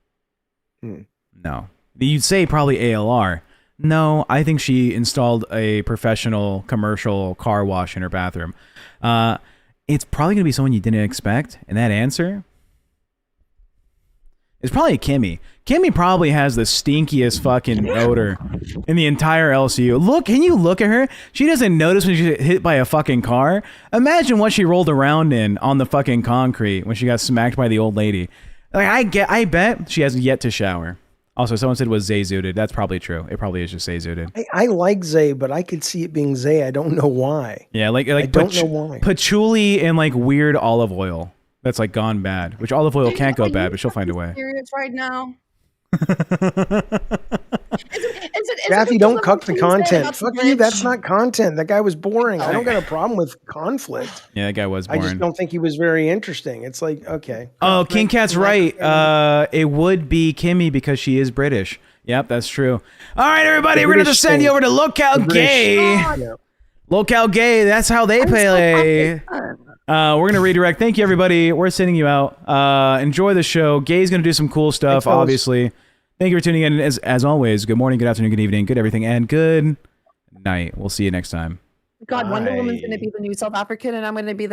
A: No. You'd say probably ALR. No, I think she installed a professional commercial car wash in her bathroom. It's probably going to be someone you didn't expect, and that answer is probably Kimmy. Kimmy probably has the stinkiest fucking odor in the entire LCU. Look, can you look at her? She doesn't notice when she's hit by a fucking car. Imagine what she rolled around in on the fucking concrete when she got smacked by the old lady. Like, I bet she hasn't yet to shower. Also, someone said it was Zay zooted. That's probably true. It probably is just Zay zooted.
B: I like Zay, but I could see it being Zay. I don't know why.
A: Yeah, like
B: I don't know why.
A: Patchouli and like weird olive oil that's like gone bad. Which olive oil can't go bad, but she'll find a way.
E: Serious right now.
B: Jaffe, don't cut the content. Fuck you. That's not content. That guy was boring. I don't got a problem with conflict.
A: Yeah, that guy was boring.
B: I just don't think he was very interesting. It's like, okay.
A: Oh, King Cat's right. It would be Kimmy because she is British. Yep, that's true. All right, everybody, we're going to send you over to LolCow Gay. LolCow Gay, that's how they play. We're going to redirect. Thank you, everybody. We're sending you out. Enjoy the show. Gay's going to do some cool stuff,
B: Thanks,
A: obviously. Thank you for tuning in. As always, good morning, good afternoon, good evening, good everything, and good night. We'll see you next time.
E: God, Wonder Woman's going to be the new South African, and I'm going to be the